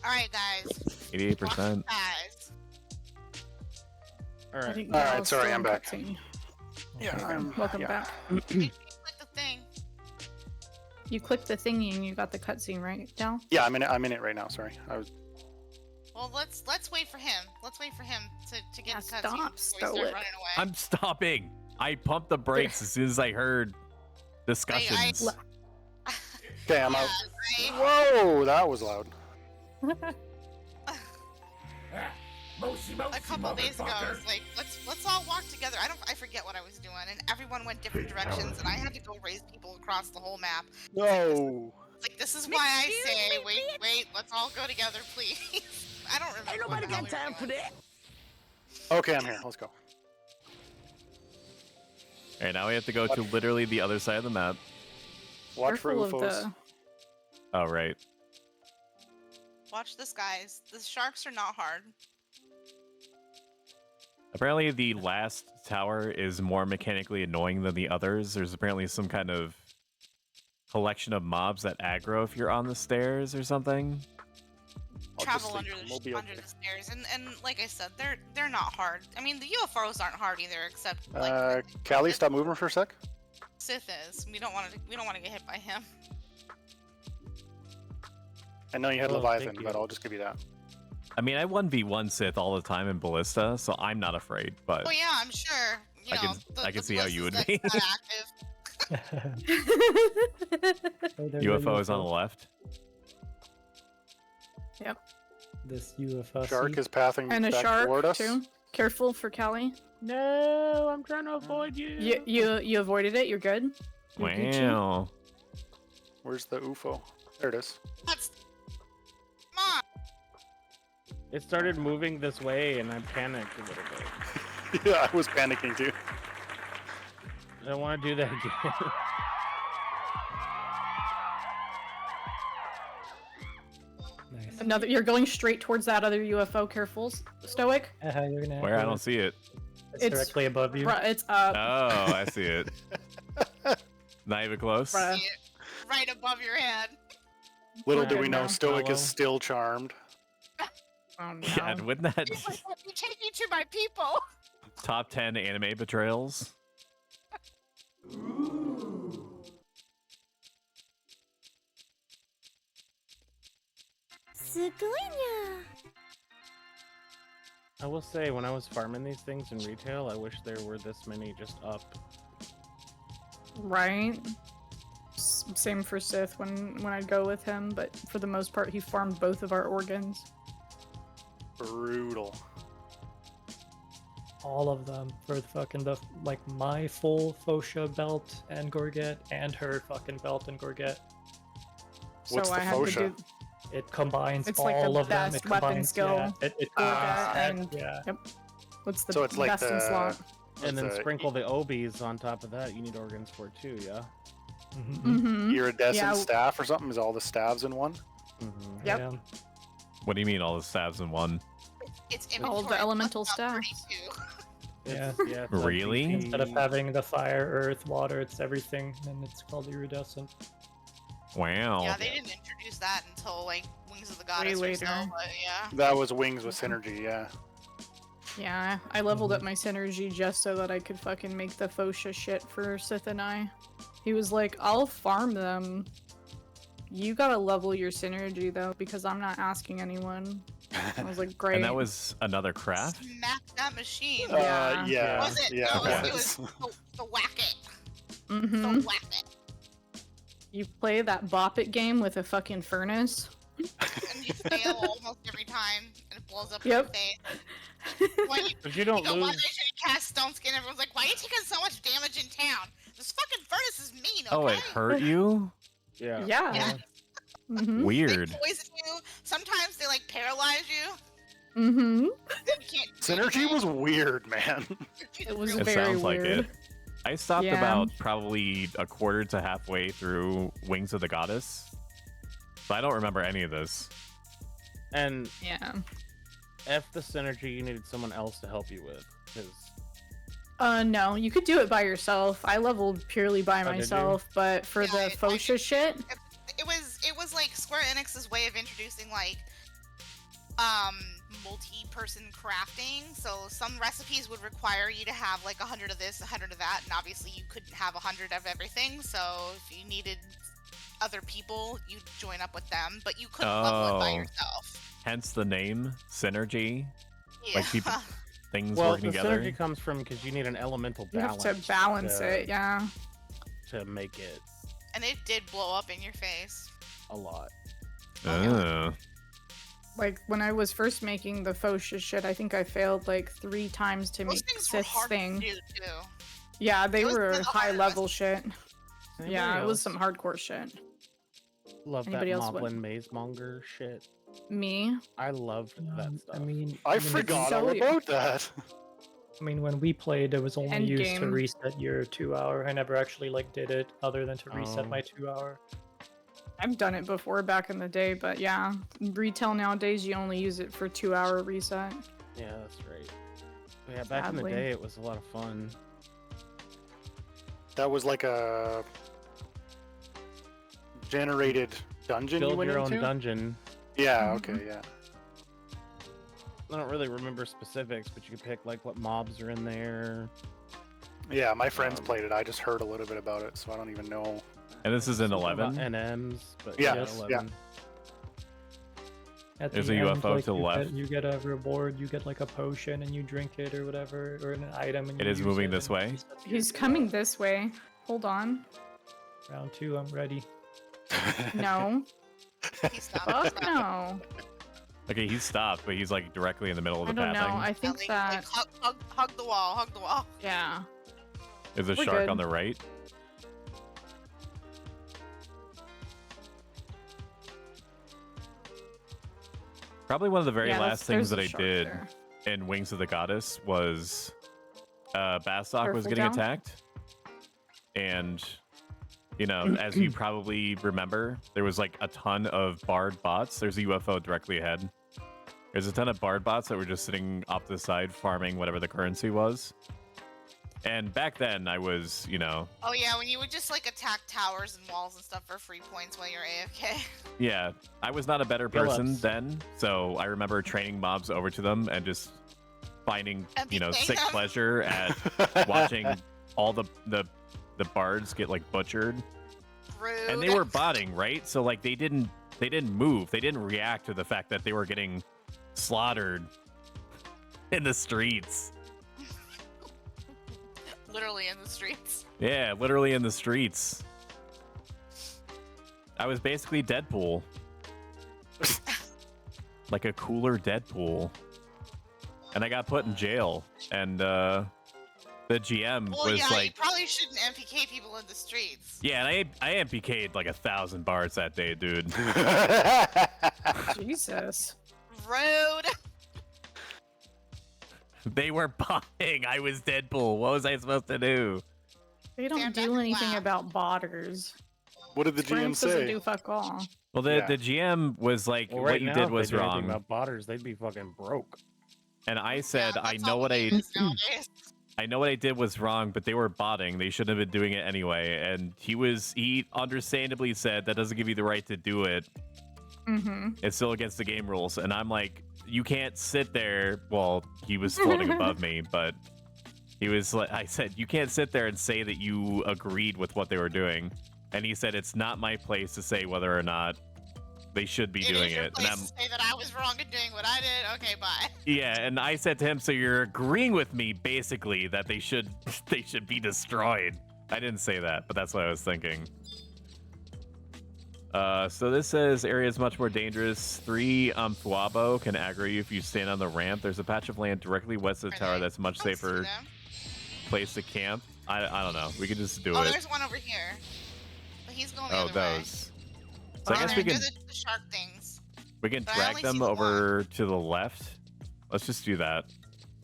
All right, guys. 88%. Guys. All I right. think All right, Dal's sorry, still I'm in back. cutscene. Yeah, Welcome yeah. back. Click the thing. You clicked the thingy and you got the cutscene, right, Dal? Yeah, I'm in it right now. Sorry, I was. Well, let's wait for him. Let's wait for him to get Yeah, the cutscene stop, before we start Stoic. running away. I'm stopping. I pumped the brakes as soon as I heard discussions. Okay, I'm out. Yeah, right? Whoa, that was loud. a couple days ago. I was like, let's all walk together. I forget what I was doing, and everyone went different directions, and I had to go raise people across the whole map. No. Like, this is why I say, wait, let's all go together, please. I don't remember. Ain't nobody got time for that. Okay, I'm here. Let's go. Alright, now we have to go to literally the other side of the map. Watch for Careful of UFOs. Oh, right. Watch this, guys. The sharks are not hard. Apparently, the last tower is more mechanically annoying than the others. There's apparently some kind of collection of mobs that aggro if you're on the stairs or something. Travel under the stairs, and like I said, they're not hard. I mean, the UFOs aren't hard either, except like Callie, stop moving for a sec. Sith is. We don't want to get hit by him. I know you had Oh, Leviathan, thank you. but I'll just give you that. I mean, I 1v1 Sith all the time in Ballista, so I'm not afraid, but Oh yeah, I'm sure. I can see how you would ballista's be. not active. UFO is on the left. Yep. This UFO. Shark is pathing And a back shark toward us. too. Careful for Callie. No, I'm trying to avoid you. You avoided it. You're good. You're Gucci. Wow. Where's the UFO? There it is. Come on. It started moving this way, and I panicked a little bit. Yeah, I was panicking too. I don't want to do that again. Nice. Another. You're going straight towards that other UFO. Careful, Stoic. You're gonna Where? I don't see it. It's directly above you. It's up. Oh, I see it. Not even close. Bruh. Right above your head. Little do Okay, we know, now. Stoic is still charmed. Oh no. Yeah, and wouldn't that You take me to my people. top 10 anime betrayals? I will say, when I was farming these things in retail, I wish there were this many just up. Right. Same for Sith when I'd go with him, but for the most part, he farmed both of our organs. Brutal. All of them for fucking like my full Fosha belt and Gorget and her fucking belt and Gorget. What's so the I had Fosha? to do. It combines It's all like the of them. best It weapon combines, skill. Yeah, it Gorget and yeah. yep. What's the So it's like best in the- slot? And then What's the sprinkle the obies on top of that. You need organs for it too, yeah? Mm-hmm. Iridescent Yeah. staff or something? Is all the staves in one? Mm-hmm. Yep. Yeah. What do you mean all the stabs in one? It's All the inventory elemental plus about staffs. 32. Yeah. Yeah, it's like Really? BP. Instead of having the fire, earth, water, it's everything, and it's called iridescent. Wow. Yeah, they didn't introduce that until like Wings of the Goddess Way or so, later. but yeah. That was Wings with Synergy, yeah. Yeah, I leveled up my synergy just so that I could fucking make the Fosha shit for Sith and I. He was like, I'll farm them. You gotta level your synergy though, because I'm not asking anyone. I was like, great. And that was another craft? Smack that machine. Yeah. Yeah. Was it? Yeah, No, it it was the whack it. Mm-hmm. The whack it. You play that Bop It game with a fucking furnace. And you fail almost every time, and it blows up Yep. in your face. Why you, But you don't go, why lose. they should cast Stone Skin? Everyone's like, why are you taking so much damage in town? This fucking furnace is mean, okay? Oh, it hurt you? Yeah. Yeah. Yeah. Mm-hmm. Weird. They poison you. Sometimes they like paralyze you. Mm-hmm. And you can't do Synergy anything. was weird, man. It was It very sounds like weird. it. I stopped Yeah. about probably a quarter to halfway through Wings of the Goddess. So I don't remember any of this. And Yeah. F the synergy you needed someone else to help you with. Because No, you could do it by yourself. I leveled purely by Oh, did you? myself, but for Yeah, the it's Fosha shit, It was like Square Enix's way of introducing like multi-person crafting. So some recipes would require you to have like 100 of this, 100 of that, and obviously you couldn't have 100 of everything. So if you needed other people, you'd join up with them, but you couldn't level it by Oh. yourself. Hence the name, Synergy. Yeah. Like people, things well, working the together. synergy comes from because you need an elemental you have balance. to balance to- it. Yeah. To make it And it did blow up in your face. a lot. Oh. Like when I was first making the Fosha shit, I think I failed like 3 times to Those make things were Sith's hard thing. to do too. Yeah, they It was were the high hardest. level shit. Yeah, Anybody it was else some hardcore shit. love Anybody that else Moblin what? Maze Monger shit. Me? I loved that stuff. I mean, I when it's forgot so- all about that. I mean, when we played, it was only End used to game. reset your 2-hour. I never actually like did it other than to reset Oh. my 2-hour. I've done it before back in the day, but yeah, retail nowadays you only use it for 2-hour reset. Yeah, that's right. But yeah, back in Sadly. the day, it was a lot of fun. That was like a generated dungeon you Build went your into? own dungeon. Yeah, okay, yeah. I don't really remember specifics, but you could pick like what mobs are in there. Yeah, my friends played it. I just heard a little bit about it, so I don't even know. And this is in Something about 11. NMs, but Yeah, yeah, yeah. 11. At There's the a end, UFO like, to the you left. Get, you get a reward, you get like a potion and you drink it or whatever, or an item. And It you is use moving it this and way. resets your He's 2 coming hours. this way. Hold on. Round 2, I'm ready. No. He stopped. Fuck no. Okay, he's stopped, but he's like directly in the middle of I the don't know. pathing. I think Like, that hug the wall. Hug the wall. yeah. There's a we're shark good. on the right. Probably one of the very Yeah, last things there's that a I shark did there. in Wings of the Goddess was Bastok was Careful getting down. attacked. And, you know, as you probably remember, there was like a ton of Bard bots. There's a UFO directly ahead. There's a ton of Bard bots that were just sitting off to the side farming whatever the currency was. And back then I was, you know, Oh yeah, when you would just like attack towers and walls and stuff for free points while you're AFK. yeah, I was not a better Fill person ups. then. So I remember training mobs over to them and just finding, you know, Emptying sick them. pleasure at watching all the bards get like butchered. Rude. And they were botting, right? So like they didn't move. They didn't react to the fact that they were getting slaughtered in the streets. Literally in the streets. Yeah, literally in the streets. I was basically Deadpool. Like a cooler Deadpool. And I got put in jail. And the GM Well, was yeah, like, you probably shouldn't MPK people in the streets. yeah, and I MPK'd like 1,000 bards that day, dude. Jesus. Rude. They were botting. I was Deadpool. What was I supposed to do? They don't Stand back do and anything laugh. about botters. What did the GM Frank doesn't say? do fuck all. Well, Yeah. the GM was like, Well, what right you now, did if was they did anything wrong. about botters, they'd be fucking broke. And I said, Yeah, I that's know all what we I use nowadays. I know what I did was wrong, but they were botting. They shouldn't have been doing it anyway. And he understandably said that doesn't give you the right to do it. Mm-hmm. It's still against the game rules. And I'm like, you can't sit there. Well, he was floating above me, but he was like, I said, you can't sit there and say that you agreed with what they were doing. And he said, it's not my place to say whether or not they should be doing is your it. place And I'm, to say that I was wrong in doing what I did. Okay, bye. yeah, and I said to him, so you're agreeing with me basically that they should be destroyed. I didn't say that, but that's what I was thinking. So this says area is much more dangerous. 3 Fuabo can aggro you if you stand on the ramp. There's a patch of land directly west of the tower that's much I see safer them. place to camp. I don't know. We could just do Oh, it. there's one over here. But he's going the Oh, other way. those. So I Oh, guess they're we can the shark things. we can but I drag only see them the over to the left. Let's just do that.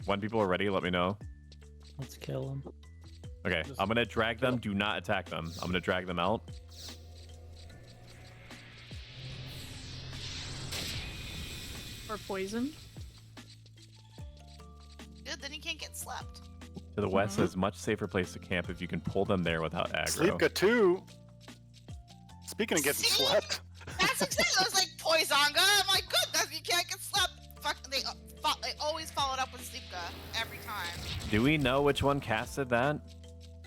When people are ready, let me know. Let's kill him. Okay, Just I'm gonna drag them. Do not attack them. I'm gonna drag them out. Or poison. Good, then he can't get slept. To the west is much safer place to camp if you can pull them there without aggro. Sleepka 2. Speaking of getting See? slept. That's exactly. I was like Poisonga. I'm like, good. You can't get slept. Fuck. They always followed up with Sleepka every time. Do we know which one casted that?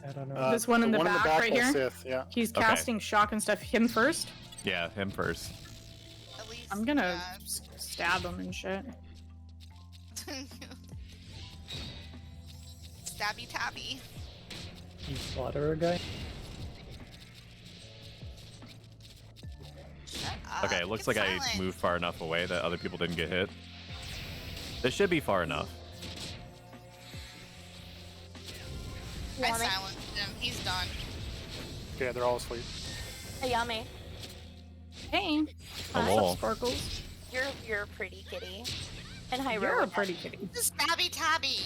I don't know. This one in the back right was here? Sith, yeah. He's Okay. casting shock and stuff. Him first? Yeah, him first. At least. I'm gonna stab him and shit. Stabby tabby. You slaughter a guy? Shut Okay, it looks like I moved far enough away that other people didn't get hit. This should be far enough. I silenced him. He's done. Okay, they're all asleep. Hey, Yami. Hey. Hello. Sparkles. You're a pretty kitty. And hi, You're a Rowan. pretty kitty. This is Stabby Tabby.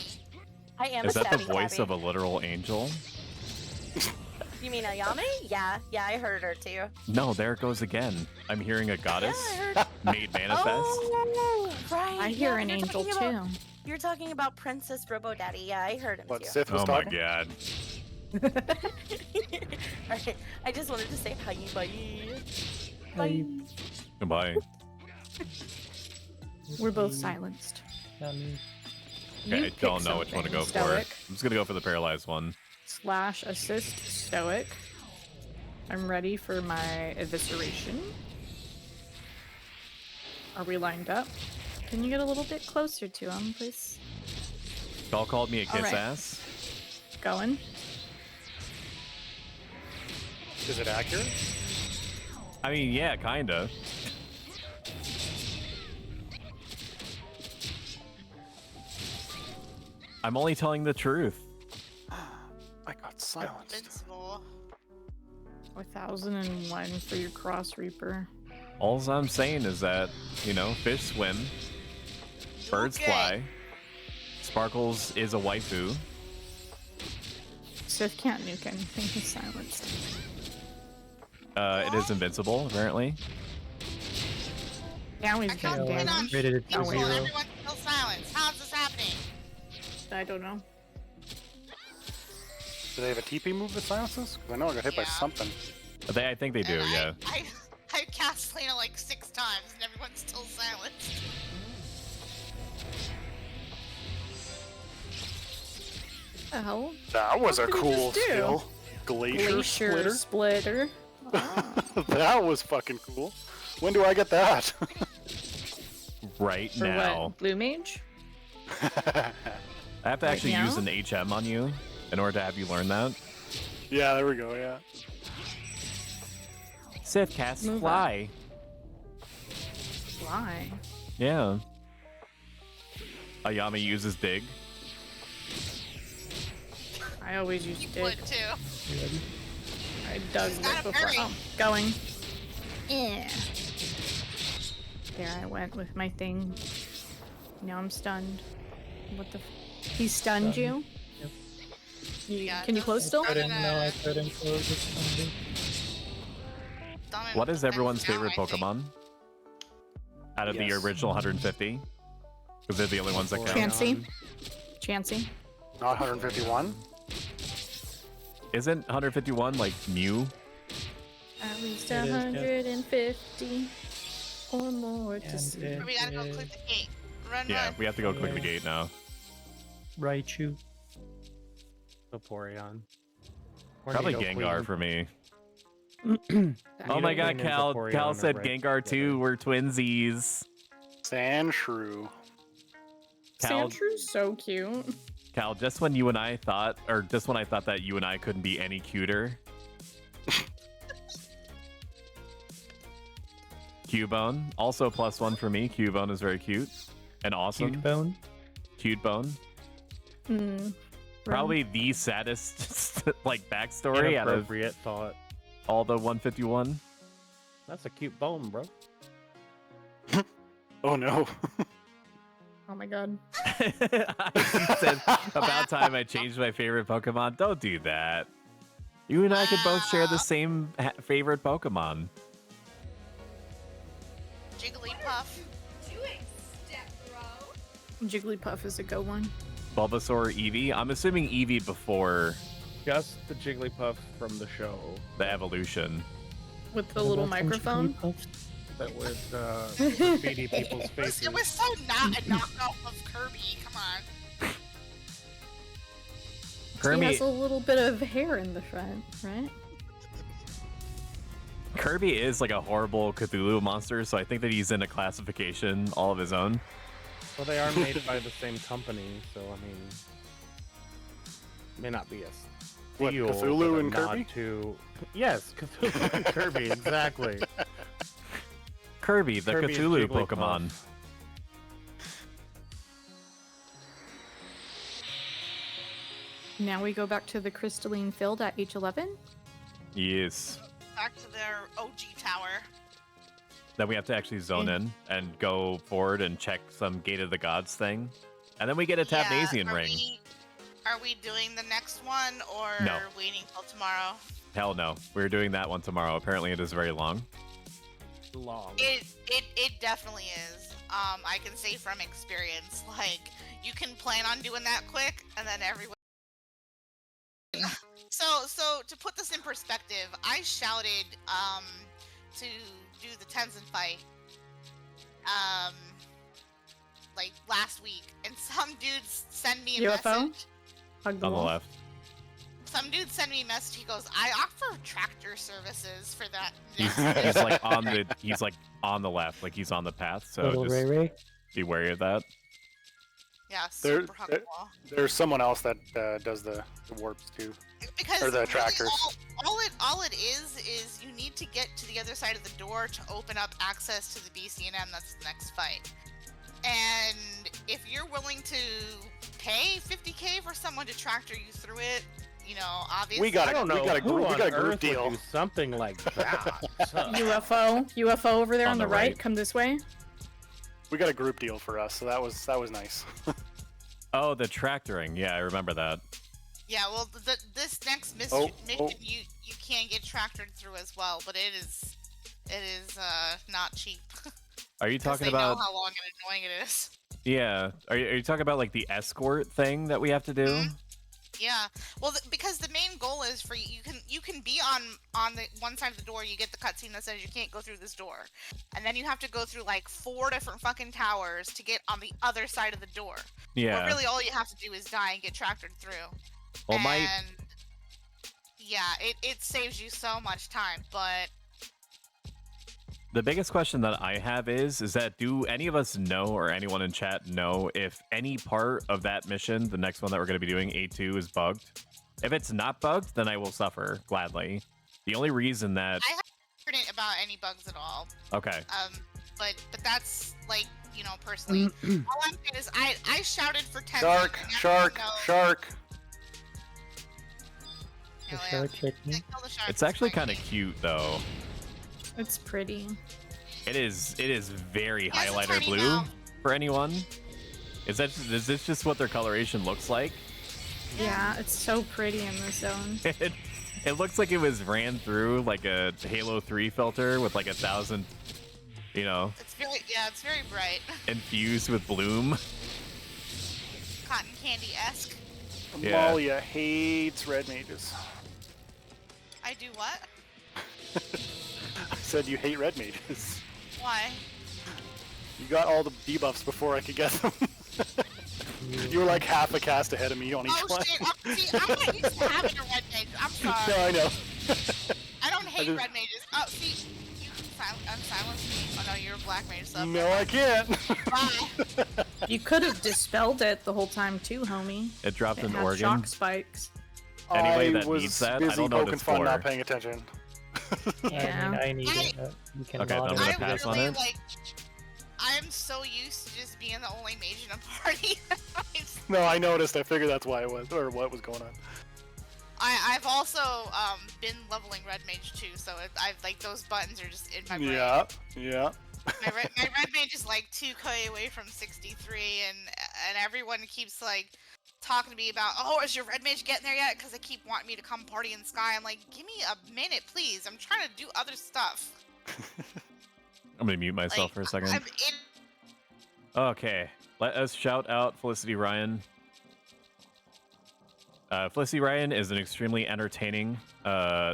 I am Is a that the stabby voice tabby. of a literal angel? You mean Ayame? Yeah, I heard her too. No, there it goes again. I'm hearing a goddess Yeah, made manifest. Oh, right. I hear an you're angel talking about- too. You're talking about Princess Robo Daddy. Yeah, I heard him What, too. Sith was Oh my talking? god. Alright, I just wanted to say hi, bye. Bye. Goodbye. We're both silenced. Yami. You Okay, I pick don't know which one to something, go for. Stoic I'm just gonna go for the paralyzed one. / assist Stoic. I'm ready for my evisceration. Are we lined up? Can you get a little bit closer to him, please? Y'all called me a kiss Alright. ass. Going. Is it accurate? I mean, yeah, kinda. I'm only telling the truth. I got silenced. Invincible. 1001 for your Cross Reaper. All I'm saying is that, you know, fish swim, birds Okay. fly, Sparkles is a waifu. Sith can't nuke anything, he's silenced. It is invincible, apparently. Now he's I getting can't damage. Rated it people to and 0. everyone's still silenced. How's this happening? I don't know. Do they have a TP move that silences? Because I know I got hit by Yeah. something. I think they do, And yeah. I cast Lena like 6 times and everyone's still silenced. The hell? That was a What did he cool just do? skill. Glacier, Splitter. That was fucking cool. When do I get that? Right For now. what? Blue Mage? I have to Right actually use now? an HM on you in order to have you learn that. Yeah, there we go, yeah. Sith casts Move fly. Fly. Yeah. Ayami uses dig. I always use dig. Would too. You ready? I dug She's right got a before. berry. Oh, going. Yeah. There I went with my thing. Now I'm stunned. What the? He stunned you? Yep. Yeah, Can you close still? I didn't know I couldn't close it. What is everyone's down, favorite I think. Pokemon? Out of the Yes. original 150? Because they're the only ones that count. Chansey. Chansey. Not 151? Isn't 151 like Mew? At least It is, yeah. 150 or more to And see. it We gotta go is click the gate. Run, Yeah, run. we have to go click the gate now. Raichu. Vaporeon. Probably Gengar for me. Oh Nidoqueen my god, and Cal Vaporeon are said right Gengar too. We're twinsies. Sandshrew. Cal, Sandshrews so cute. Cal, just when you and I thought, or just when I thought that you and I couldn't be any cuter. Cubone, also +1 for me. Cubone is very cute and awesome. Cute bone. Cute bone. Hmm. Probably the saddest like backstory out of Inappropriate thought. all the 151. That's a cute bone, bro. Oh no. Oh my god. I said about time I changed my favorite Pokemon. Don't do that. You and I could both share the same favorite Pokemon. Jigglypuff. Jigglypuff is a good one. Bulbasaur, Eevee. I'm assuming Eevee before Just the Jigglypuff from the show the evolution. With the little What about microphone. Jigglypuff? that would graffiti people's faces. It was so not a knockoff of Kirby. Come on. He Kirby, has a little bit of hair in the front, right? Kirby is like a horrible Cthulhu monster, so I think that he's in a classification all of his own. Well, they are made by the same company, so I mean, may not be a What, steal, Cthulhu but a and nod Kirby? To yes, Cthulhu and Kirby, exactly. Kirby, the Kirby and Cthulhu Jigglypuff. Pokemon. Now we go back to the crystalline field at H11. Yes. Back to their OG tower. Then we have to actually zone Yeah. in and go forward and check some Gate of the Gods thing. And then we get a Tabnasian ring. Are we doing the next one or No. waiting till tomorrow? Hell no. We're doing that one tomorrow. Apparently it is very long. Long. It definitely is. I can say from experience, like you can plan on doing that quick, and then everyone. So to put this in perspective, I shouted to do the Tenzin fight like last week, and some dudes send me a UFO? message. Hug the On the wall. left. Some dude sent me a message. He goes, "I offer tractor services for that." He's like on the left, like he's on the path. So Little just Ray Ray. be wary of that. Yeah, There, super hug there- the wall. there's someone else that does the warps too. Because Or the really trackers. all it is you need to get to the other side of the door to open up access to the BCNM. That's the next fight. And if you're willing to pay 50K for someone to tractor you through it, you know, obviously. We got I don't know we got a who group, we on got a earth group would deal. do something like that. UFO over there on, the right. right. Come this way. We got a group deal for us, so that was nice. Oh, the tractoring. Yeah, I remember that. Yeah, well, this next Oh, mission oh. you can get tractored through as well, but it is not cheap. Are you 'Cause talking they about? know how long and annoying it is. Yeah. Are you talking about like the escort thing that we have to do? Mhm. Yeah, well, because the main goal is for you can be on the one side of the door. You get the cutscene that says you can't go through this door, and then you have to go through like 4 different fucking towers to get on the other side of the door. Yeah. But really, all you have to do is die and get tractored through. Well, and yeah, it saves you so much time, but the biggest question that I have is that do any of us know, or anyone in chat know, if any part of that mission, the next one that we're going to be doing, A2, is bugged? If it's not bugged, then I will suffer gladly. The only reason that I haven't heard it about any bugs at all. okay, But that's like, you know, personally, all I'm saying is I shouted for 10 Shark, seconds, shark, no. shark. Yeah, The shark hit me. kill the shark, it's actually fine. kind of cute though. It's pretty. It is very He has a highlighter tiny blue mouth. for anyone. Is this just what their coloration looks like? Yeah, it's so pretty in this zone. It looks like it was ran through like a Halo 3 filter with like 1,000, you know, It's very bright, infused with bloom. cotton candy-esque. Yeah. Amalia hates red mages. I do what? I said you hate red mages. Why? You got all the debuffs before I could get them. You were like half a cast ahead of me on each Oh one. shit! See, I'm not used to having a red mage. I'm sorry. No, I know. I don't hate just- red mages. Oh, see, you can unsilence me. Oh no, you're a black mage. So No, I can't. Bye. You could have dispelled it the whole time too, homie. It dropped It an had organ. shock spikes. Anybody I that was needs that, I busy don't know what poking it's fun, for. not paying attention. Yeah. I need it. You can Okay, mod I'm it gonna if you pass want. on it. Like, I am so used to just being the only mage in a party. No, I noticed. I figured that's why it was, or what was going on. I've also been leveling red mage too, so I've like those buttons are just in my brain. Yeah, yeah. My red mage is like 2k away from 63, and everyone keeps like talking to me about, oh, is your red mage getting there yet? Because they keep wanting me to come party in Sky. I'm like, give me a minute, please. I'm trying to do other stuff. I'm gonna mute myself Like, for a second. I'm in. Okay, let us shout out Felicity Ryan. Felicity Ryan is an extremely entertaining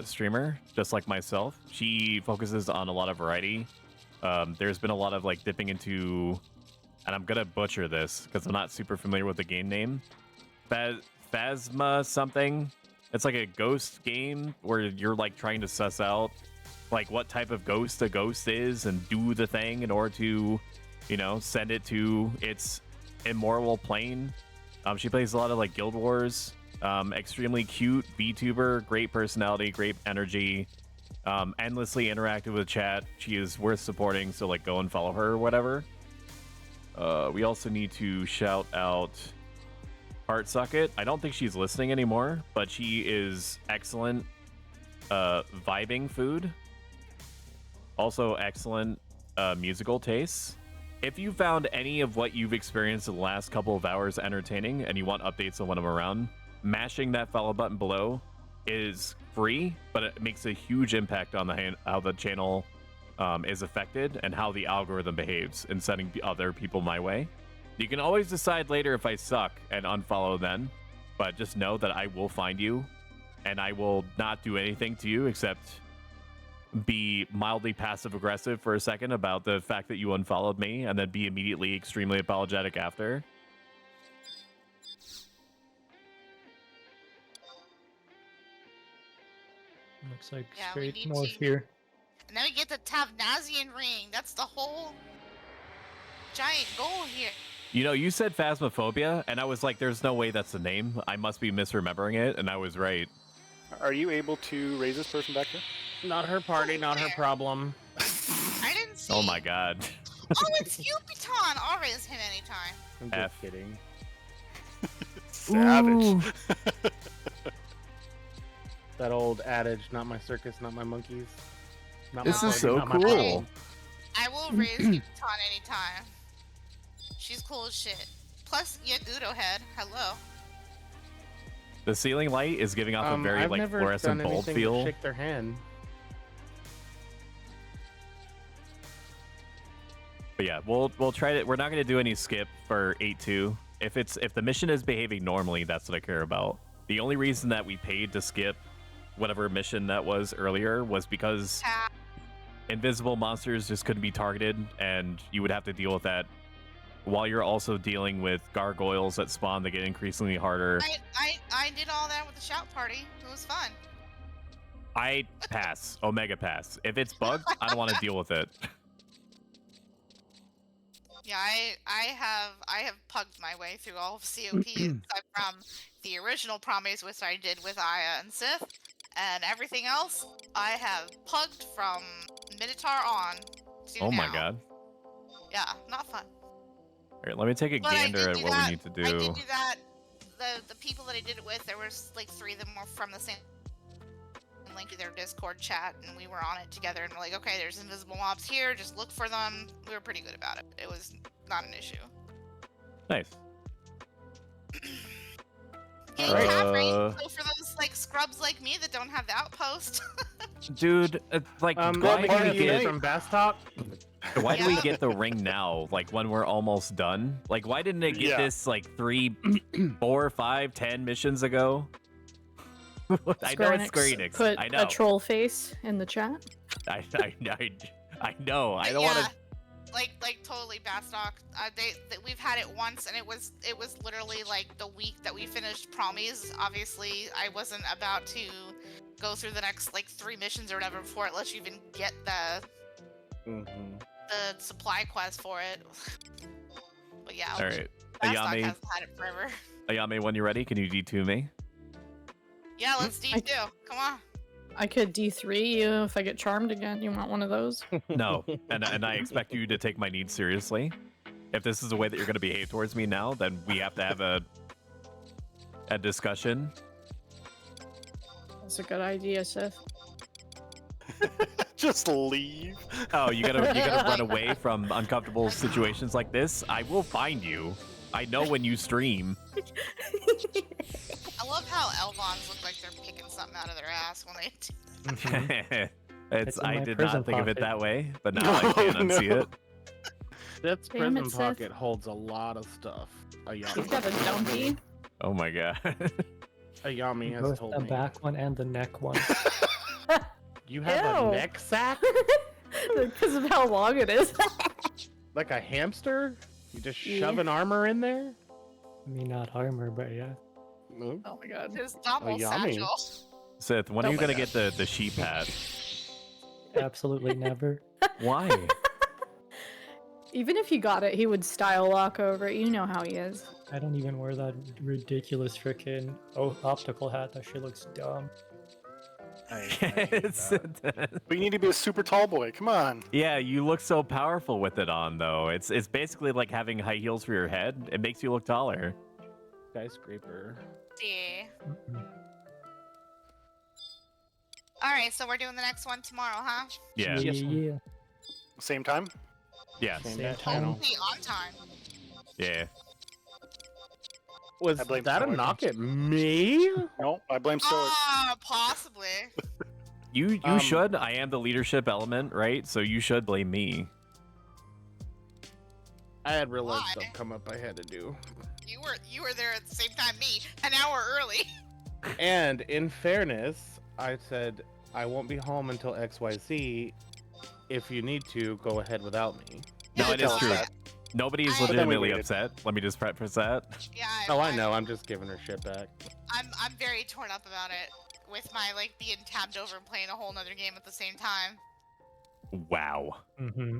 streamer, just like myself. She focuses on a lot of variety. There's been a lot of like dipping into, and I'm gonna butcher this because I'm not super familiar with the game name. Phasma something. It's like a ghost game where you're like trying to suss out like what type of ghost a ghost is and do the thing in order to, you know, send it to its immoral plane. She plays a lot of like Guild Wars. Extremely cute VTuber, great personality, great energy. endlessly interactive with chat. She is worth supporting, so like go and follow her or whatever. We also need to shout out Heartsucket. I don't think she's listening anymore, but she is excellent vibing food. Also excellent musical tastes. If you found any of what you've experienced in the last couple of hours entertaining and you want updates on when I'm around, mashing that follow button below is free, but it makes a huge impact on how the channel is affected and how the algorithm behaves in sending other people my way. You can always decide later if I suck and unfollow then, but just know that I will find you and I will not do anything to you except be mildly passive-aggressive for a second about the fact that you unfollowed me and then be immediately extremely apologetic after. Looks like Yeah, we straight need north to- here. And then we get the Tavnazian ring. That's the whole giant goal here. You know, you said Phasmophobia, and I was like, there's no way that's the name. I must be misremembering it, and I was right. Are you able to raise this person back here? Not her party, not her problem. I didn't see. Oh my god. Oh, it's Yupiton. I'll raise him anytime. I'm just F. kidding. Savage. That old adage, not my circus, not my monkeys. Not This my is party, so not my cool. problem. I will raise Yupiton anytime. She's cool as shit. Plus, Yagudo head. Hello. The ceiling light is giving off a very I've like never fluorescent done bulb anything feel. but shake their hand. But yeah, we'll try to. We're not going to do any skip for 8-2. If the mission is behaving normally, that's what I care about. The only reason that we paid to skip whatever mission that was earlier was because invisible monsters just couldn't be targeted, and you would have to deal with that while you're also dealing with gargoyles that spawn that get increasingly harder. I did all that with the shout party. It was fun. I pass. Omega pass. If it's bugged, I don't want to deal with it. Yeah, I have pugged my way through all of COP aside from the original promise which I did with Aya and Sith, and everything else I have pugged from Minotaur on to Oh now. my god. Yeah, not fun. All right, let me take a But I gander did at do what that. we need to do. I did do that. The people that I did it with, there was like 3 of them were from the same link to their Discord chat, and we were on it together. And we're like, okay, there's invisible mobs here. Just look for them. We were pretty good about it. It was not an issue. Nice. Yeah, you have rain. So for those like scrubs like me that don't have the outpost. Dude, like, why What part do are we you get from Bastop? why do we get the ring now? Like when we're almost done? Like why didn't it get this like 3, 4, 5, 10 missions ago? I know it's Square Enix. Put I know. a troll face in the chat. I know. I don't yeah, want to. like totally Bastock. We've had it once, and it was literally like the week that we finished Promise. Obviously, I wasn't about to go through the next like 3 missions or whatever before it lets you even get the supply quest for it. But yeah, All right, Bastock Ayame. hasn't had it forever. Ayame, when you're ready, can you D2 me? Yeah, let's D2. Come on. I could D3 you if I get charmed again. You want one of those? No, and I expect you to take my needs seriously. If this is the way that you're going to behave towards me now, then we have to have a discussion. That's a good idea, Sith. Just leave. Oh, you gotta run away from uncomfortable situations like this? I will find you. I know when you stream. I love how Elvons look like they're picking something out of their ass when they. It's in I my did prison not think of it pocket. that way, but now I can unsee it. This Damn prison it, Seth. pocket holds a lot of stuff. He's got a dumpy. Oh my god. Ayami has Both told the me. back one and the neck one. You have Ew. a neck sack? Because of how long it is. Like a hamster? You just Yeah. shove an armor in there? I mean, not armor, but yeah. No. Oh my god. His double yummy. satchel. Sith, when Oh are you my gonna God. get the sheep hat? Absolutely never. Why? Even if he got it, he would style lock over it. You know how he is. I don't even wear that ridiculous freaking optical hat. That shit looks dumb. But you need to be a super tall boy. Come on. Yeah, you look so powerful with it on, though. It's basically like having high heels for your head. It makes you look taller. Skyscraper. Yeah. All right, so we're doing the next one tomorrow, huh? Yeah. Yeah. Same time? Yeah. Same time. Hopefully on time. Yeah. Was I blame that a Stoic. knock at me? No, I blame Stoic. Possibly. You should. I am the leadership element, right? So you should blame me. I had real life Why? stuff come up I had to do. You were there at the same time me, an hour early. And in fairness, I said I won't be home until XYZ. If you need to, go ahead without me. No, it is tell us true. that. Nobody is But then we legitimately waited. upset. Let me just preface that. Yeah. Oh, I know. I'm just giving her shit back. I'm very torn up about it with my like being tabbed over and playing a whole nother game at the same time. Wow. Mm-hmm.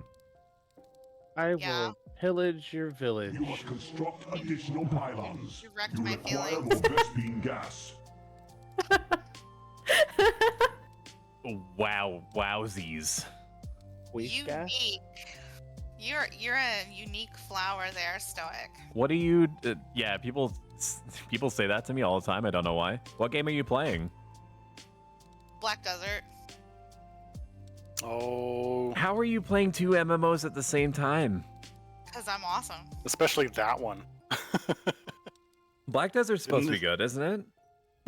I Yeah. will pillage your village. You must construct additional pylons. You wrecked You my require feelings. more Vespine gas. Wow. Wowsies. Weak gas? Unique. You're a unique flower there, Stoic. What do you? Yeah, people say that to me all the time. I don't know why. What game are you playing? Black Desert. Oh, How are you playing two MMOs at the same time? Cause I'm awesome. especially that one. Black Desert's supposed to be good, isn't it?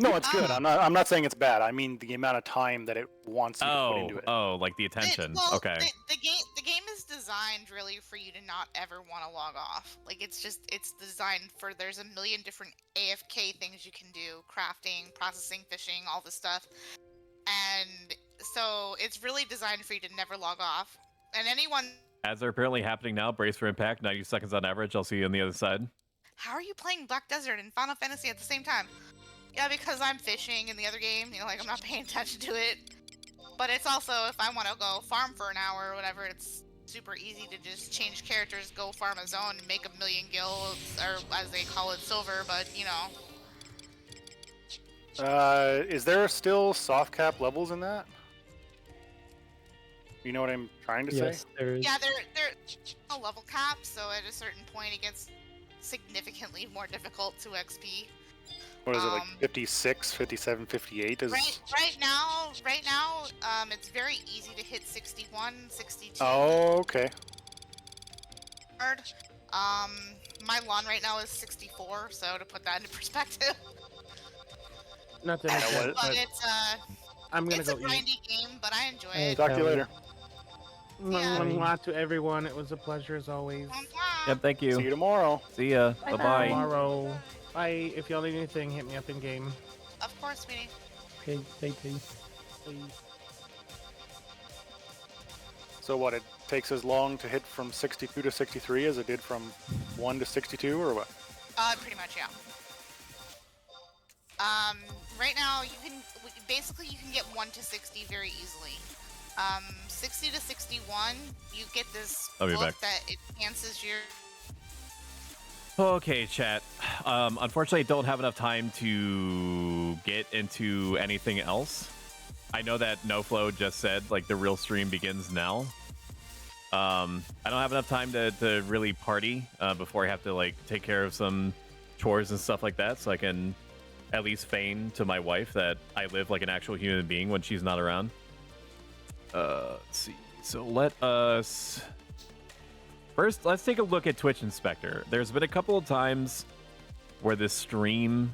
No, it's good. I'm not saying it's bad. I mean the amount of time that it wants you to put into it. Oh, like the attention. Okay. The game is designed really for you to not ever want to log off. Like it's designed for there's a million different AFK things you can do, crafting, processing, fishing, all this stuff. And so it's really designed for you to never log off. And anyone As they're apparently happening now, brace for impact, 90 seconds on average. I'll see you on the other side. how are you playing Black Desert and Final Fantasy at the same time? Yeah, because I'm fishing in the other game, you know, like I'm not paying attention to it. But it's also, if I want to go farm for an hour or whatever, it's super easy to just change characters, go farm a zone, and make 1,000,000 gil, or as they call it, silver, but, you know. Is there still soft cap levels in that? You know what I'm trying to Yes, say? there is. Yeah, they're a level cap, so at a certain point it gets significantly more difficult to XP. What is it, like 56, 57, 58? Is... Right now, it's very easy to hit 61, 62. Oh, okay. Hard. My lawn right now is 64, so to put that into perspective. Nothing. But it's I'm gonna it's go a eat. grindy game, but I enjoy Hey, it. Talk to you later. Mwah to everyone. It was a pleasure as always. Yep, thank you. See you tomorrow. See ya. Bye. Bye-bye. Tomorrow. Bye. If y'all need anything, hit me up in game. Of course, sweetie. Okay, thank you. So what, it takes as long to hit from 62 to 63 as it did from 1 to 62, or what? Pretty much, yeah. Right now you can get 1 to 60 very easily. 60 to 61, you get this I'll be book back. that enhances your. Okay, chat. Unfortunately, I don't have enough time to get into anything else. I know that NoFlow just said, like, the real stream begins now. I don't have enough time to really party before I have to, like, take care of some chores and stuff like that, so I can at least feign to my wife that I live like an actual human being when she's not around. Let's see. So let us... First, let's take a look at Twitch Inspector. There's been a couple of times where this stream,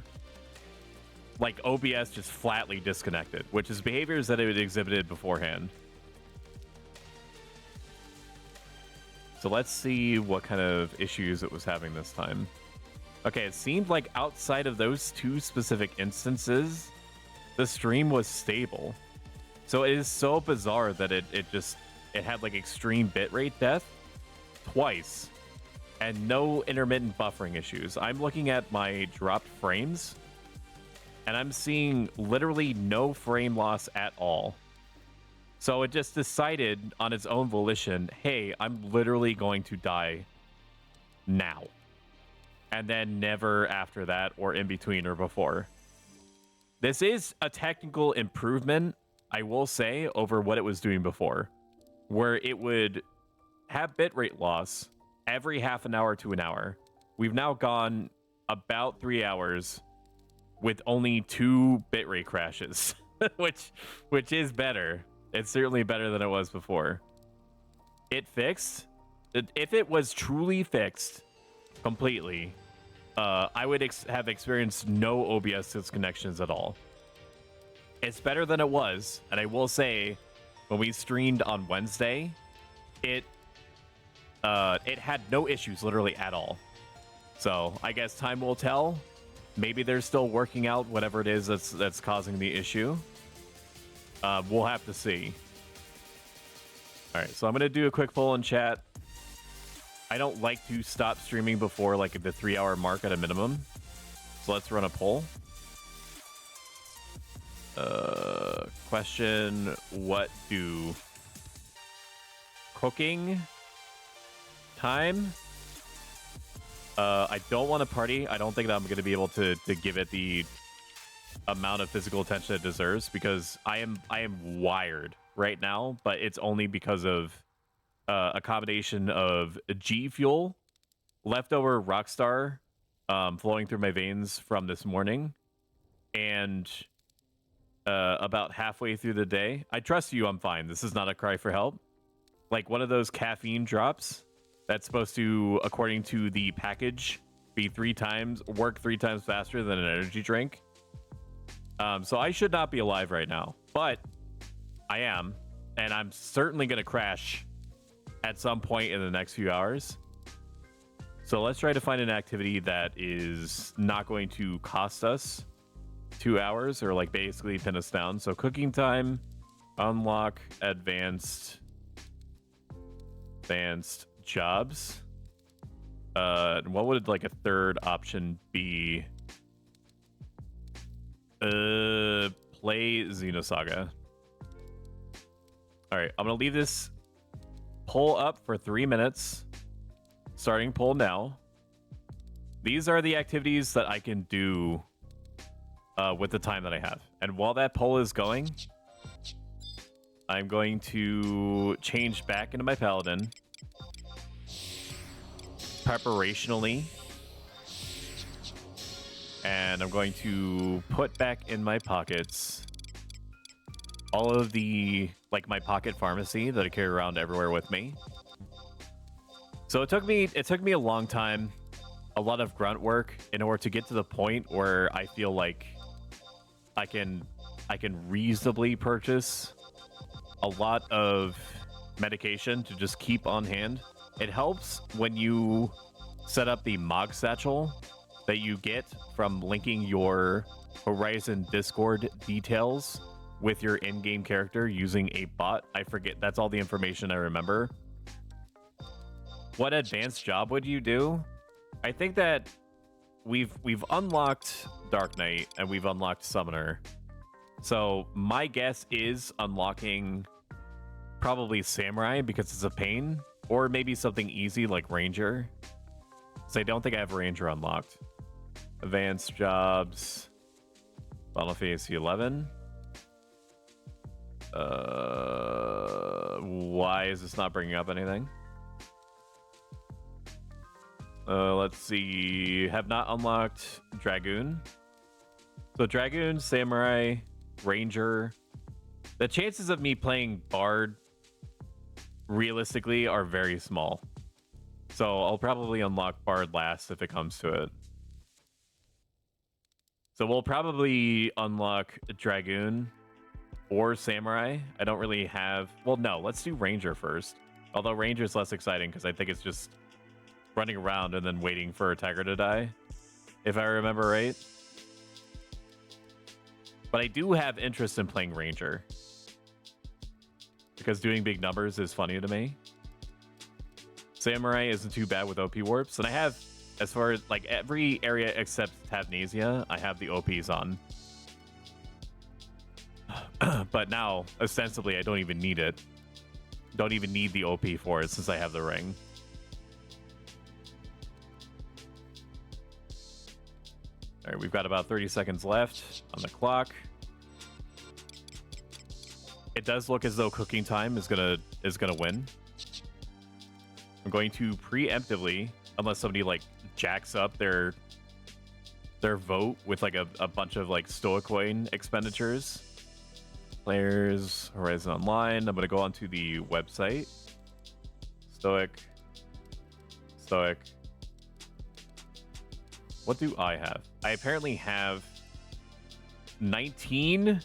like OBS, just flatly disconnected, which is behaviors that it had exhibited beforehand. So let's see what kind of issues it was having this time. Okay, it seemed like outside of those two specific instances, the stream was stable. So it is so bizarre that it had like extreme bitrate death twice and no intermittent buffering issues. I'm looking at my dropped frames and I'm seeing literally no frame loss at all. So it just decided on its own volition, hey, I'm literally going to die now. And then never after that or in between or before. This is a technical improvement I will say, over what it was doing before, where it would have bitrate loss every half an hour to an hour. We've now gone about 3 hours with only 2 bitrate crashes, which is better. It's certainly better than it was before. It fixed. If it was truly fixed completely, I would have experienced no OBS disconnections at all. It's better than it was, and I will say, when we streamed on Wednesday, it had no issues literally at all. So I guess time will tell. Maybe they're still working out whatever it is that's causing the issue. We'll have to see. All right, so I'm gonna do a quick poll in chat. I don't like to stop streaming before like the 3-hour mark at a minimum. So let's run a poll. Question: what do cooking time? I don't want to party. I don't think that I'm going to be able to give it the amount of physical attention it deserves, because I am wired right now, but it's only because of a combination of G Fuel, leftover Rockstar flowing through my veins from this morning, and about halfway through the day. I trust you, I'm fine. This is not a cry for help. Like one of those caffeine drops that's supposed to, according to the package, work 3 times faster than an energy drink. So I should not be alive right now, but I am, and I'm certainly going to crash at some point in the next few hours. So let's try to find an activity that is not going to cost us 2 hours or like basically pin us down. So cooking time, unlock advanced jobs. What would like a third option be? Play Xenosaga. All right, I'm gonna leave this poll up for 3 minutes. Starting poll now. These are the activities that I can do with the time that I have. And while that poll is going, I'm going to change back into my paladin preparationally, and I'm going to put back in my pockets all of the, like, my pocket pharmacy that I carry around everywhere with me. So it took me a long time, a lot of grunt work, in order to get to the point where I feel like I can reasonably purchase a lot of medication to just keep on hand. It helps when you set up the Mog Satchel that you get from linking your Horizon Discord details with your in-game character using a bot. I forget, that's all the information I remember. What advanced job would you do? I think that we've unlocked Dark Knight and we've unlocked Summoner. So my guess is unlocking probably Samurai because it's a pain, or maybe something easy like Ranger. So I don't think I have Ranger unlocked. Advanced jobs. Final Fantasy 11. Why is this not bringing up anything? Let's see. Have not unlocked Dragoon. So Dragoon, Samurai, Ranger. The chances of me playing Bard realistically are very small. So I'll probably unlock Bard last if it comes to it. So we'll probably unlock Dragoon or Samurai. I don't really have... Well, no, let's do Ranger first. Although Ranger's less exciting because I think it's just running around and then waiting for a tiger to die, if I remember right. But I do have interest in playing Ranger because doing big numbers is funny to me. Samurai isn't too bad with OP warps, and I have, as far as like every area except Tavnesia, I have the OPs on. But now, ostensibly, I don't even need it. Don't even need the OP for it since I have the ring. All right, we've got about 30 seconds left on the clock. it does look as though cooking time is gonna win. I'm going to preemptively, unless somebody like jacks up their vote with like a bunch of like Stoic coin expenditures. Players, Horizon Online. I'm gonna go onto the website. Stoic. What do I have? I apparently have 19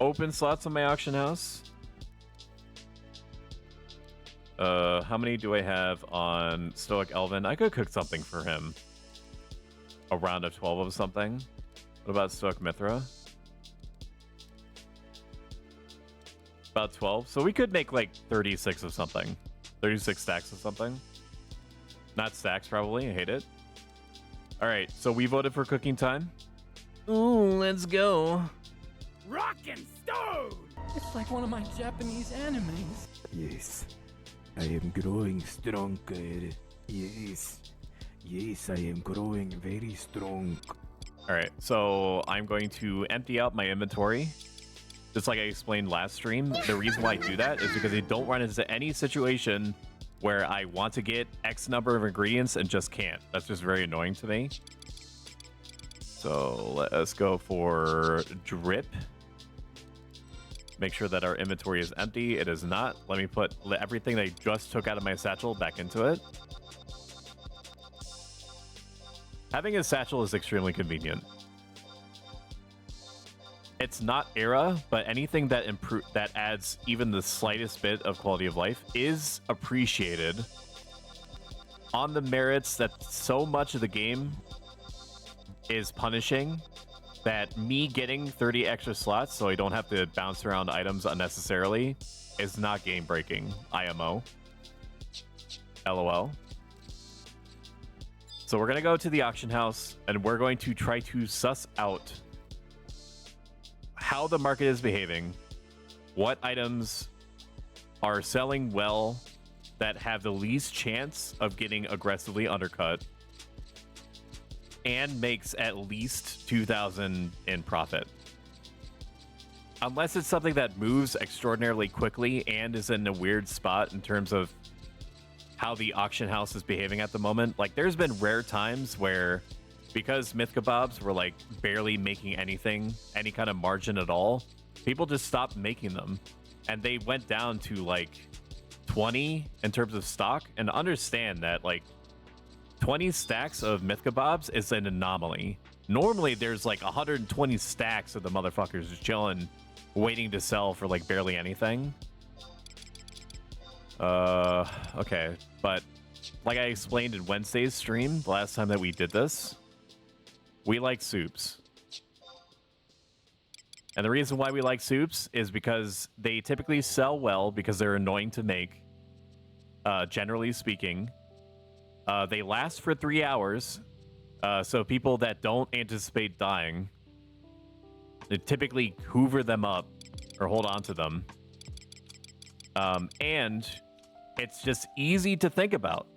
open slots on my auction house. How many do I have on Stoic Elven? I could cook something for him. A round of 12 of something. What about Stoic Mithra? About 12. So we could make like 36 of something. 36 stacks of something. Not stacks, probably. I hate it. Alright, so we voted for cooking time. Ooh, let's go. Rock and stone! It's like one of my Japanese animes. Yes, I am growing stronger. Yes, I am growing very strong. Alright, so I'm going to empty out my inventory. Just like I explained last stream, the reason why I do that is because I don't run into any situation where I want to get X number of ingredients and just can't. That's just very annoying to me. So let us go for drip. Make sure that our inventory is empty. It is not. Let me put everything I just took out of my satchel back into it. Having a satchel is extremely convenient. It's not era, but anything that that adds even the slightest bit of quality of life is appreciated on the merits that so much of the game is punishing, that me getting 30 extra slots so I don't have to bounce around items unnecessarily is not game breaking. IMO. LOL. So we're going to go to the auction house and we're going to try to suss out how the market is behaving, what items are selling well that have the least chance of getting aggressively undercut, and makes at least 2,000 in profit. Unless it's something that moves extraordinarily quickly and is in a weird spot in terms of how the auction house is behaving at the moment. Like, there's been rare times where, because myth kebabs were like barely making anything, any kind of margin at all, people just stopped making them. And they went down to like 20 in terms of stock. And understand that like 20 stacks of myth kebabs is an anomaly. Normally there's like 120 stacks of the motherfuckers just chilling, waiting to sell for like barely anything. Okay, but like I explained in Wednesday's stream, the last time that we did this, we like soups. And the reason why we like soups is because they typically sell well because they're annoying to make, generally speaking. They last for 3 hours, so people that don't anticipate dying, they typically hoover them up or hold on to them. And it's just easy to think about.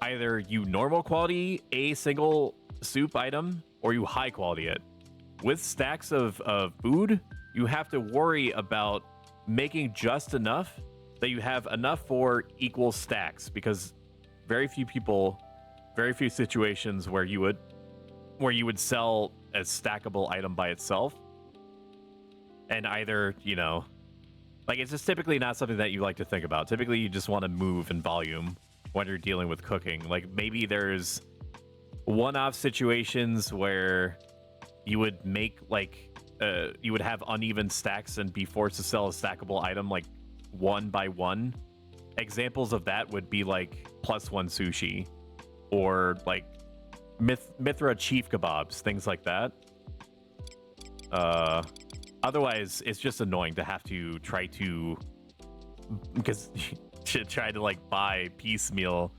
Either you normal quality a single soup item, or you high quality it. With stacks of food, you have to worry about making just enough that you have enough for equal stacks, because very few people, very few situations where you would sell a stackable item by itself. And either, you know, like, it's just typically not something that you like to think about. Typically you just want to move in volume when you're dealing with cooking. Like, maybe there's one-off situations where you would make like you would have uneven stacks and be forced to sell a stackable item like one by one. Examples of that would be like +1 sushi, or like Mithra chief kebabs, things like that. Otherwise it's just annoying to have to try to, because you try to like buy piecemeal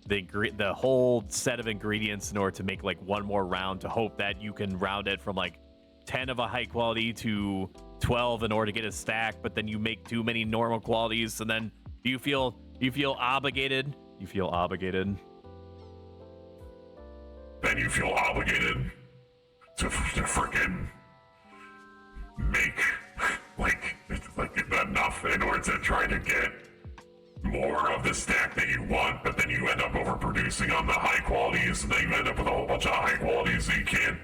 the whole set of ingredients in order to make like one more round, to hope that you can round it from like 10 of a high quality to 12 in order to get a stack, but then you make too many normal qualities, and then you feel obligated. You feel obligated. Then you feel obligated to freaking make like that off in order to try to get more of the stack that you want, but then you end up overproducing on the high qualities, and then you end up with a whole bunch of high qualities that you can't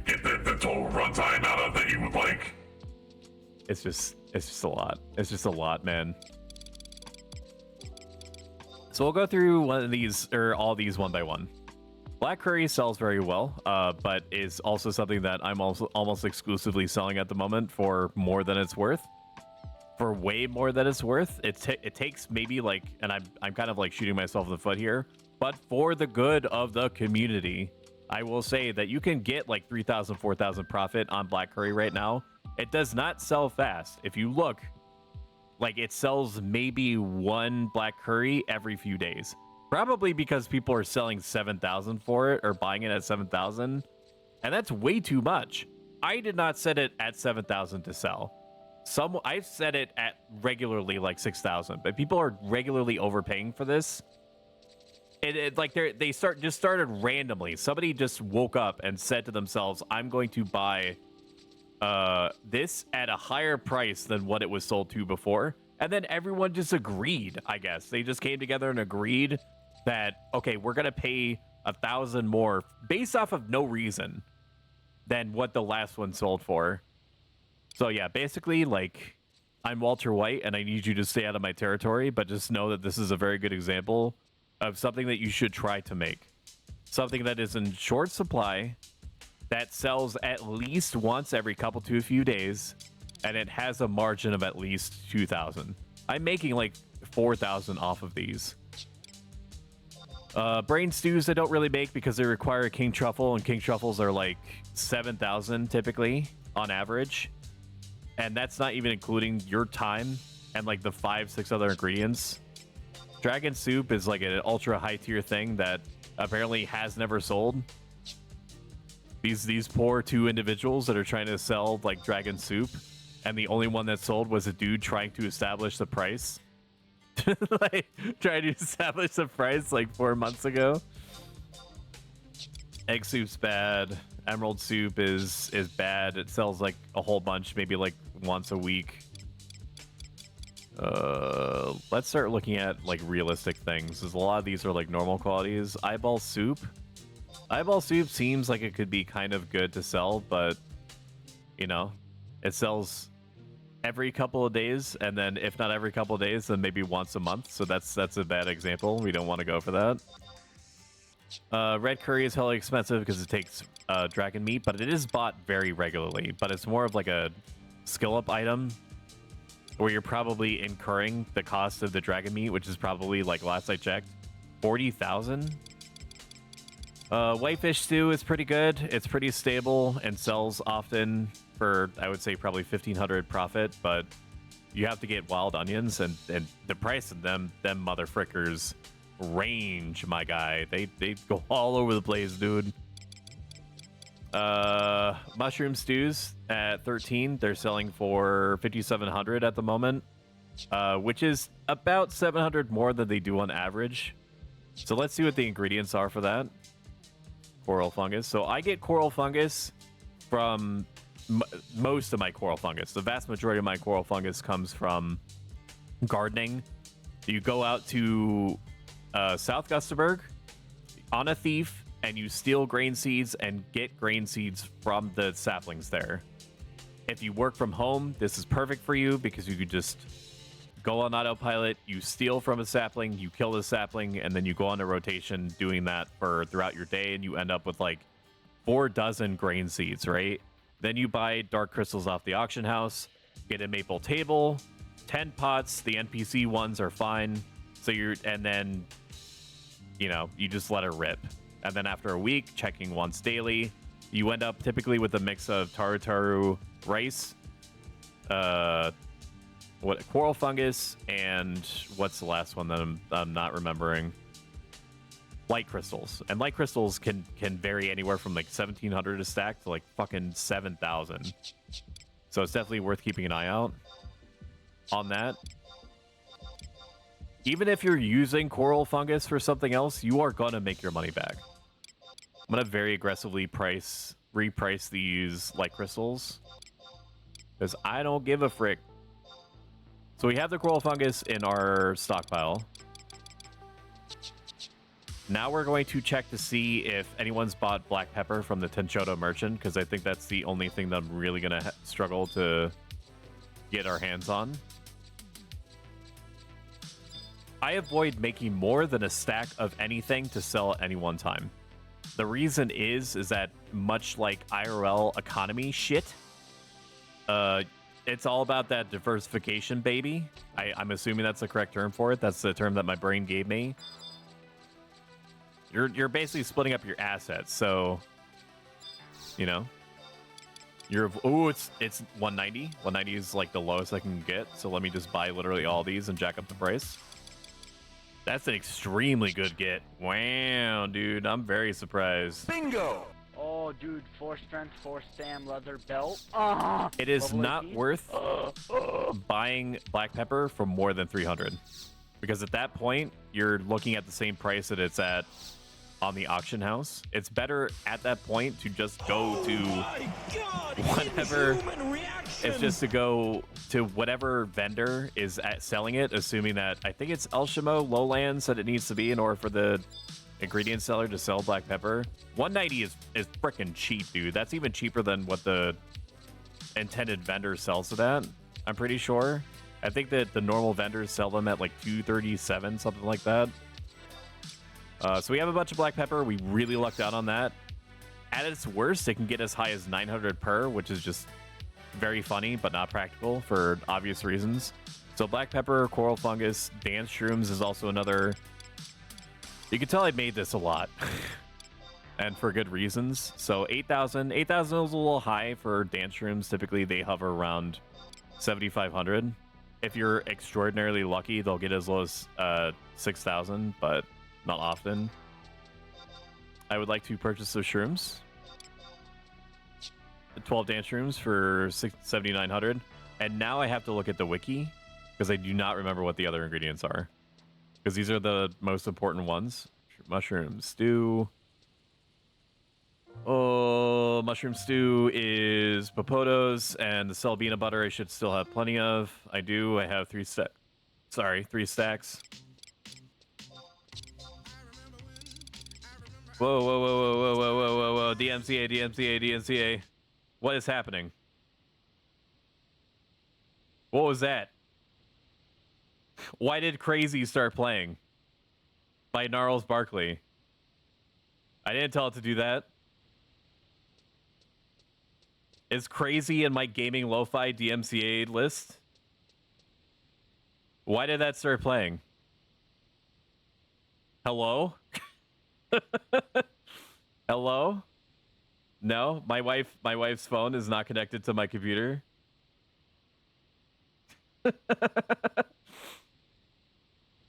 get the total runtime out of that you would like. It's just a lot. It's just a lot, man. So we'll go through one of these, or all these one by one. Black curry sells very well, but is also something that I'm also almost exclusively selling at the moment for more than it's worth. For way more than it's worth. It takes maybe like, and I'm kind of like shooting myself in the foot here, but for the good of the community, I will say that you can get like 3,000, 4,000 profit on black curry right now. It does not sell fast. If you look, like it sells maybe one black curry every few days. Probably because people are selling 7,000 for it or buying it at 7,000. And that's way too much. I did not set it at 7,000 to sell. I've set it at regularly like 6,000, but people are regularly overpaying for this. They started randomly. Somebody just woke up and said to themselves, I'm going to buy this at a higher price than what it was sold to before. And then everyone just agreed, I guess. They just came together and agreed that, okay, we're going to pay 1,000 more based off of no reason than what the last one sold for. So yeah, basically, like, I'm Walter White and I need you to stay out of my territory, but just know that this is a very good example of something that you should try to make. Something that is in short supply, that sells at least once every couple to a few days, and it has a margin of at least 2,000. I'm making like 4,000 off of these. Brain stews I don't really make because they require a king truffle, and king truffles are like 7,000 typically on average. And that's not even including your time and like the 5-6 other ingredients. Dragon soup is like an ultra high tier thing that apparently has never sold. These poor two individuals that are trying to sell like dragon soup, and the only one that sold was a dude trying to establish the price. Like trying to establish the price like 4 months ago. Egg soup's bad. Emerald soup is bad. It sells like a whole bunch, maybe like once a week. Let's start looking at like realistic things, because a lot of these are like normal qualities. Eyeball soup seems like it could be kind of good to sell, but you know, it sells every couple of days, and then if not every couple of days, then maybe once a month. So that's a bad example. We don't want to go for that. Red curry is hella expensive because it takes dragon meat, but it is bought very regularly. But it's more of like a skill up item where you're probably incurring the cost of the dragon meat, which is probably, like last I checked, 40,000. Whitefish stew is pretty good. It's pretty stable and sells often for, I would say, probably 1,500 profit, but you have to get wild onions, and the price of them motherfrickers range, my guy. They go all over the place, dude. Mushroom stews at 13, they're selling for 5,700 at the moment, which is about 700 more than they do on average. So let's see what the ingredients are for that. Coral fungus. So I get coral fungus from most of my coral fungus. The vast majority of my coral fungus comes from gardening. You go out to South Gustaberg on a thief, and you steal grain seeds and get grain seeds from the saplings there. If you work from home, this is perfect for you because you could just go on autopilot, you steal from a sapling, you kill the sapling, and then you go on a rotation doing that for throughout your day, and you end up with like 4 dozen grain seeds, right? Then you buy dark crystals off the auction house, get a maple table, 10 pots, the NPC ones are fine. So and then, you know, you just let it rip. And then after a week, checking once daily, you end up typically with a mix of taru rice, coral fungus, and what's the last one that I'm not remembering? Light crystals. And light crystals can vary anywhere from like 1,700 a stack to like fucking 7,000. So it's definitely worth keeping an eye out on that. Even if you're using coral fungus for something else, you are gonna make your money back. I'm gonna very aggressively reprice these light crystals because I don't give a frick. So we have the coral fungus in our stockpile. Now we're going to check to see if anyone's bought black pepper from the Tenchoto merchant, because I think that's the only thing that I'm really going to struggle to get our hands on. I avoid making more than a stack of anything to sell at any one time. The reason is that much like IRL economy shit, it's all about that diversification, baby. I'm assuming that's the correct term for it. That's the term that my brain gave me. You're basically splitting up your assets, so you know. It's 190. 190 is like the lowest I can get, so let me just buy literally all these and jack up the price. That's an extremely good get. Wow, dude, I'm very surprised. Bingo! Oh, dude, 4 strength, 4 stam, leather belt. It is not worth buying black pepper for more than 300, because at that point you're looking at the same price that it's at on the auction house. It's better at that point to just go to whatever. It's just to go to whatever vendor is selling it, assuming that I think it's Elshimo Lowlands that it needs to be in order for the ingredient seller to sell black pepper. 190 is freaking cheap, dude. That's even cheaper than what the intended vendor sells it at. I'm pretty sure. I think that the normal vendors sell them at like 237, something like that. So we have a bunch of black pepper. We really lucked out on that. At its worst, it can get as high as 900 per, which is just very funny, but not practical for obvious reasons. So black pepper, coral fungus, dance shrooms is also another. You can tell I made this a lot, and for good reasons. So 8,000. 8,000 is a little high for dance shrooms. Typically, they hover around 7,500. If you're extraordinarily lucky, they'll get as low as 6,000, but not often. I would like to purchase those shrooms. 12 dance shrooms for 7,900. And now I have to look at the wiki because I do not remember what the other ingredients are. Because these are the most important ones. Mushroom stew. Oh, mushroom stew is Popotos, and the Selbina butter I should still have plenty of. I do. I have 3 stacks. Sorry, 3 stacks. Whoa, whoa, whoa, whoa, whoa, whoa, whoa, whoa, whoa. DMCA, DMCA, DMCA. What is happening? What was that? Why did Crazy start playing? By Gnarls Barkley. I didn't tell it to do that. Is Crazy in my gaming lo-fi DMCA list? Why did that start playing? Hello? Hello? No, my wife's phone is not connected to my computer.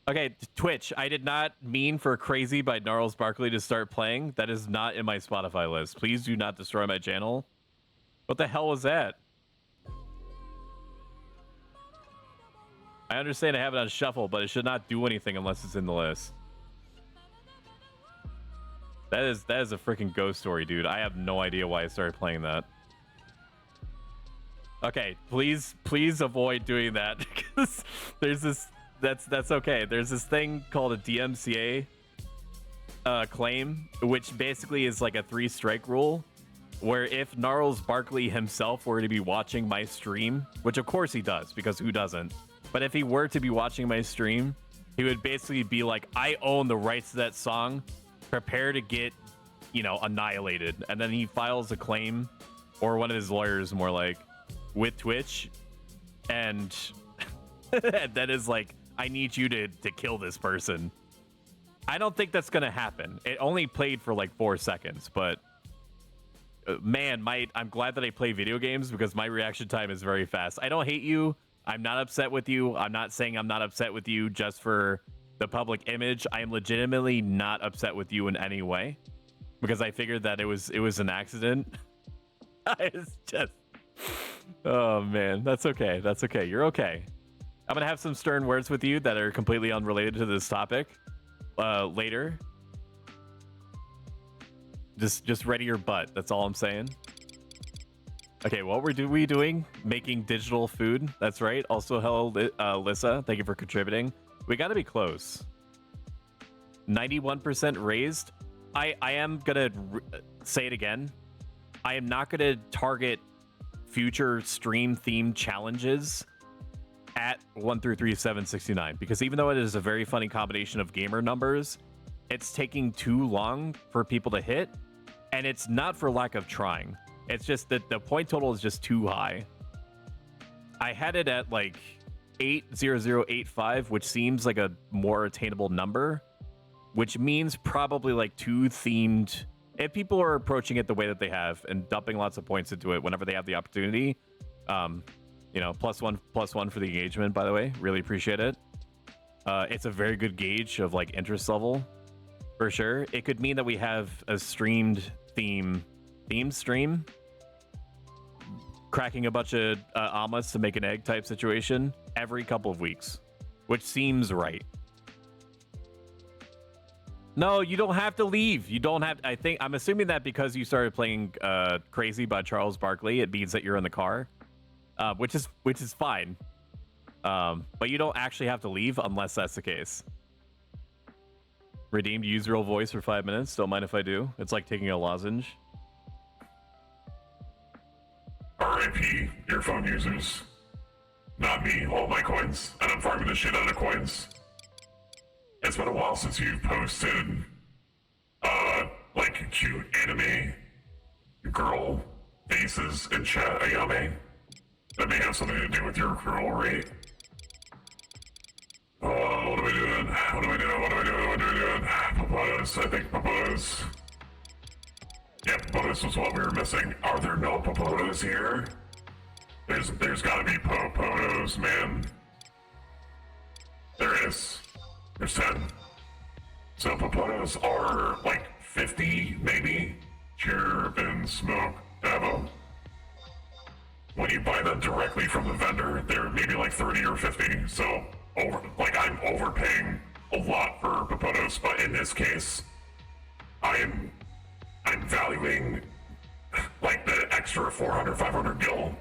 Okay, Twitch, I did not mean for Crazy by Gnarls Barkley to start playing. That is not in my Spotify list. Please do not destroy my channel. What the hell was that? I understand I have it on shuffle, but it should not do anything unless it's in the list. That is a freaking ghost story, dude. I have no idea why I started playing that. Okay, please avoid doing that because there's this. That's okay. There's this thing called a DMCA claim, which basically is like a 3-strike rule, where if Gnarls Barkley himself were to be watching my stream, which of course he does, because who doesn't? But if he were to be watching my stream, he would basically be like, I own the rights to that song. Prepare to get, annihilated. And then he files a claim, or one of his lawyers more like, with Twitch. And that is like, I need you to kill this person. I don't think that's going to happen. It only played for like 4 seconds, but man, I'm glad that I play video games because my reaction time is very fast. I don't hate you. I'm not upset with you. I'm not saying I'm not upset with you just for the public image. I am legitimately not upset with you in any way because I figured that it was an accident. It's just, oh man, that's okay. That's okay. You're okay. I'm gonna have some stern words with you that are completely unrelated to this topic later. Just ready your butt. That's all I'm saying. Okay, what were we doing? Making digital food. That's right. Also, hello, Lissa. Thank you for contributing. We got to be close. 91% raised. I am gonna say it again. I am not gonna target future stream themed challenges at 1 through 3, 7, 69 because even though it is a very funny combination of gamer numbers, it's taking too long for people to hit, and it's not for lack of trying. It's just that the point total is just too high. I had it at like 80085, which seems like a more attainable number, which means probably like 2 themed. If people are approaching it the way that they have and dumping lots of points into it whenever they have the opportunity, you know, +1 for the engagement, by the way, really appreciate it. It's a very good gauge of like interest level for sure. It could mean that we have a streamed theme stream, cracking a bunch of omelets to make an egg type situation every couple of weeks, which seems right. No, you don't have to leave. You don't have. I'm assuming that because you started playing Crazy by Charles Barkley, it means that you're in the car, which is fine. But you don't actually have to leave unless that's the case. Redeemed use real voice for 5 minutes. Don't mind if I do. It's like taking a lozenge. RIP, earphone users. Not me, all my coins. And I'm farming the shit out of coins. It's been a while since you've posted, like, cute anime girl faces in chat, Ayame. That may have something to do with your accrual rate. What am I doing? Papadas, I think papadas. Yeah, papadas was what we were missing. Are there no papadas here? There's gotta be papadas, man. There is. There's 10. So papadas are like 50, maybe? Chirp and smoke, Davo. When you buy them directly from the vendor, they're maybe like 30 or 50. So, I'm overpaying a lot for papadas, but in this case, I'm valuing like the extra 400, 500 gil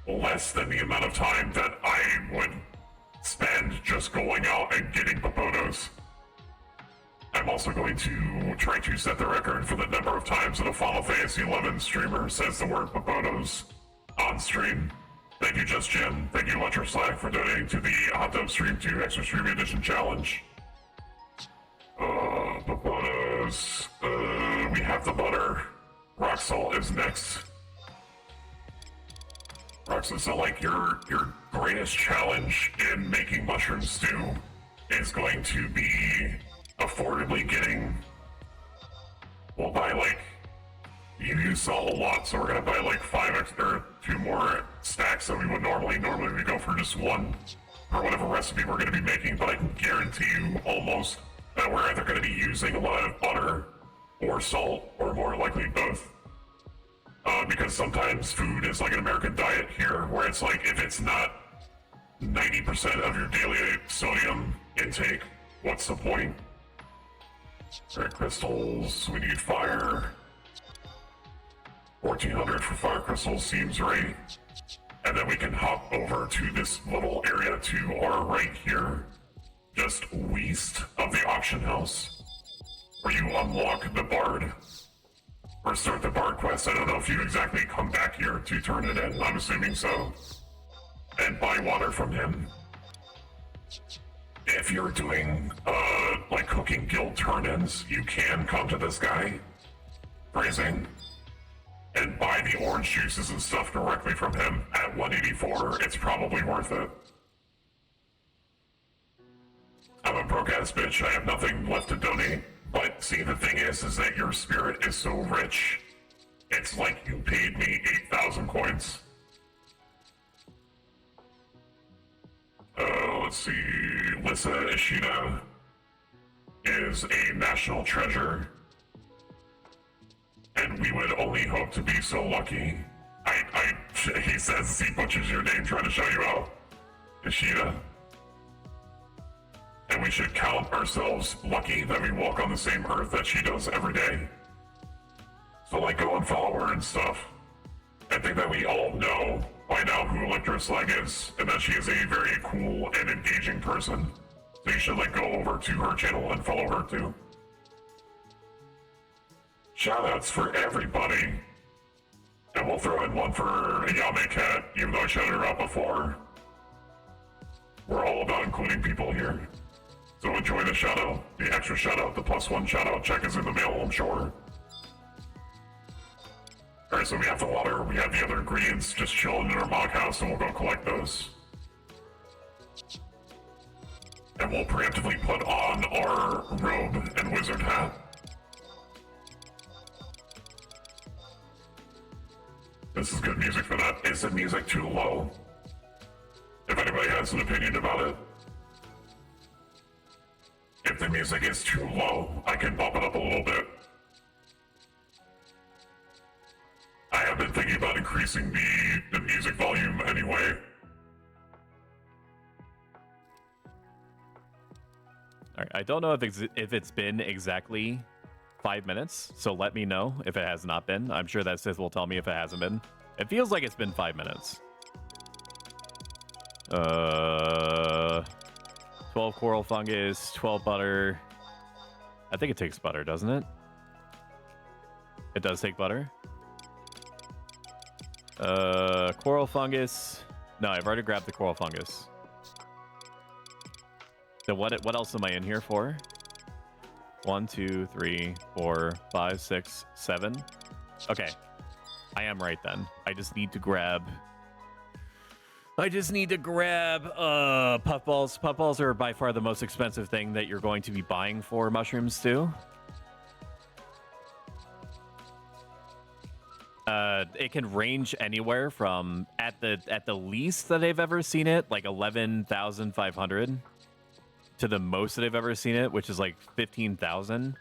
less than the amount of time that I would spend just going out and getting papadas. I'm also going to try to set the record for the number of times that a Final Fantasy XI streamer says the word papadas on stream. Thank you, Just Jim. Thank you, Electro Slack, for donating to the Hot Tub Stream 2 Extra Stream Edition Challenge. Papadas. We have the butter. Rock salt is next. Roxanne, so like your greatest challenge in making mushroom stew is going to be affordably getting. We'll buy like, you use salt a lot, so we're gonna buy like 5 extra, 2 more stacks that we would normally we go for just 1 for whatever recipe we're gonna be making. But I can guarantee you almost that we're either gonna be using a lot of butter or salt, or more likely both. Because sometimes food is like an American diet here, where it's like, if it's not 90% of your daily sodium intake, what's the point? Red crystals, we need fire. 1400 for fire crystals seems right. And then we can hop over to this little area to our right here, just west of the auction house, where you unlock the bard. Or start the bard quest. I don't know if you exactly come back here to turn it in. I'm assuming so. And buy water from him. If you're doing, like cooking guild turn-ins, you can come to this guy, Phrasing, and buy the orange juices and stuff directly from him at 184. It's probably worth it. I'm a broke-ass bitch. I have nothing left to donate. But see, the thing is that your spirit is so rich, it's like you paid me 8,000 coins. Let's see, Lissa Ishida is a national treasure, and we would only hope to be so lucky. He says he butchers your name trying to shout you out, Ishida. And we should count ourselves lucky that we walk on the same earth that she does every day. So like, go and follow her and stuff. I think that we all know by now who Xenosaga is, and that she is a very cool and engaging person. So you should go over to her channel and follow her too. Shoutouts for everybody. And we'll throw in one for Ayame Cat, even though I shouted her out before. We're all about including people here. So enjoy the shoutout, the extra shoutout, the +1 shoutout. Check is in the mail, I'm sure. Alright, so we have the water, we have the other ingredients just chilling in our mock house, and we'll go collect those. And we'll preemptively put on our robe and wizard hat. This is good music for that. Is the music too low? If anybody has an opinion about it. If the music is too low, I can bump it up a little bit. I have been thinking about increasing the music volume anyway. Alright, I don't know if it's been exactly 5 minutes, so let me know if it has not been. I'm sure that Sith will tell me if it hasn't been. It feels like it's been 5 minutes. 12 coral fungus, 12 butter. I think it takes butter, doesn't it? It does take butter. Coral fungus. No, I've already grabbed the coral fungus. Then what else am I in here for? 1, 2, 3, 4, 5, 6, 7. Okay. I am right then. I just need to grab puffballs. Puffballs are by far the most expensive thing that you're going to be buying for mushroom stew. It can range anywhere from at the least that I've ever seen it, like 11,500, to the most that I've ever seen it, which is like 15,000.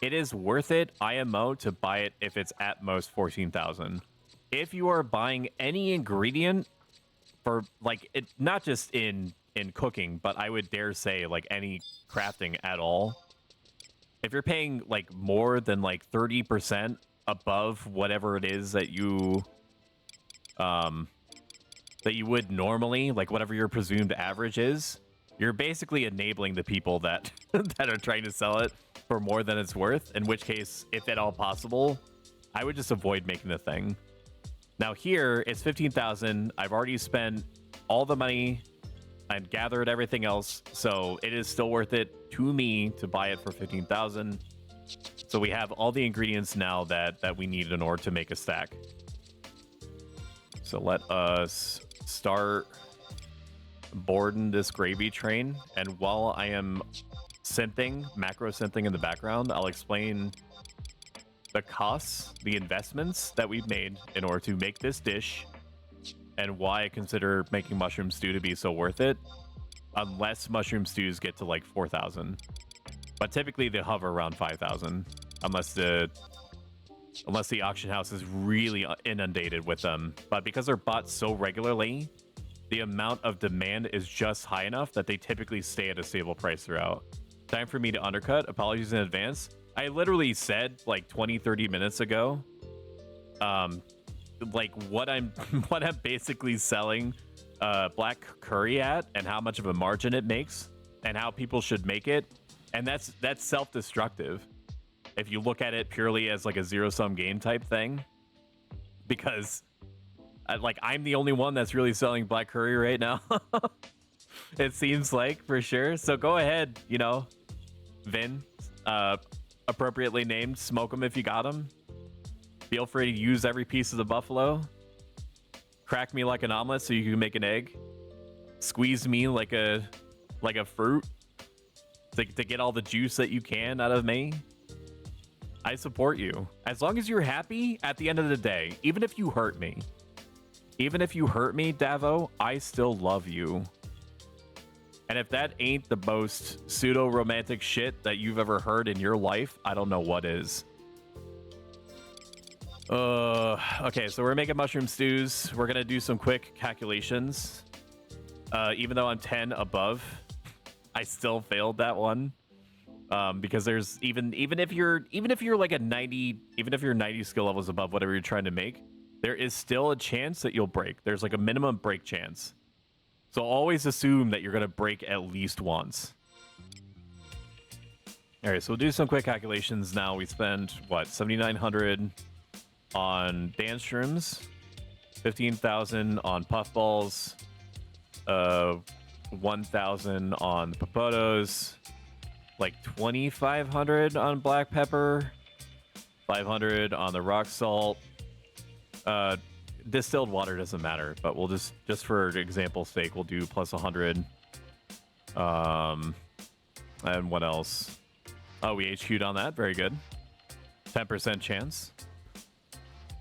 It is worth it, IMO, to buy it if it's at most 14,000. If you are buying any ingredient for it, not just in cooking, but I would dare say any crafting at all, if you're paying more than 30% above whatever it is that you would normally, whatever your presumed average is, you're basically enabling the people that that are trying to sell it for more than it's worth, in which case, if at all possible, I would just avoid making the thing. Now here, it's 15,000. I've already spent all the money and gathered everything else, so it is still worth it to me to buy it for 15,000. So we have all the ingredients now that we need in order to make a stack. So let us start boarding this gravy train, and while I am synthing, macro synthing in the background, I'll explain the costs, the investments that we've made in order to make this dish, and why I consider making mushroom stew to be so worth it, unless mushroom stews get to 4,000. But typically they hover around 5,000, unless the auction house is really inundated with them. But because they're bought so regularly, the amount of demand is just high enough that they typically stay at a stable price throughout. Time for me to undercut. Apologies in advance. I literally said 20-30 minutes ago what I'm basically selling black curry at, and how much of a margin it makes, and how people should make it, and that's self-destructive if you look at it purely as a zero-sum game type thing, because I'm the only one that's really selling black curry right now. It seems like, for sure. So go ahead, Vin, appropriately named, smoke them if you got them. Feel free to use every piece of the buffalo. Crack me like an omelet so you can make an egg. Squeeze me like a fruit to get all the juice that you can out of me. I support you. As long as you're happy at the end of the day, even if you hurt me. Even if you hurt me, Davo, I still love you. And if that ain't the most pseudo-romantic shit that you've ever heard in your life, I don't know what is. Okay, so we're making mushroom stews. We're gonna do some quick calculations. Even though I'm 10 above, I still failed that one. Because there's even if you're like a 90, even if you're 90 skill levels above whatever you're trying to make, there is still a chance that you'll break. There's like a minimum break chance. So always assume that you're going to break at least once. All right, so we'll do some quick calculations now. We spend, what, 7,900 on dance shrooms, 15,000 on puffballs, 1,000 on the Popotos, like 2,500 on black pepper, 500 on the rock salt. Distilled water doesn't matter, but we'll just for example's sake, we'll do plus 100. And what else? Oh, we HQ'd on that. Very good. 10% chance.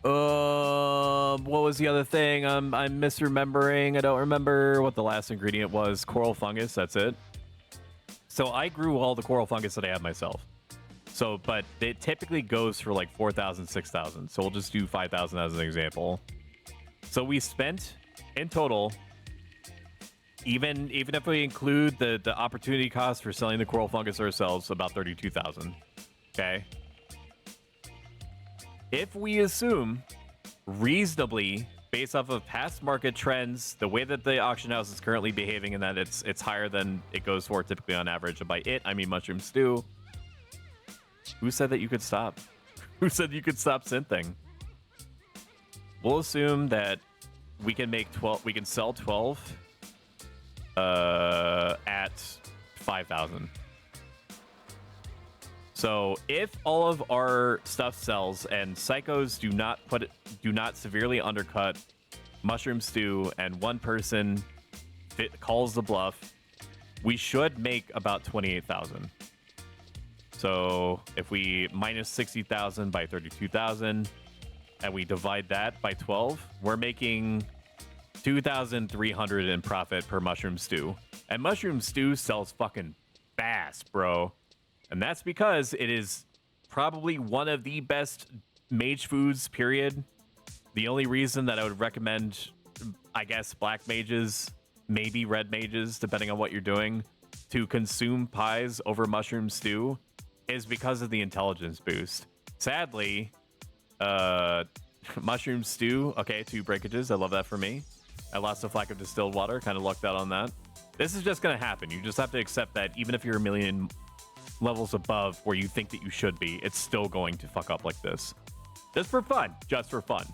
What was the other thing? I'm misremembering. I don't remember what the last ingredient was. Coral fungus. That's it. So I grew all the coral fungus that I have myself. So, but it typically goes for like 4,000, 6,000. So we'll just do 5,000 as an example. So we spent in total, even if we include the opportunity cost for selling the coral fungus ourselves, about 32,000. Okay. If we assume reasonably, based off of past market trends, the way that the auction house is currently behaving, and that it's higher than it goes for typically on average. And by it, I mean mushroom stew. Who said that you could stop? Who said you could stop synthing? We'll assume that we can make 12. We can sell 12 at 5,000. So if all of our stuff sells and psychos do not severely undercut mushroom stew, and one person calls the bluff, we should make about 28,000. So if we minus 60,000 by 32,000 and we divide that by 12, we're making 2,300 in profit per mushroom stew. And mushroom stew sells fucking fast, bro. And that's because it is probably one of the best mage foods, period. The only reason that I would recommend, I guess, black mages, maybe red mages, depending on what you're doing, to consume pies over mushroom stew is because of the intelligence boost. Sadly, mushroom stew, okay, 2 breakages. I love that for me. I lost a flack of distilled water, kind of lucked out on that. This is just going to happen. You just have to accept that even if you're a million levels above where you think that you should be, it's still going to fuck up like this. Just for fun. Just for fun.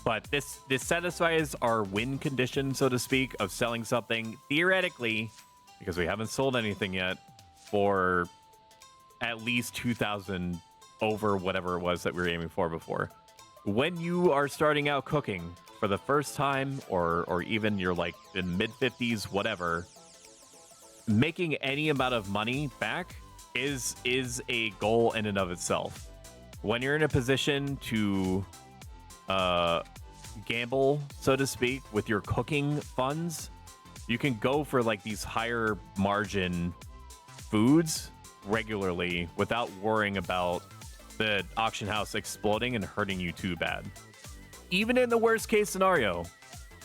But this satisfies our win condition, so to speak, of selling something theoretically, because we haven't sold anything yet, for at least 2,000 over whatever it was that we were aiming for before. When you are starting out cooking for the first time, or even you're like in mid-50s, whatever, making any amount of money back is a goal in and of itself. When you're in a position to gamble, so to speak, with your cooking funds, you can go for like these higher margin foods regularly without worrying about the auction house exploding and hurting you too bad. Even in the worst case scenario,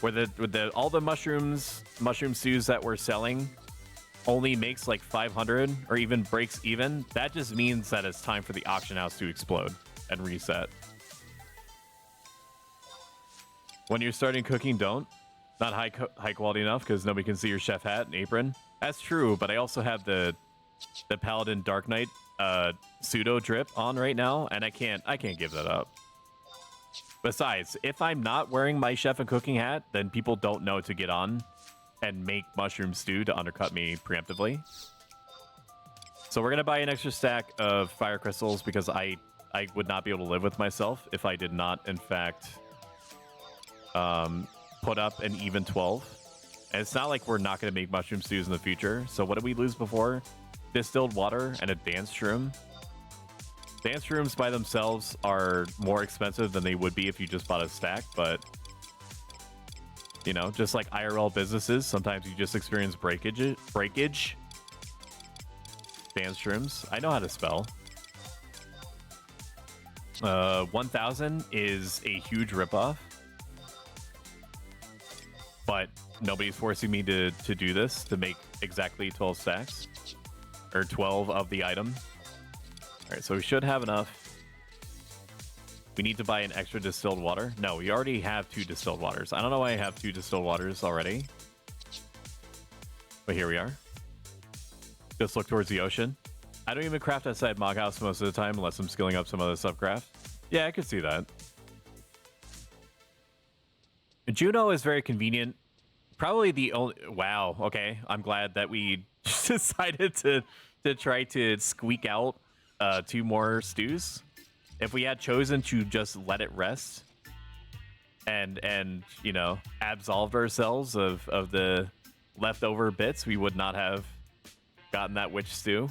where all the mushroom stews that we're selling only makes like 500 or even breaks even, that just means that it's time for the auction house to explode and reset. When you're starting cooking, don't. Not high quality enough because nobody can see your chef hat and apron. That's true, but I also have the Paladin Dark Knight pseudo drip on right now, and I can't give that up. Besides, if I'm not wearing my chef and cooking hat, then people don't know to get on and make mushroom stew to undercut me preemptively. So we're gonna buy an extra stack of fire crystals because I would not be able to live with myself if I did not, in fact, put up an even 12. And it's not like we're not gonna make mushroom stews in the future. So what did we lose before? Distilled water and a dance shroom. Dance shrooms by themselves are more expensive than they would be if you just bought a stack, but you know, just like IRL businesses, sometimes you just experience breakage. Dance shrooms. I know how to spell. 1,000 is a huge ripoff, but nobody's forcing me to do this, to make exactly 12 stacks or 12 of the item. All right, so we should have enough. We need to buy an extra distilled water. No, we already have 2 distilled waters. I don't know why I have 2 distilled waters already. But here we are. Just look towards the ocean. I don't even craft outside Mog House most of the time unless I'm skilling up some other stuff craft. Yeah, I could see that. Juno is very convenient. Probably the only... Wow, okay. I'm glad that we decided to try to squeak out 2 more stews. If we had chosen to just let it rest and you know, absolved ourselves of the leftover bits, we would not have gotten that witch stew.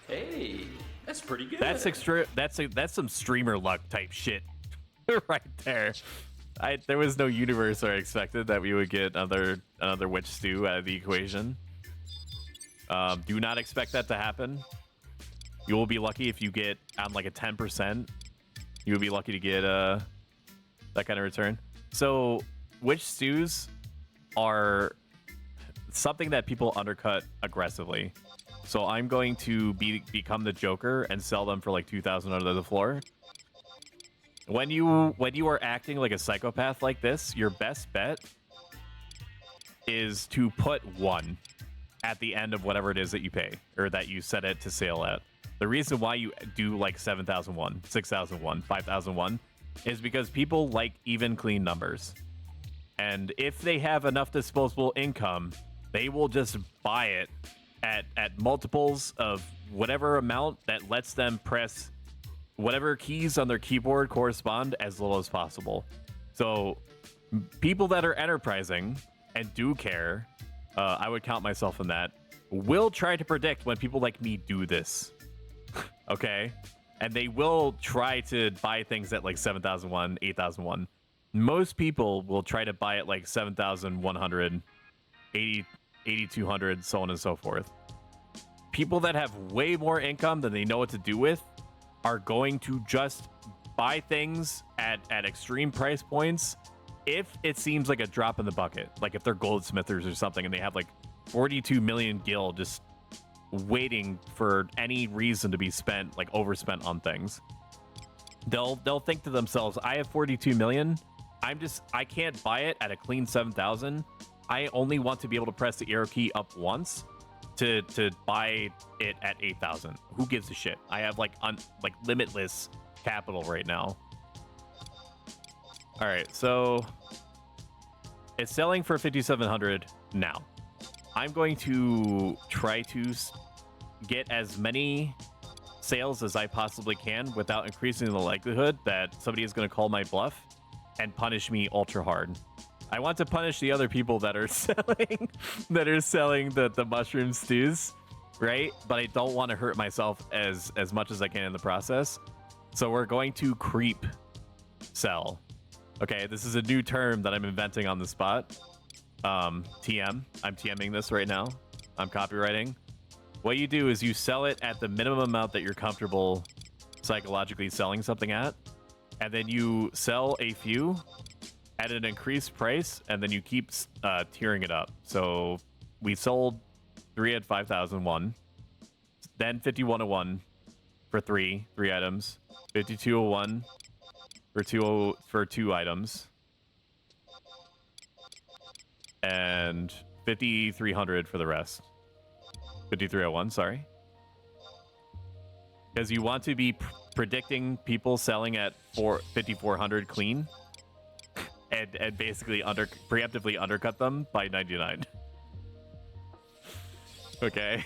Hey, that's pretty good. That's extra. That's some streamer luck type shit right there. There was no universe where I expected that we would get another witch stew out of the equation. Do not expect that to happen. You will be lucky if you get on like a 10%. You will be lucky to get that kind of return. So witch stews are something that people undercut aggressively. So I'm going to become the Joker and sell them for like 2,000 under the floor. When you are acting like a psychopath like this, your best bet is to put 1 at the end of whatever it is that you pay or that you set it to sale at. The reason why you do like 7,001, 6,001, 5,001 is because people like even, clean numbers. And if they have enough disposable income, they will just buy it at multiples of whatever amount that lets them press whatever keys on their keyboard correspond as little as possible. So people that are enterprising and do care, I would count myself in that, will try to predict when people like me do this. Okay? And they will try to buy things at like 7,001, 8,001. Most people will try to buy it like 7,100, 8,200, so on and so forth. People that have way more income than they know what to do with are going to just buy things at extreme price points if it seems like a drop in the bucket. Like if they're goldsmithers or something and they have like 42 million gil just waiting for any reason to be spent, like overspent on things. They'll think to themselves, I have 42 million. I can't buy it at a clean 7,000. I only want to be able to press the arrow key up once to buy it at 8,000. Who gives a shit? I have like limitless capital right now. All right, so it's selling for 5,700 now. I'm going to try to get as many sales as I possibly can without increasing the likelihood that somebody is going to call my bluff and punish me ultra hard. I want to punish the other people that are selling the mushroom stews, right? But I don't want to hurt myself as much as I can in the process. So we're going to creep sell. Okay, this is a new term that I'm inventing on the spot. TM. I'm TMing this right now. I'm copywriting. What you do is you sell it at the minimum amount that you're comfortable psychologically selling something at, and then you sell a few at an increased price, and then you keep tiering it up. So we sold 3 at 5,001, then 5101 for three items, 5201 for 2 items, and 5,300 for the rest. 5,301, sorry. Because you want to be predicting people selling at 5,400 clean and basically preemptively undercut them by 99. Okay.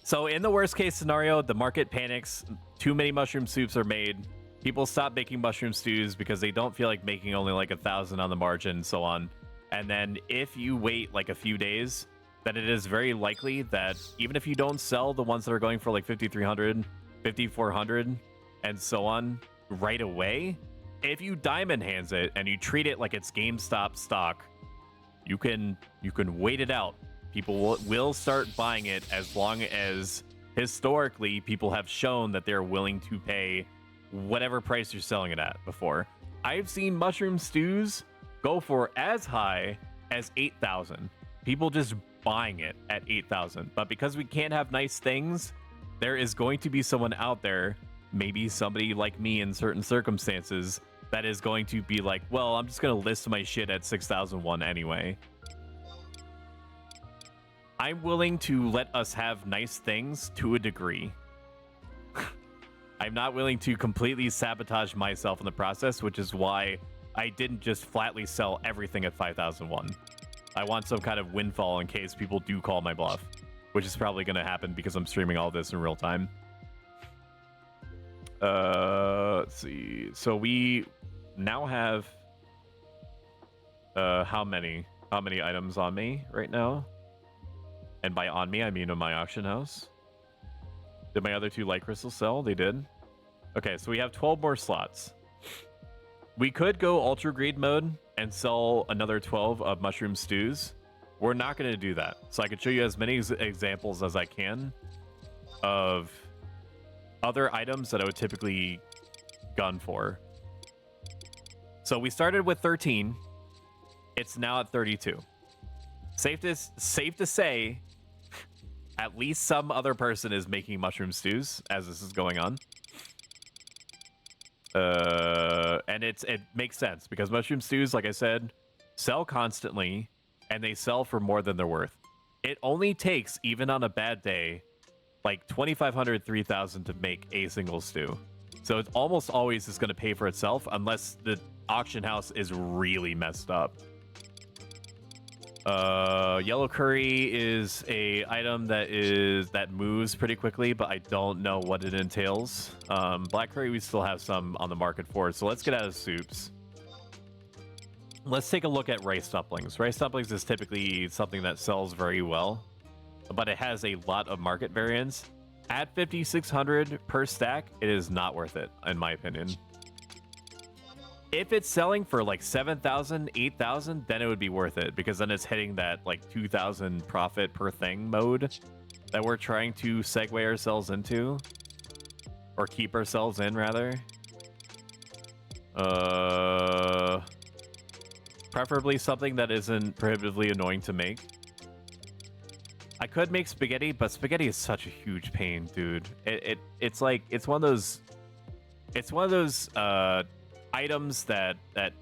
So in the worst case scenario, the market panics, too many mushroom soups are made, people stop making mushroom stews because they don't feel like making only like 1,000 on the margin and so on. And then if you wait like a few days, then it is very likely that even if you don't sell the ones that are going for like 5,300, 5,400 and so on right away, if you diamond hands it and you treat it like it's GameStop stock, you can wait it out. People will start buying it as long as historically people have shown that they're willing to pay whatever price you're selling it at before. I've seen mushroom stews go for as high as 8,000. People just buying it at 8,000. But because we can't have nice things, there is going to be someone out there maybe somebody like me in certain circumstances that is going to be like, well, I'm just going to list my shit at 6001 anyway. I'm willing to let us have nice things to a degree. I'm not willing to completely sabotage myself in the process, which is why I didn't just flatly sell everything at 5001. I want some kind of windfall in case people do call my bluff, which is probably going to happen because I'm streaming all this in real time. Let's see. So we now have how many items on me right now? And by on me, I mean in my auction house. Did my other 2 light crystals sell? They did. Okay, so we have 12 more slots. We could go ultra greed mode and sell another 12 of mushroom stews. We're not going to do that. So I could show you as many examples as I can of other items that I would typically gun for. So we started with 13. It's now at 32. Safe to say, at least some other person is making mushroom stews as this is going on. And it makes sense because mushroom stews, like I said, sell constantly and they sell for more than they're worth. It only takes, even on a bad day, like 2,500, 3,000 to make a single stew. So it's almost always is going to pay for itself unless the auction house is really messed up. Yellow curry is a item that moves pretty quickly, but I don't know what it entails. Black curry we still have some on the market for, so let's get out of soups. Let's take a look at rice dumplings. Rice dumplings is typically something that sells very well, but it has a lot of market variance. At 5,600 per stack, it is not worth it, in my opinion. If it's selling for like 7,000, 8,000, then it would be worth it because then it's hitting that like 2,000 profit per thing mode that we're trying to segue ourselves into, or keep ourselves in rather. Preferably something that isn't prohibitively annoying to make. I could make spaghetti, but spaghetti is such a huge pain, dude. It's like it's one of those items that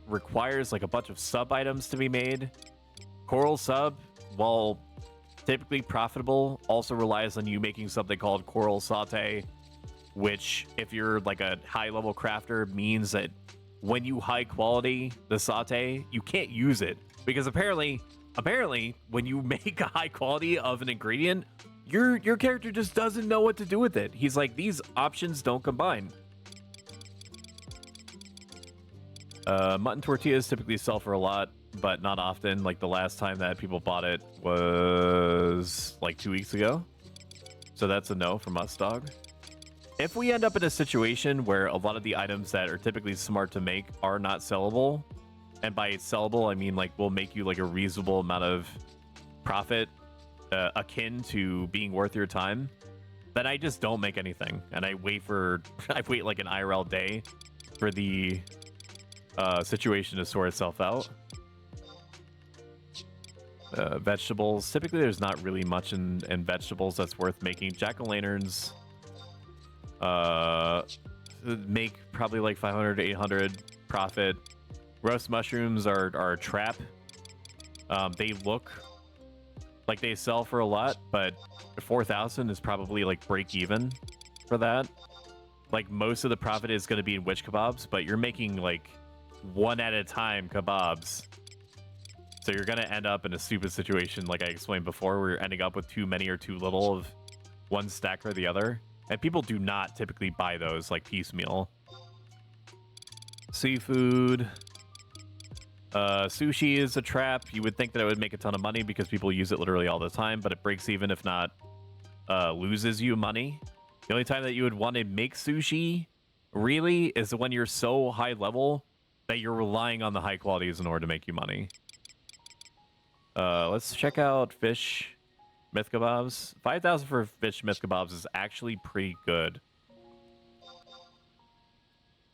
requires like a bunch of sub items to be made. Coral sub, while typically profitable, also relies on you making something called coral saute, which if you're like a high level crafter means that when you high quality the saute, you can't use it because apparently when you make a high quality of an ingredient, your character just doesn't know what to do with it. He's like, these options don't combine. Mutton tortillas typically sell for a lot, but not often. Like the last time that people bought it was like 2 weeks ago. So that's a no from us, dog. If we end up in a situation where a lot of the items that are typically smart to make are not sellable, and by sellable, I mean like we'll make you like a reasonable amount of profit akin to being worth your time, then I just don't make anything. And I wait like an IRL day for the situation to sort itself out. Vegetables, typically there's not really much in vegetables that's worth making. Jack-o'-lanterns make probably like 500 to 800 profit. Roast mushrooms are a trap. They look like they sell for a lot, but 4,000 is probably like break even for that. Like most of the profit is going to be in witch kebabs, but you're making like one at a time kebabs, so you're gonna end up in a stupid situation like I explained before, where you're ending up with too many or too little of one stack or the other, and people do not typically buy those like piecemeal. Seafood, sushi is a trap. You would think that it would make a ton of money because people use it literally all the time, but it breaks even, if not loses you money. The only time that you would want to make sushi really is when you're so high level that you're relying on the high qualities in order to make you money. Let's check out fish myth kebabs. 5,000 for fish myth kebabs is actually pretty good.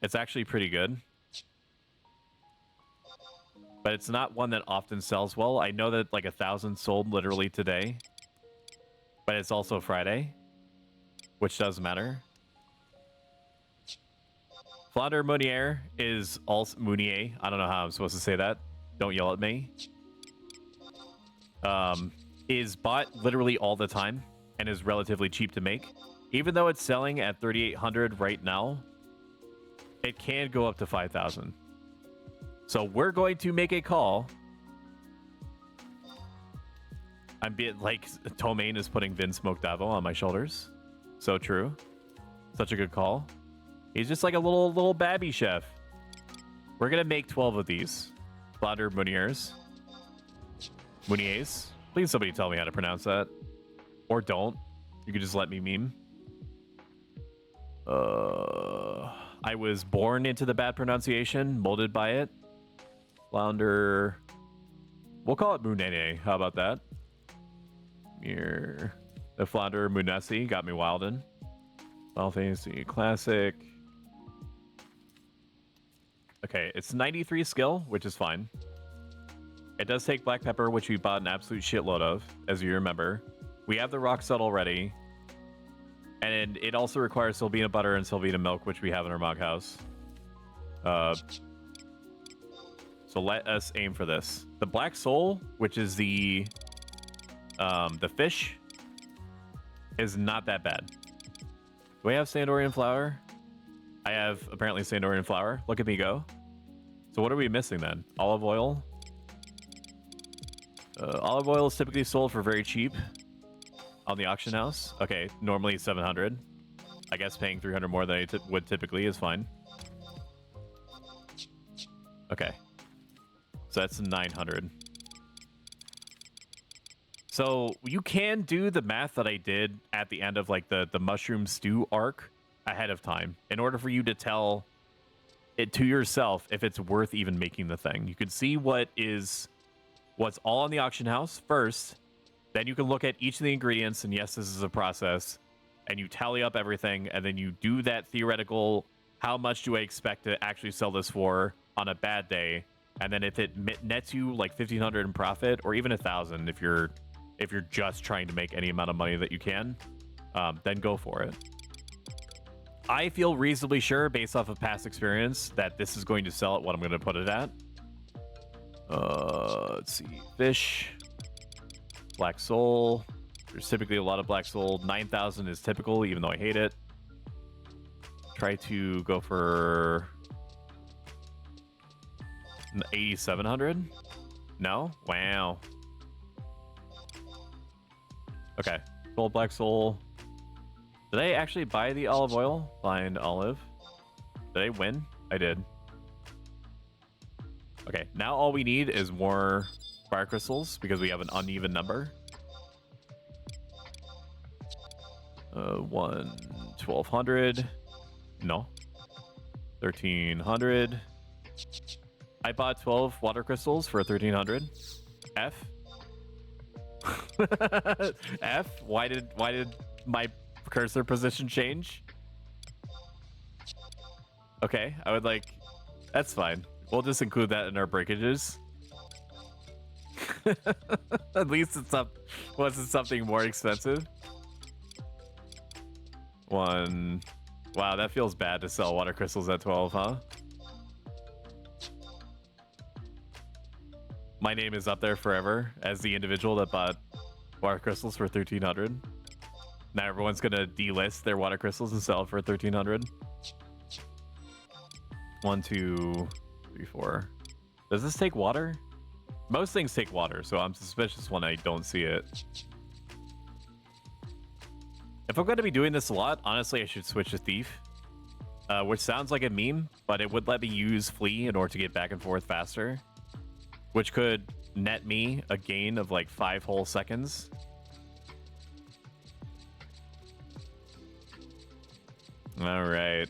It's actually pretty good. But it's not one that often sells well. I know that like 1,000 sold literally today. But it's also Friday, which does matter. Flounder Meunier is also Meunier. I don't know how I'm supposed to say that. Don't yell at me. Is bought literally all the time and is relatively cheap to make. Even though it's selling at 3,800 right now, it can go up to 5,000. So we're going to make a call. I'm being like Tomaine is putting Vin Smoke Davo on my shoulders. So true. Such a good call. He's just like a little babby chef. We're gonna make 12 of these. Flounder Meuniers. Meuniers. Please somebody tell me how to pronounce that. Or don't. You can just let me meme. I was born into the bad pronunciation, molded by it. Flounder. We'll call it Munene. How about that? Here. The Flounder Munesi got me wildin'. Final Fantasy Classic. Okay, it's 93 skill, which is fine. It does take black pepper, which we bought an absolute shitload of, as you remember. We have the rock salt already. And it also requires Sylvina butter and Sylvina milk, which we have in our mug house. So let us aim for this. The black soul, which is the fish, is not that bad. Do I have Sandorian flour? I have apparently Sandorian flour. Look at me go. So what are we missing then? Olive oil. Olive oil is typically sold for very cheap on the auction house. Okay, normally 700. I guess paying 300 more than I would typically is fine. Okay. So that's 900. So you can do the math that I did at the end of like the mushroom stew arc ahead of time in order for you to tell it to yourself if it's worth even making the thing. You can see what's all on the auction house first. Then you can look at each of the ingredients, and yes, this is a process, and you tally up everything, and then you do that theoretical, how much do I expect to actually sell this for on a bad day? And then if it nets you like 1,500 in profit, or even 1,000 if you're just trying to make any amount of money that you can, then go for it. I feel reasonably sure, based off of past experience, that this is going to sell at what I'm going to put it at. Let's see. Fish. Black Soul. There's typically a lot of Black Soul. 9,000 is typical, even though I hate it. Try to go for 8,700. No? Wow. Okay. Gold Black Soul. Did I actually buy the olive oil? Find olive. Did I win? I did. Okay. Now all we need is more fire crystals because we have an uneven number. 1,200. No. 1,300. I bought 12 water crystals for 1,300. F. F. Why did my cursor position change? Okay, I would like. That's fine. We'll just include that in our breakages. At least it's up. Wasn't something more expensive. One. Wow, that feels bad to sell water crystals at 12, huh? My name is up there forever as the individual that bought water crystals for 1,300. Now everyone's gonna delist their water crystals and sell it for 1,300. 1, 2, 3, 4. Does this take water? Most things take water, so I'm suspicious when I don't see it. If I'm going to be doing this a lot, honestly, I should switch to Thief. Which sounds like a meme, but it would let me use Flee in order to get back and forth faster. Which could net me a gain of like 5 whole seconds. Alright.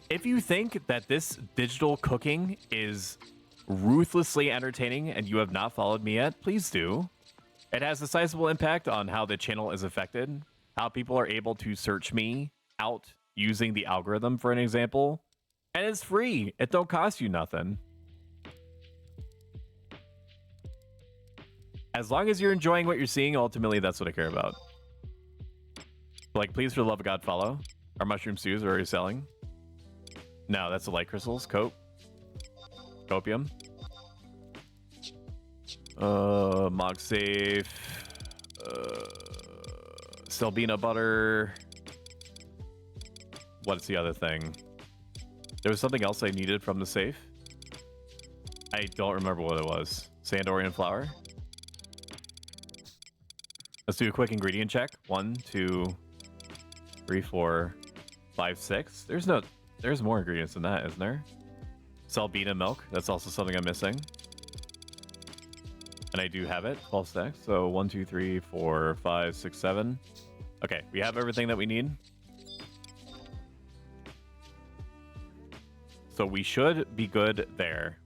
If you think that this digital cooking is ruthlessly entertaining and you have not followed me yet, please do. It has a sizable impact on how the channel is affected, how people are able to search me out using the algorithm, for an example. And it's free. It don't cost you nothing. As long as you're enjoying what you're seeing, ultimately, that's what I care about. Like, please, for the love of God, follow. Our mushroom stews are already selling. No, that's the light crystals. Cope. Copium. Mog safe. Selbina butter. What's the other thing? There was something else I needed from the safe. I don't remember what it was. Sandorian flour. Let's do a quick ingredient check. 1, 2, 3, 4, 5, 6. There's more ingredients than that, isn't there? Selbina milk. That's also something I'm missing. And I do have it. 12 stacks. So 1, 2, 3, 4, 5, 6, 7. Okay, we have everything that we need. So we should be good there.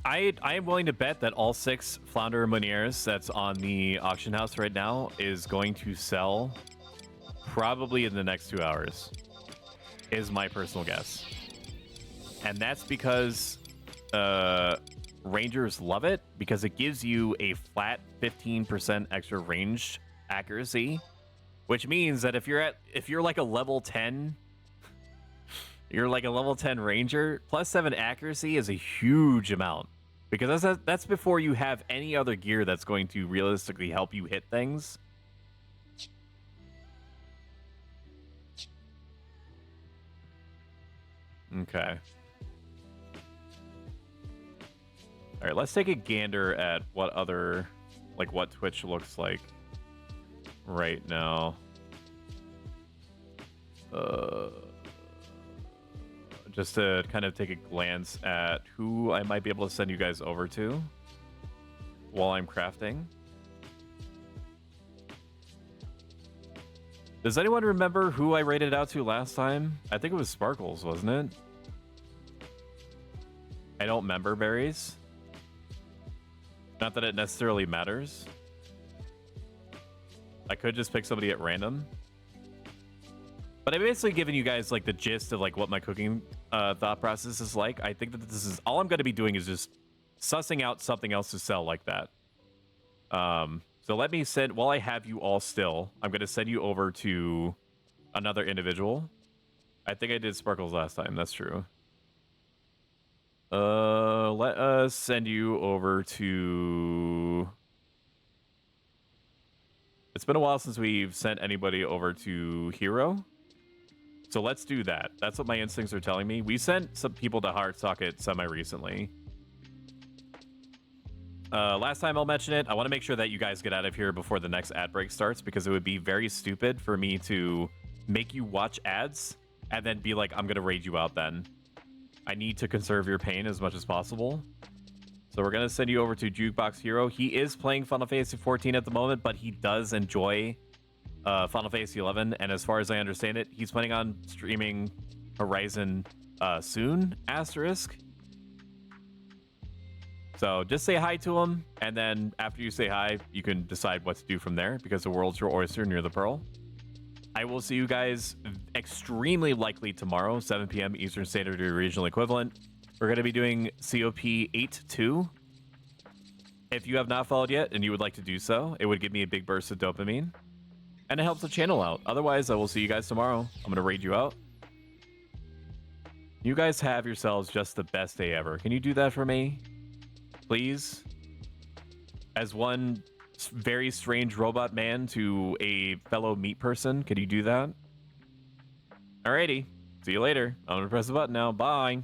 I am willing to bet that all 6 Flounder Meuniers that's on the auction house right now is going to sell probably in the next 2 hours, is my personal guess. And that's because Rangers love it, because it gives you a flat 15% extra range accuracy, which means that if you're like a level 10, you're like a level 10 Ranger, plus 7 accuracy is a huge amount. Because that's before you have any other gear that's going to realistically help you hit things. Okay. All right, let's take a gander at what other, like what Twitch looks like right now. Just to kind of take a glance at who I might be able to send you guys over to while I'm crafting. Does anyone remember who I rated out to last time? I think it was Sparkles, wasn't it? I don't remember, berries. Not that it necessarily matters. I could just pick somebody at random. But I've basically given you guys like the gist of like what my cooking thought process is like. I think that this is all I'm going to be doing is just sussing out something else to sell like that. So let me send, while I have you all still, I'm going to send you over to another individual. I think I did Sparkles last time. That's true. Let us send you over to... It's been a while since we've sent anybody over to Hero. So let's do that. That's what my instincts are telling me. We sent some people to Heartsocket semi-recently. Last time I'll mention it, I want to make sure that you guys get out of here before the next ad break starts, because it would be very stupid for me to make you watch ads and then be like, I'm going to raid you out then. I need to conserve your pain as much as possible. So we're going to send you over to Jukebox Hero. He is playing Final Fantasy 14 at the moment, but he does enjoy Final Fantasy 11, and as far as I understand it, he's planning on streaming Horizon soon, asterisk. So just say hi to him, and then after you say hi, you can decide what to do from there, because the world's your oyster near the pearl. I will see you guys extremely likely tomorrow, 7 p.m. Eastern Standard or regional equivalent. We're going to be doing COP 8-2. If you have not followed yet and you would like to do so, it would give me a big burst of dopamine. And it helps the channel out. Otherwise, I will see you guys tomorrow. I'm going to raid you out. You guys have yourselves just the best day ever. Can you do that for me? Please? As one very strange robot man to a fellow meat person, could you do that? Alrighty. See you later. I'm going to press the button now. Bye.